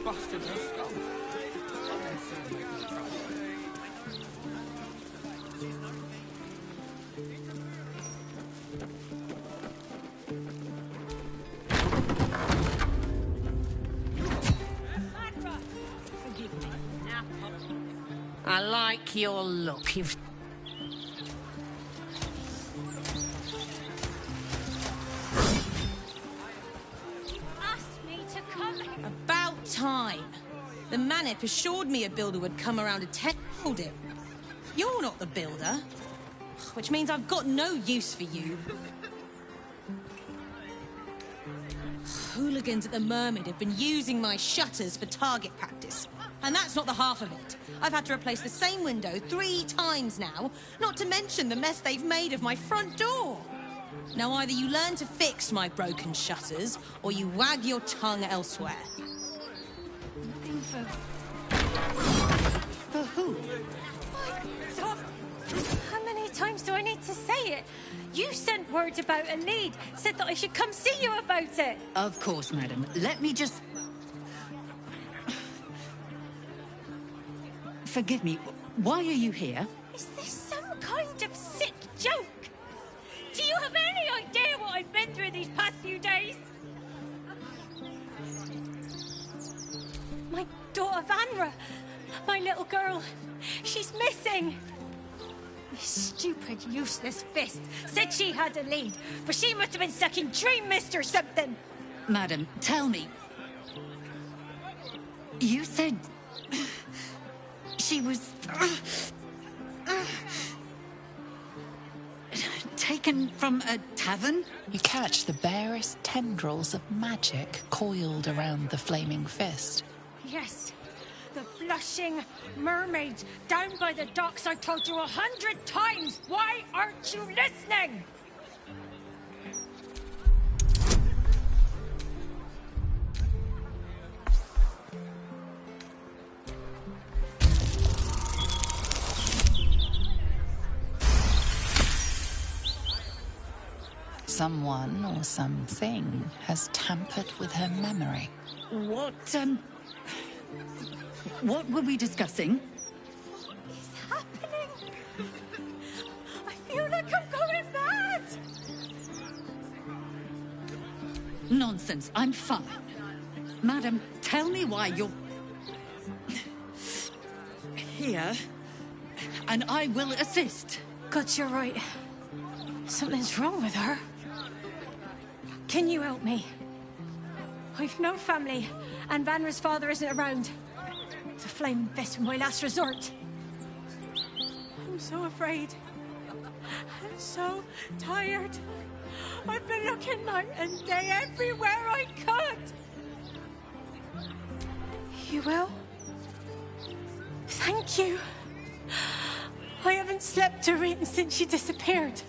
Busted her skull. I like your look. You've... About time. The Manip assured me a builder would come around to hold it. You're not the builder, which means I've got no use for you. Hooligans at the Mermaid have been using my shutters for target practice. And that's not the half of it. I've had to replace the same window 3 times now, not to mention the mess they've made of my front door. Now either you learn to fix my broken shutters, or you wag your tongue elsewhere. For who? Who? Stop! How many times do I need to say it? You sent word about a lead, said that I should come see you about it. Of course, madam. Let me just... Forgive me, why are you here? Is this some kind of sick joke? Do you have any idea what I've been through these past few days? My daughter Vanra, my little girl, she's missing. This stupid, useless fist said she had a lead, but she must have been stuck in Dream Mist or something. Madam, tell me. You said... she was... taken from a tavern? You catch the barest tendrils of magic coiled around the flaming fist. Yes, the blushing mermaid down by the docks I told you 100 times. Why aren't you listening? Someone or something has tampered with her memory. What were we discussing? What is happening? I feel like I'm going mad. Nonsense, I'm fine. Madam, tell me why you're... here, and I will assist. God, you're right. Something's wrong with her. Can you help me? I've no family, and Vanra's father isn't around. The flaming fist was my last resort. I'm so afraid. I'm so tired. I've been looking night and day everywhere I could. You will? Thank you. I haven't slept or eaten since she disappeared.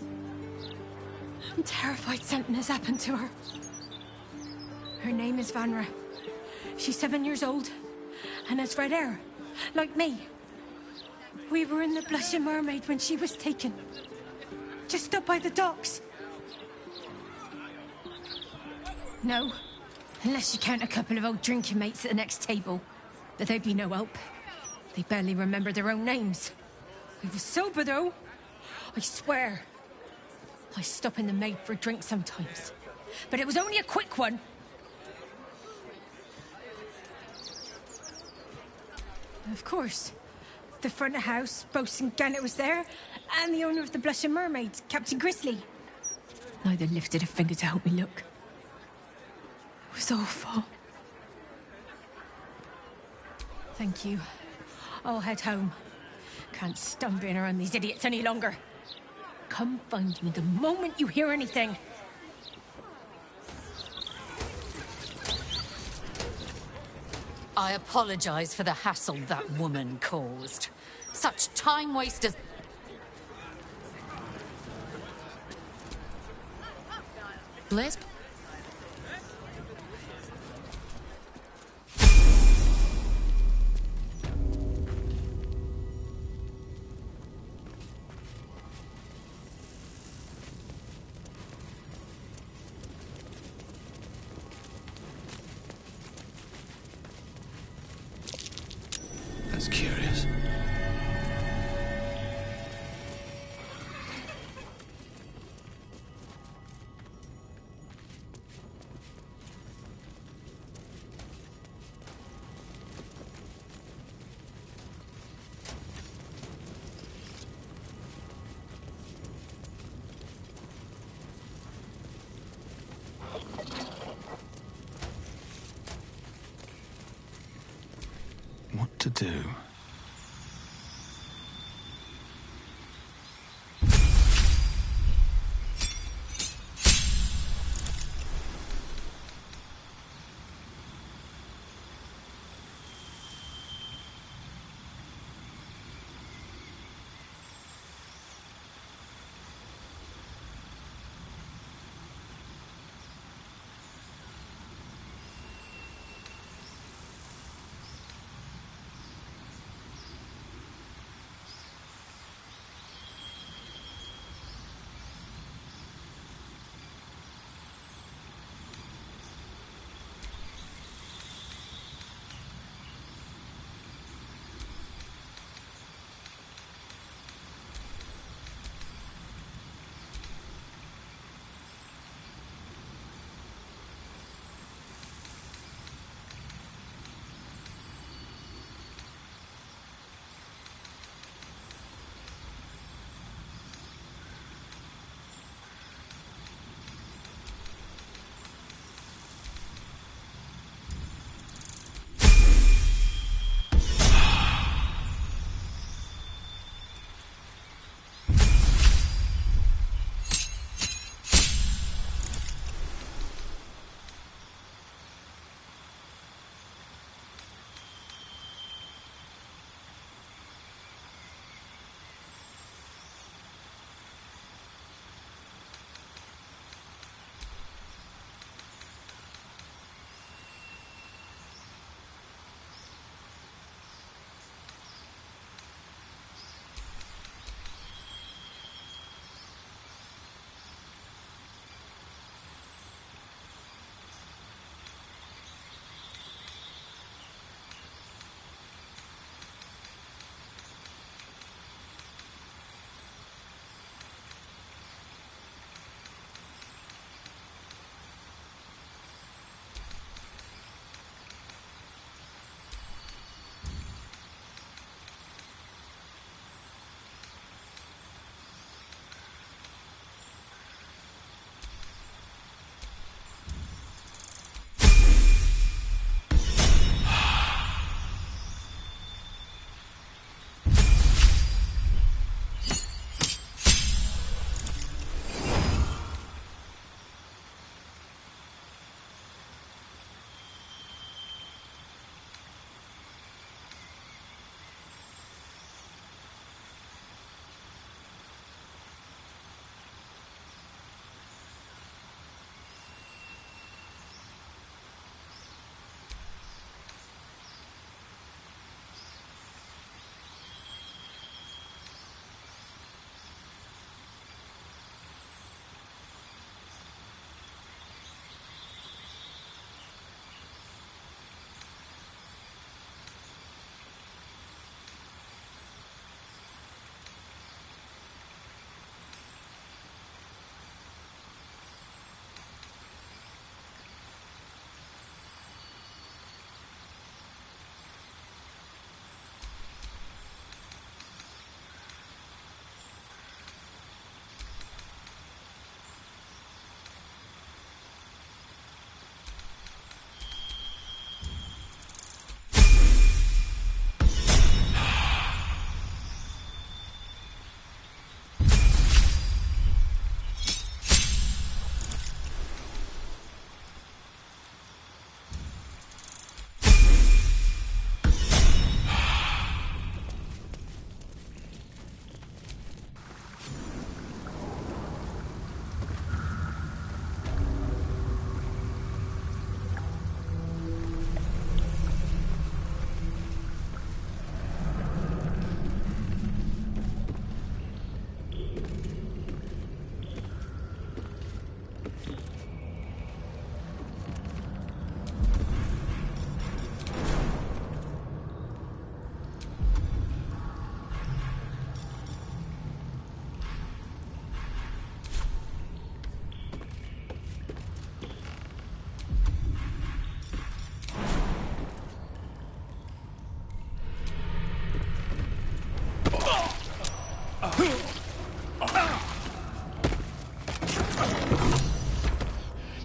I'm terrified something has happened to her. Her name is Vanra. She's 7 years old and has red hair, like me. We were in the Blushing Mermaid when she was taken. Just up by the docks. No, unless you count a couple of old drinking mates at the next table. But they'd be no help. They barely remember their own names. We were sober, though. I swear. I stop in the maid for a drink sometimes. But it was only a quick one. Of course. The front of house, Bosun Gannet was there, and the owner of the Blushing Mermaid, Captain Grizzly. Neither lifted a finger to help me look. It was awful. Thank you. I'll head home. Can't stand being around these idiots any longer. Come find me the moment you hear anything. I apologize for the hassle that woman caused. Such time wasters... Lisp? That's curious. What to do?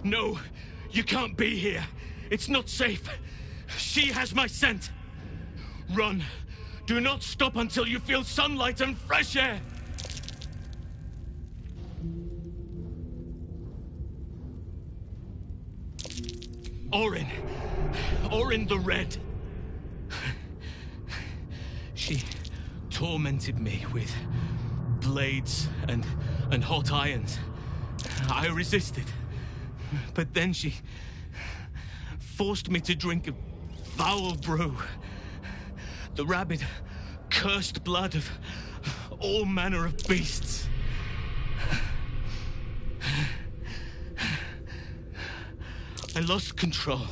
No, you can't be here. It's not safe. She has my scent. Run. Do not stop until you feel sunlight and fresh air. Orin the Red. She tormented me with blades and hot irons. I resisted. But then she forced me to drink a foul brew. The rabid, cursed blood of all manner of beasts. I lost control.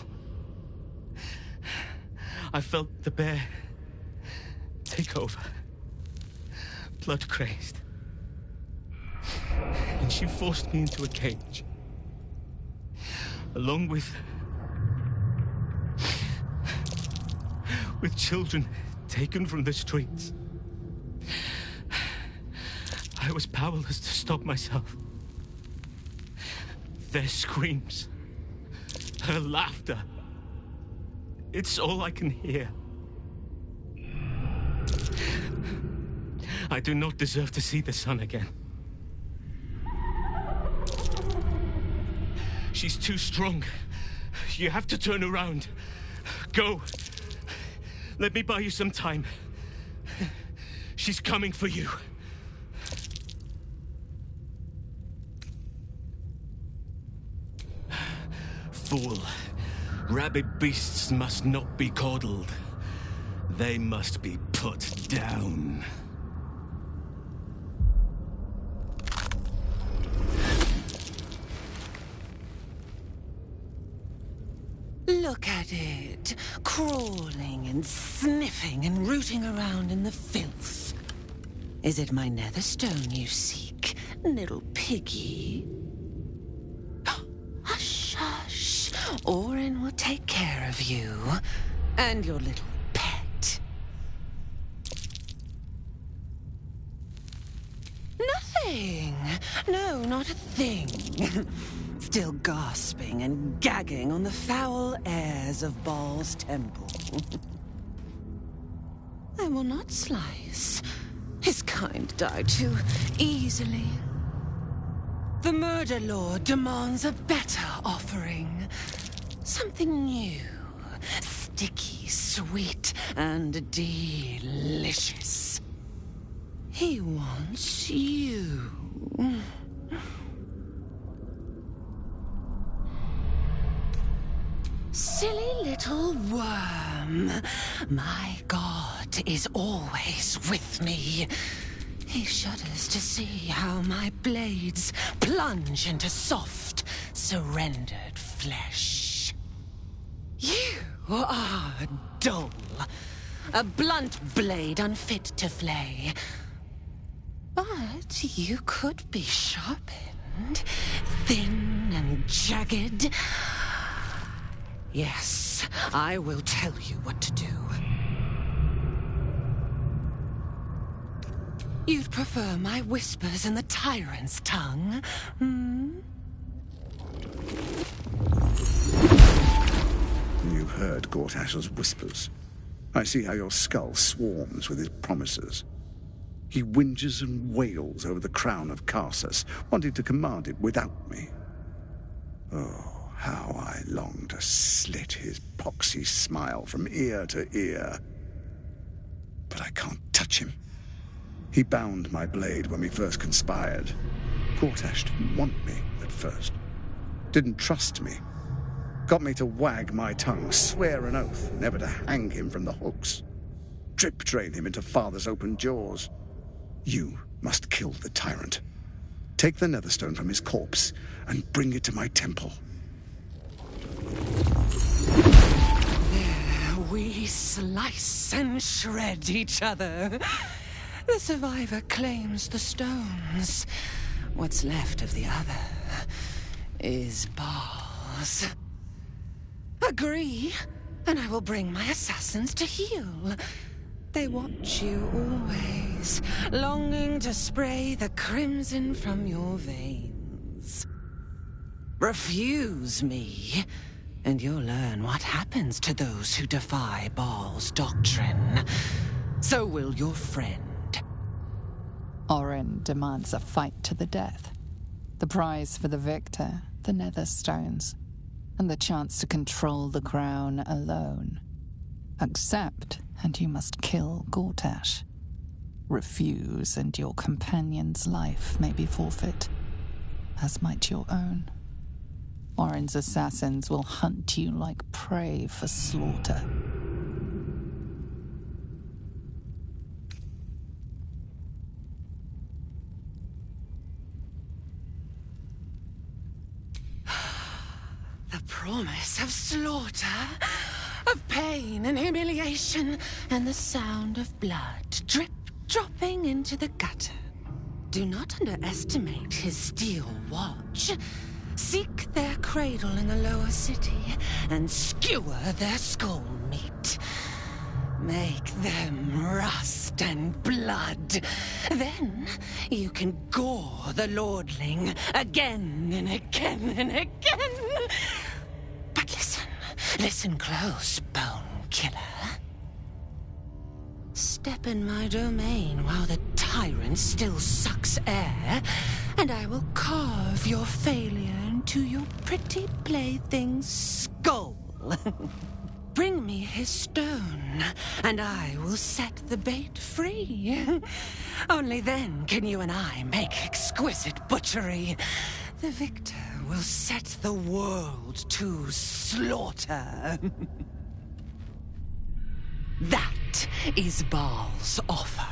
I felt the bear take over, blood crazed. And she forced me into a cage. Along with children taken from the streets. I was powerless to stop myself. Their screams, her laughter, it's all I can hear. I do not deserve to see the sun again. She's too strong. You have to turn around. Go. Let me buy you some time. She's coming for you. Fool. Rabid beasts must not be coddled. They must be put down. Look at it, crawling and sniffing and rooting around in the filth. Is it my netherstone you seek, little piggy? Hush, hush. Orin will take care of you and your little pet. Nothing. No, not a thing. Still gasping and gagging on the foul airs of Baal's temple. I will not slice. His kind die too easily. The Murder Lord demands a better offering. Something new, sticky, sweet, and delicious. He wants you. Silly little worm. My God is always with me. He shudders to see how my blades plunge into soft, surrendered flesh. You are dull. A blunt blade unfit to flay. But you could be sharpened, thin and jagged. Yes, I will tell you what to do. You'd prefer my whispers in the tyrant's tongue, hmm? You heard Gortash's whispers. I see how your skull swarms with his promises. He whinges and wails over the crown of Karsus, wanting to command it without me. Oh, how I long to slit his poxy smile from ear to ear. But I can't touch him. He bound my blade when we first conspired. Gortash didn't want me at first. Didn't trust me. Got me to wag my tongue, swear an oath never to hang him from the hooks. Drip-drain him into father's open jaws. You must kill the tyrant. Take the Netherstone from his corpse and bring it to my temple. There we slice and shred each other. The survivor claims the stones. What's left of the other is Baal's. Agree, and I will bring my assassins to heal. They watch you always, longing to spray the crimson from your veins. Refuse me, and you'll learn what happens to those who defy Baal's doctrine. So will your friend. Orin demands a fight to the death. The prize for the victor, the Netherstones, and the chance to control the crown alone. Accept, and you must kill Gortash. Refuse, and your companion's life may be forfeit, as might your own. Orin's assassins will hunt you like prey for slaughter. The promise of slaughter, of pain and humiliation, and the sound of blood drip-dropping into the gutter. Do not underestimate his steel watch. Seek their cradle in the lower city and skewer their skull meat. Make them rust and blood. Then you can gore the lordling again and again and again. But listen close, Bone Killer. Step in my domain while the tyrant still sucks air, and I will carve your failure into your pretty plaything's skull. Bring me his stone, and I will set the bait free. Only then can you and I make exquisite butchery. The victor will set the world to slaughter. That is Baal's offer.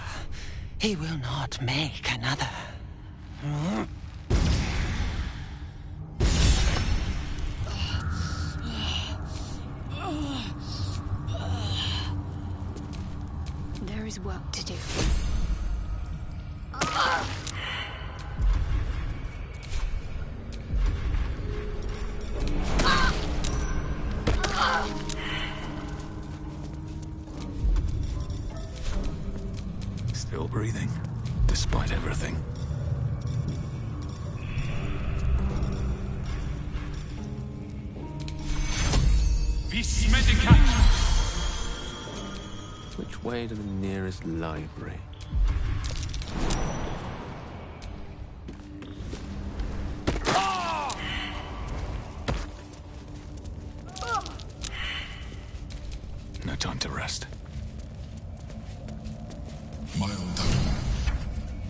He will not make another. There is work to do. Still breathing, despite everything. Which way to the nearest library? No time to rest. My old home.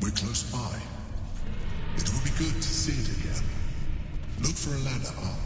We're close by. It will be good to see it again. Look for a ladder up.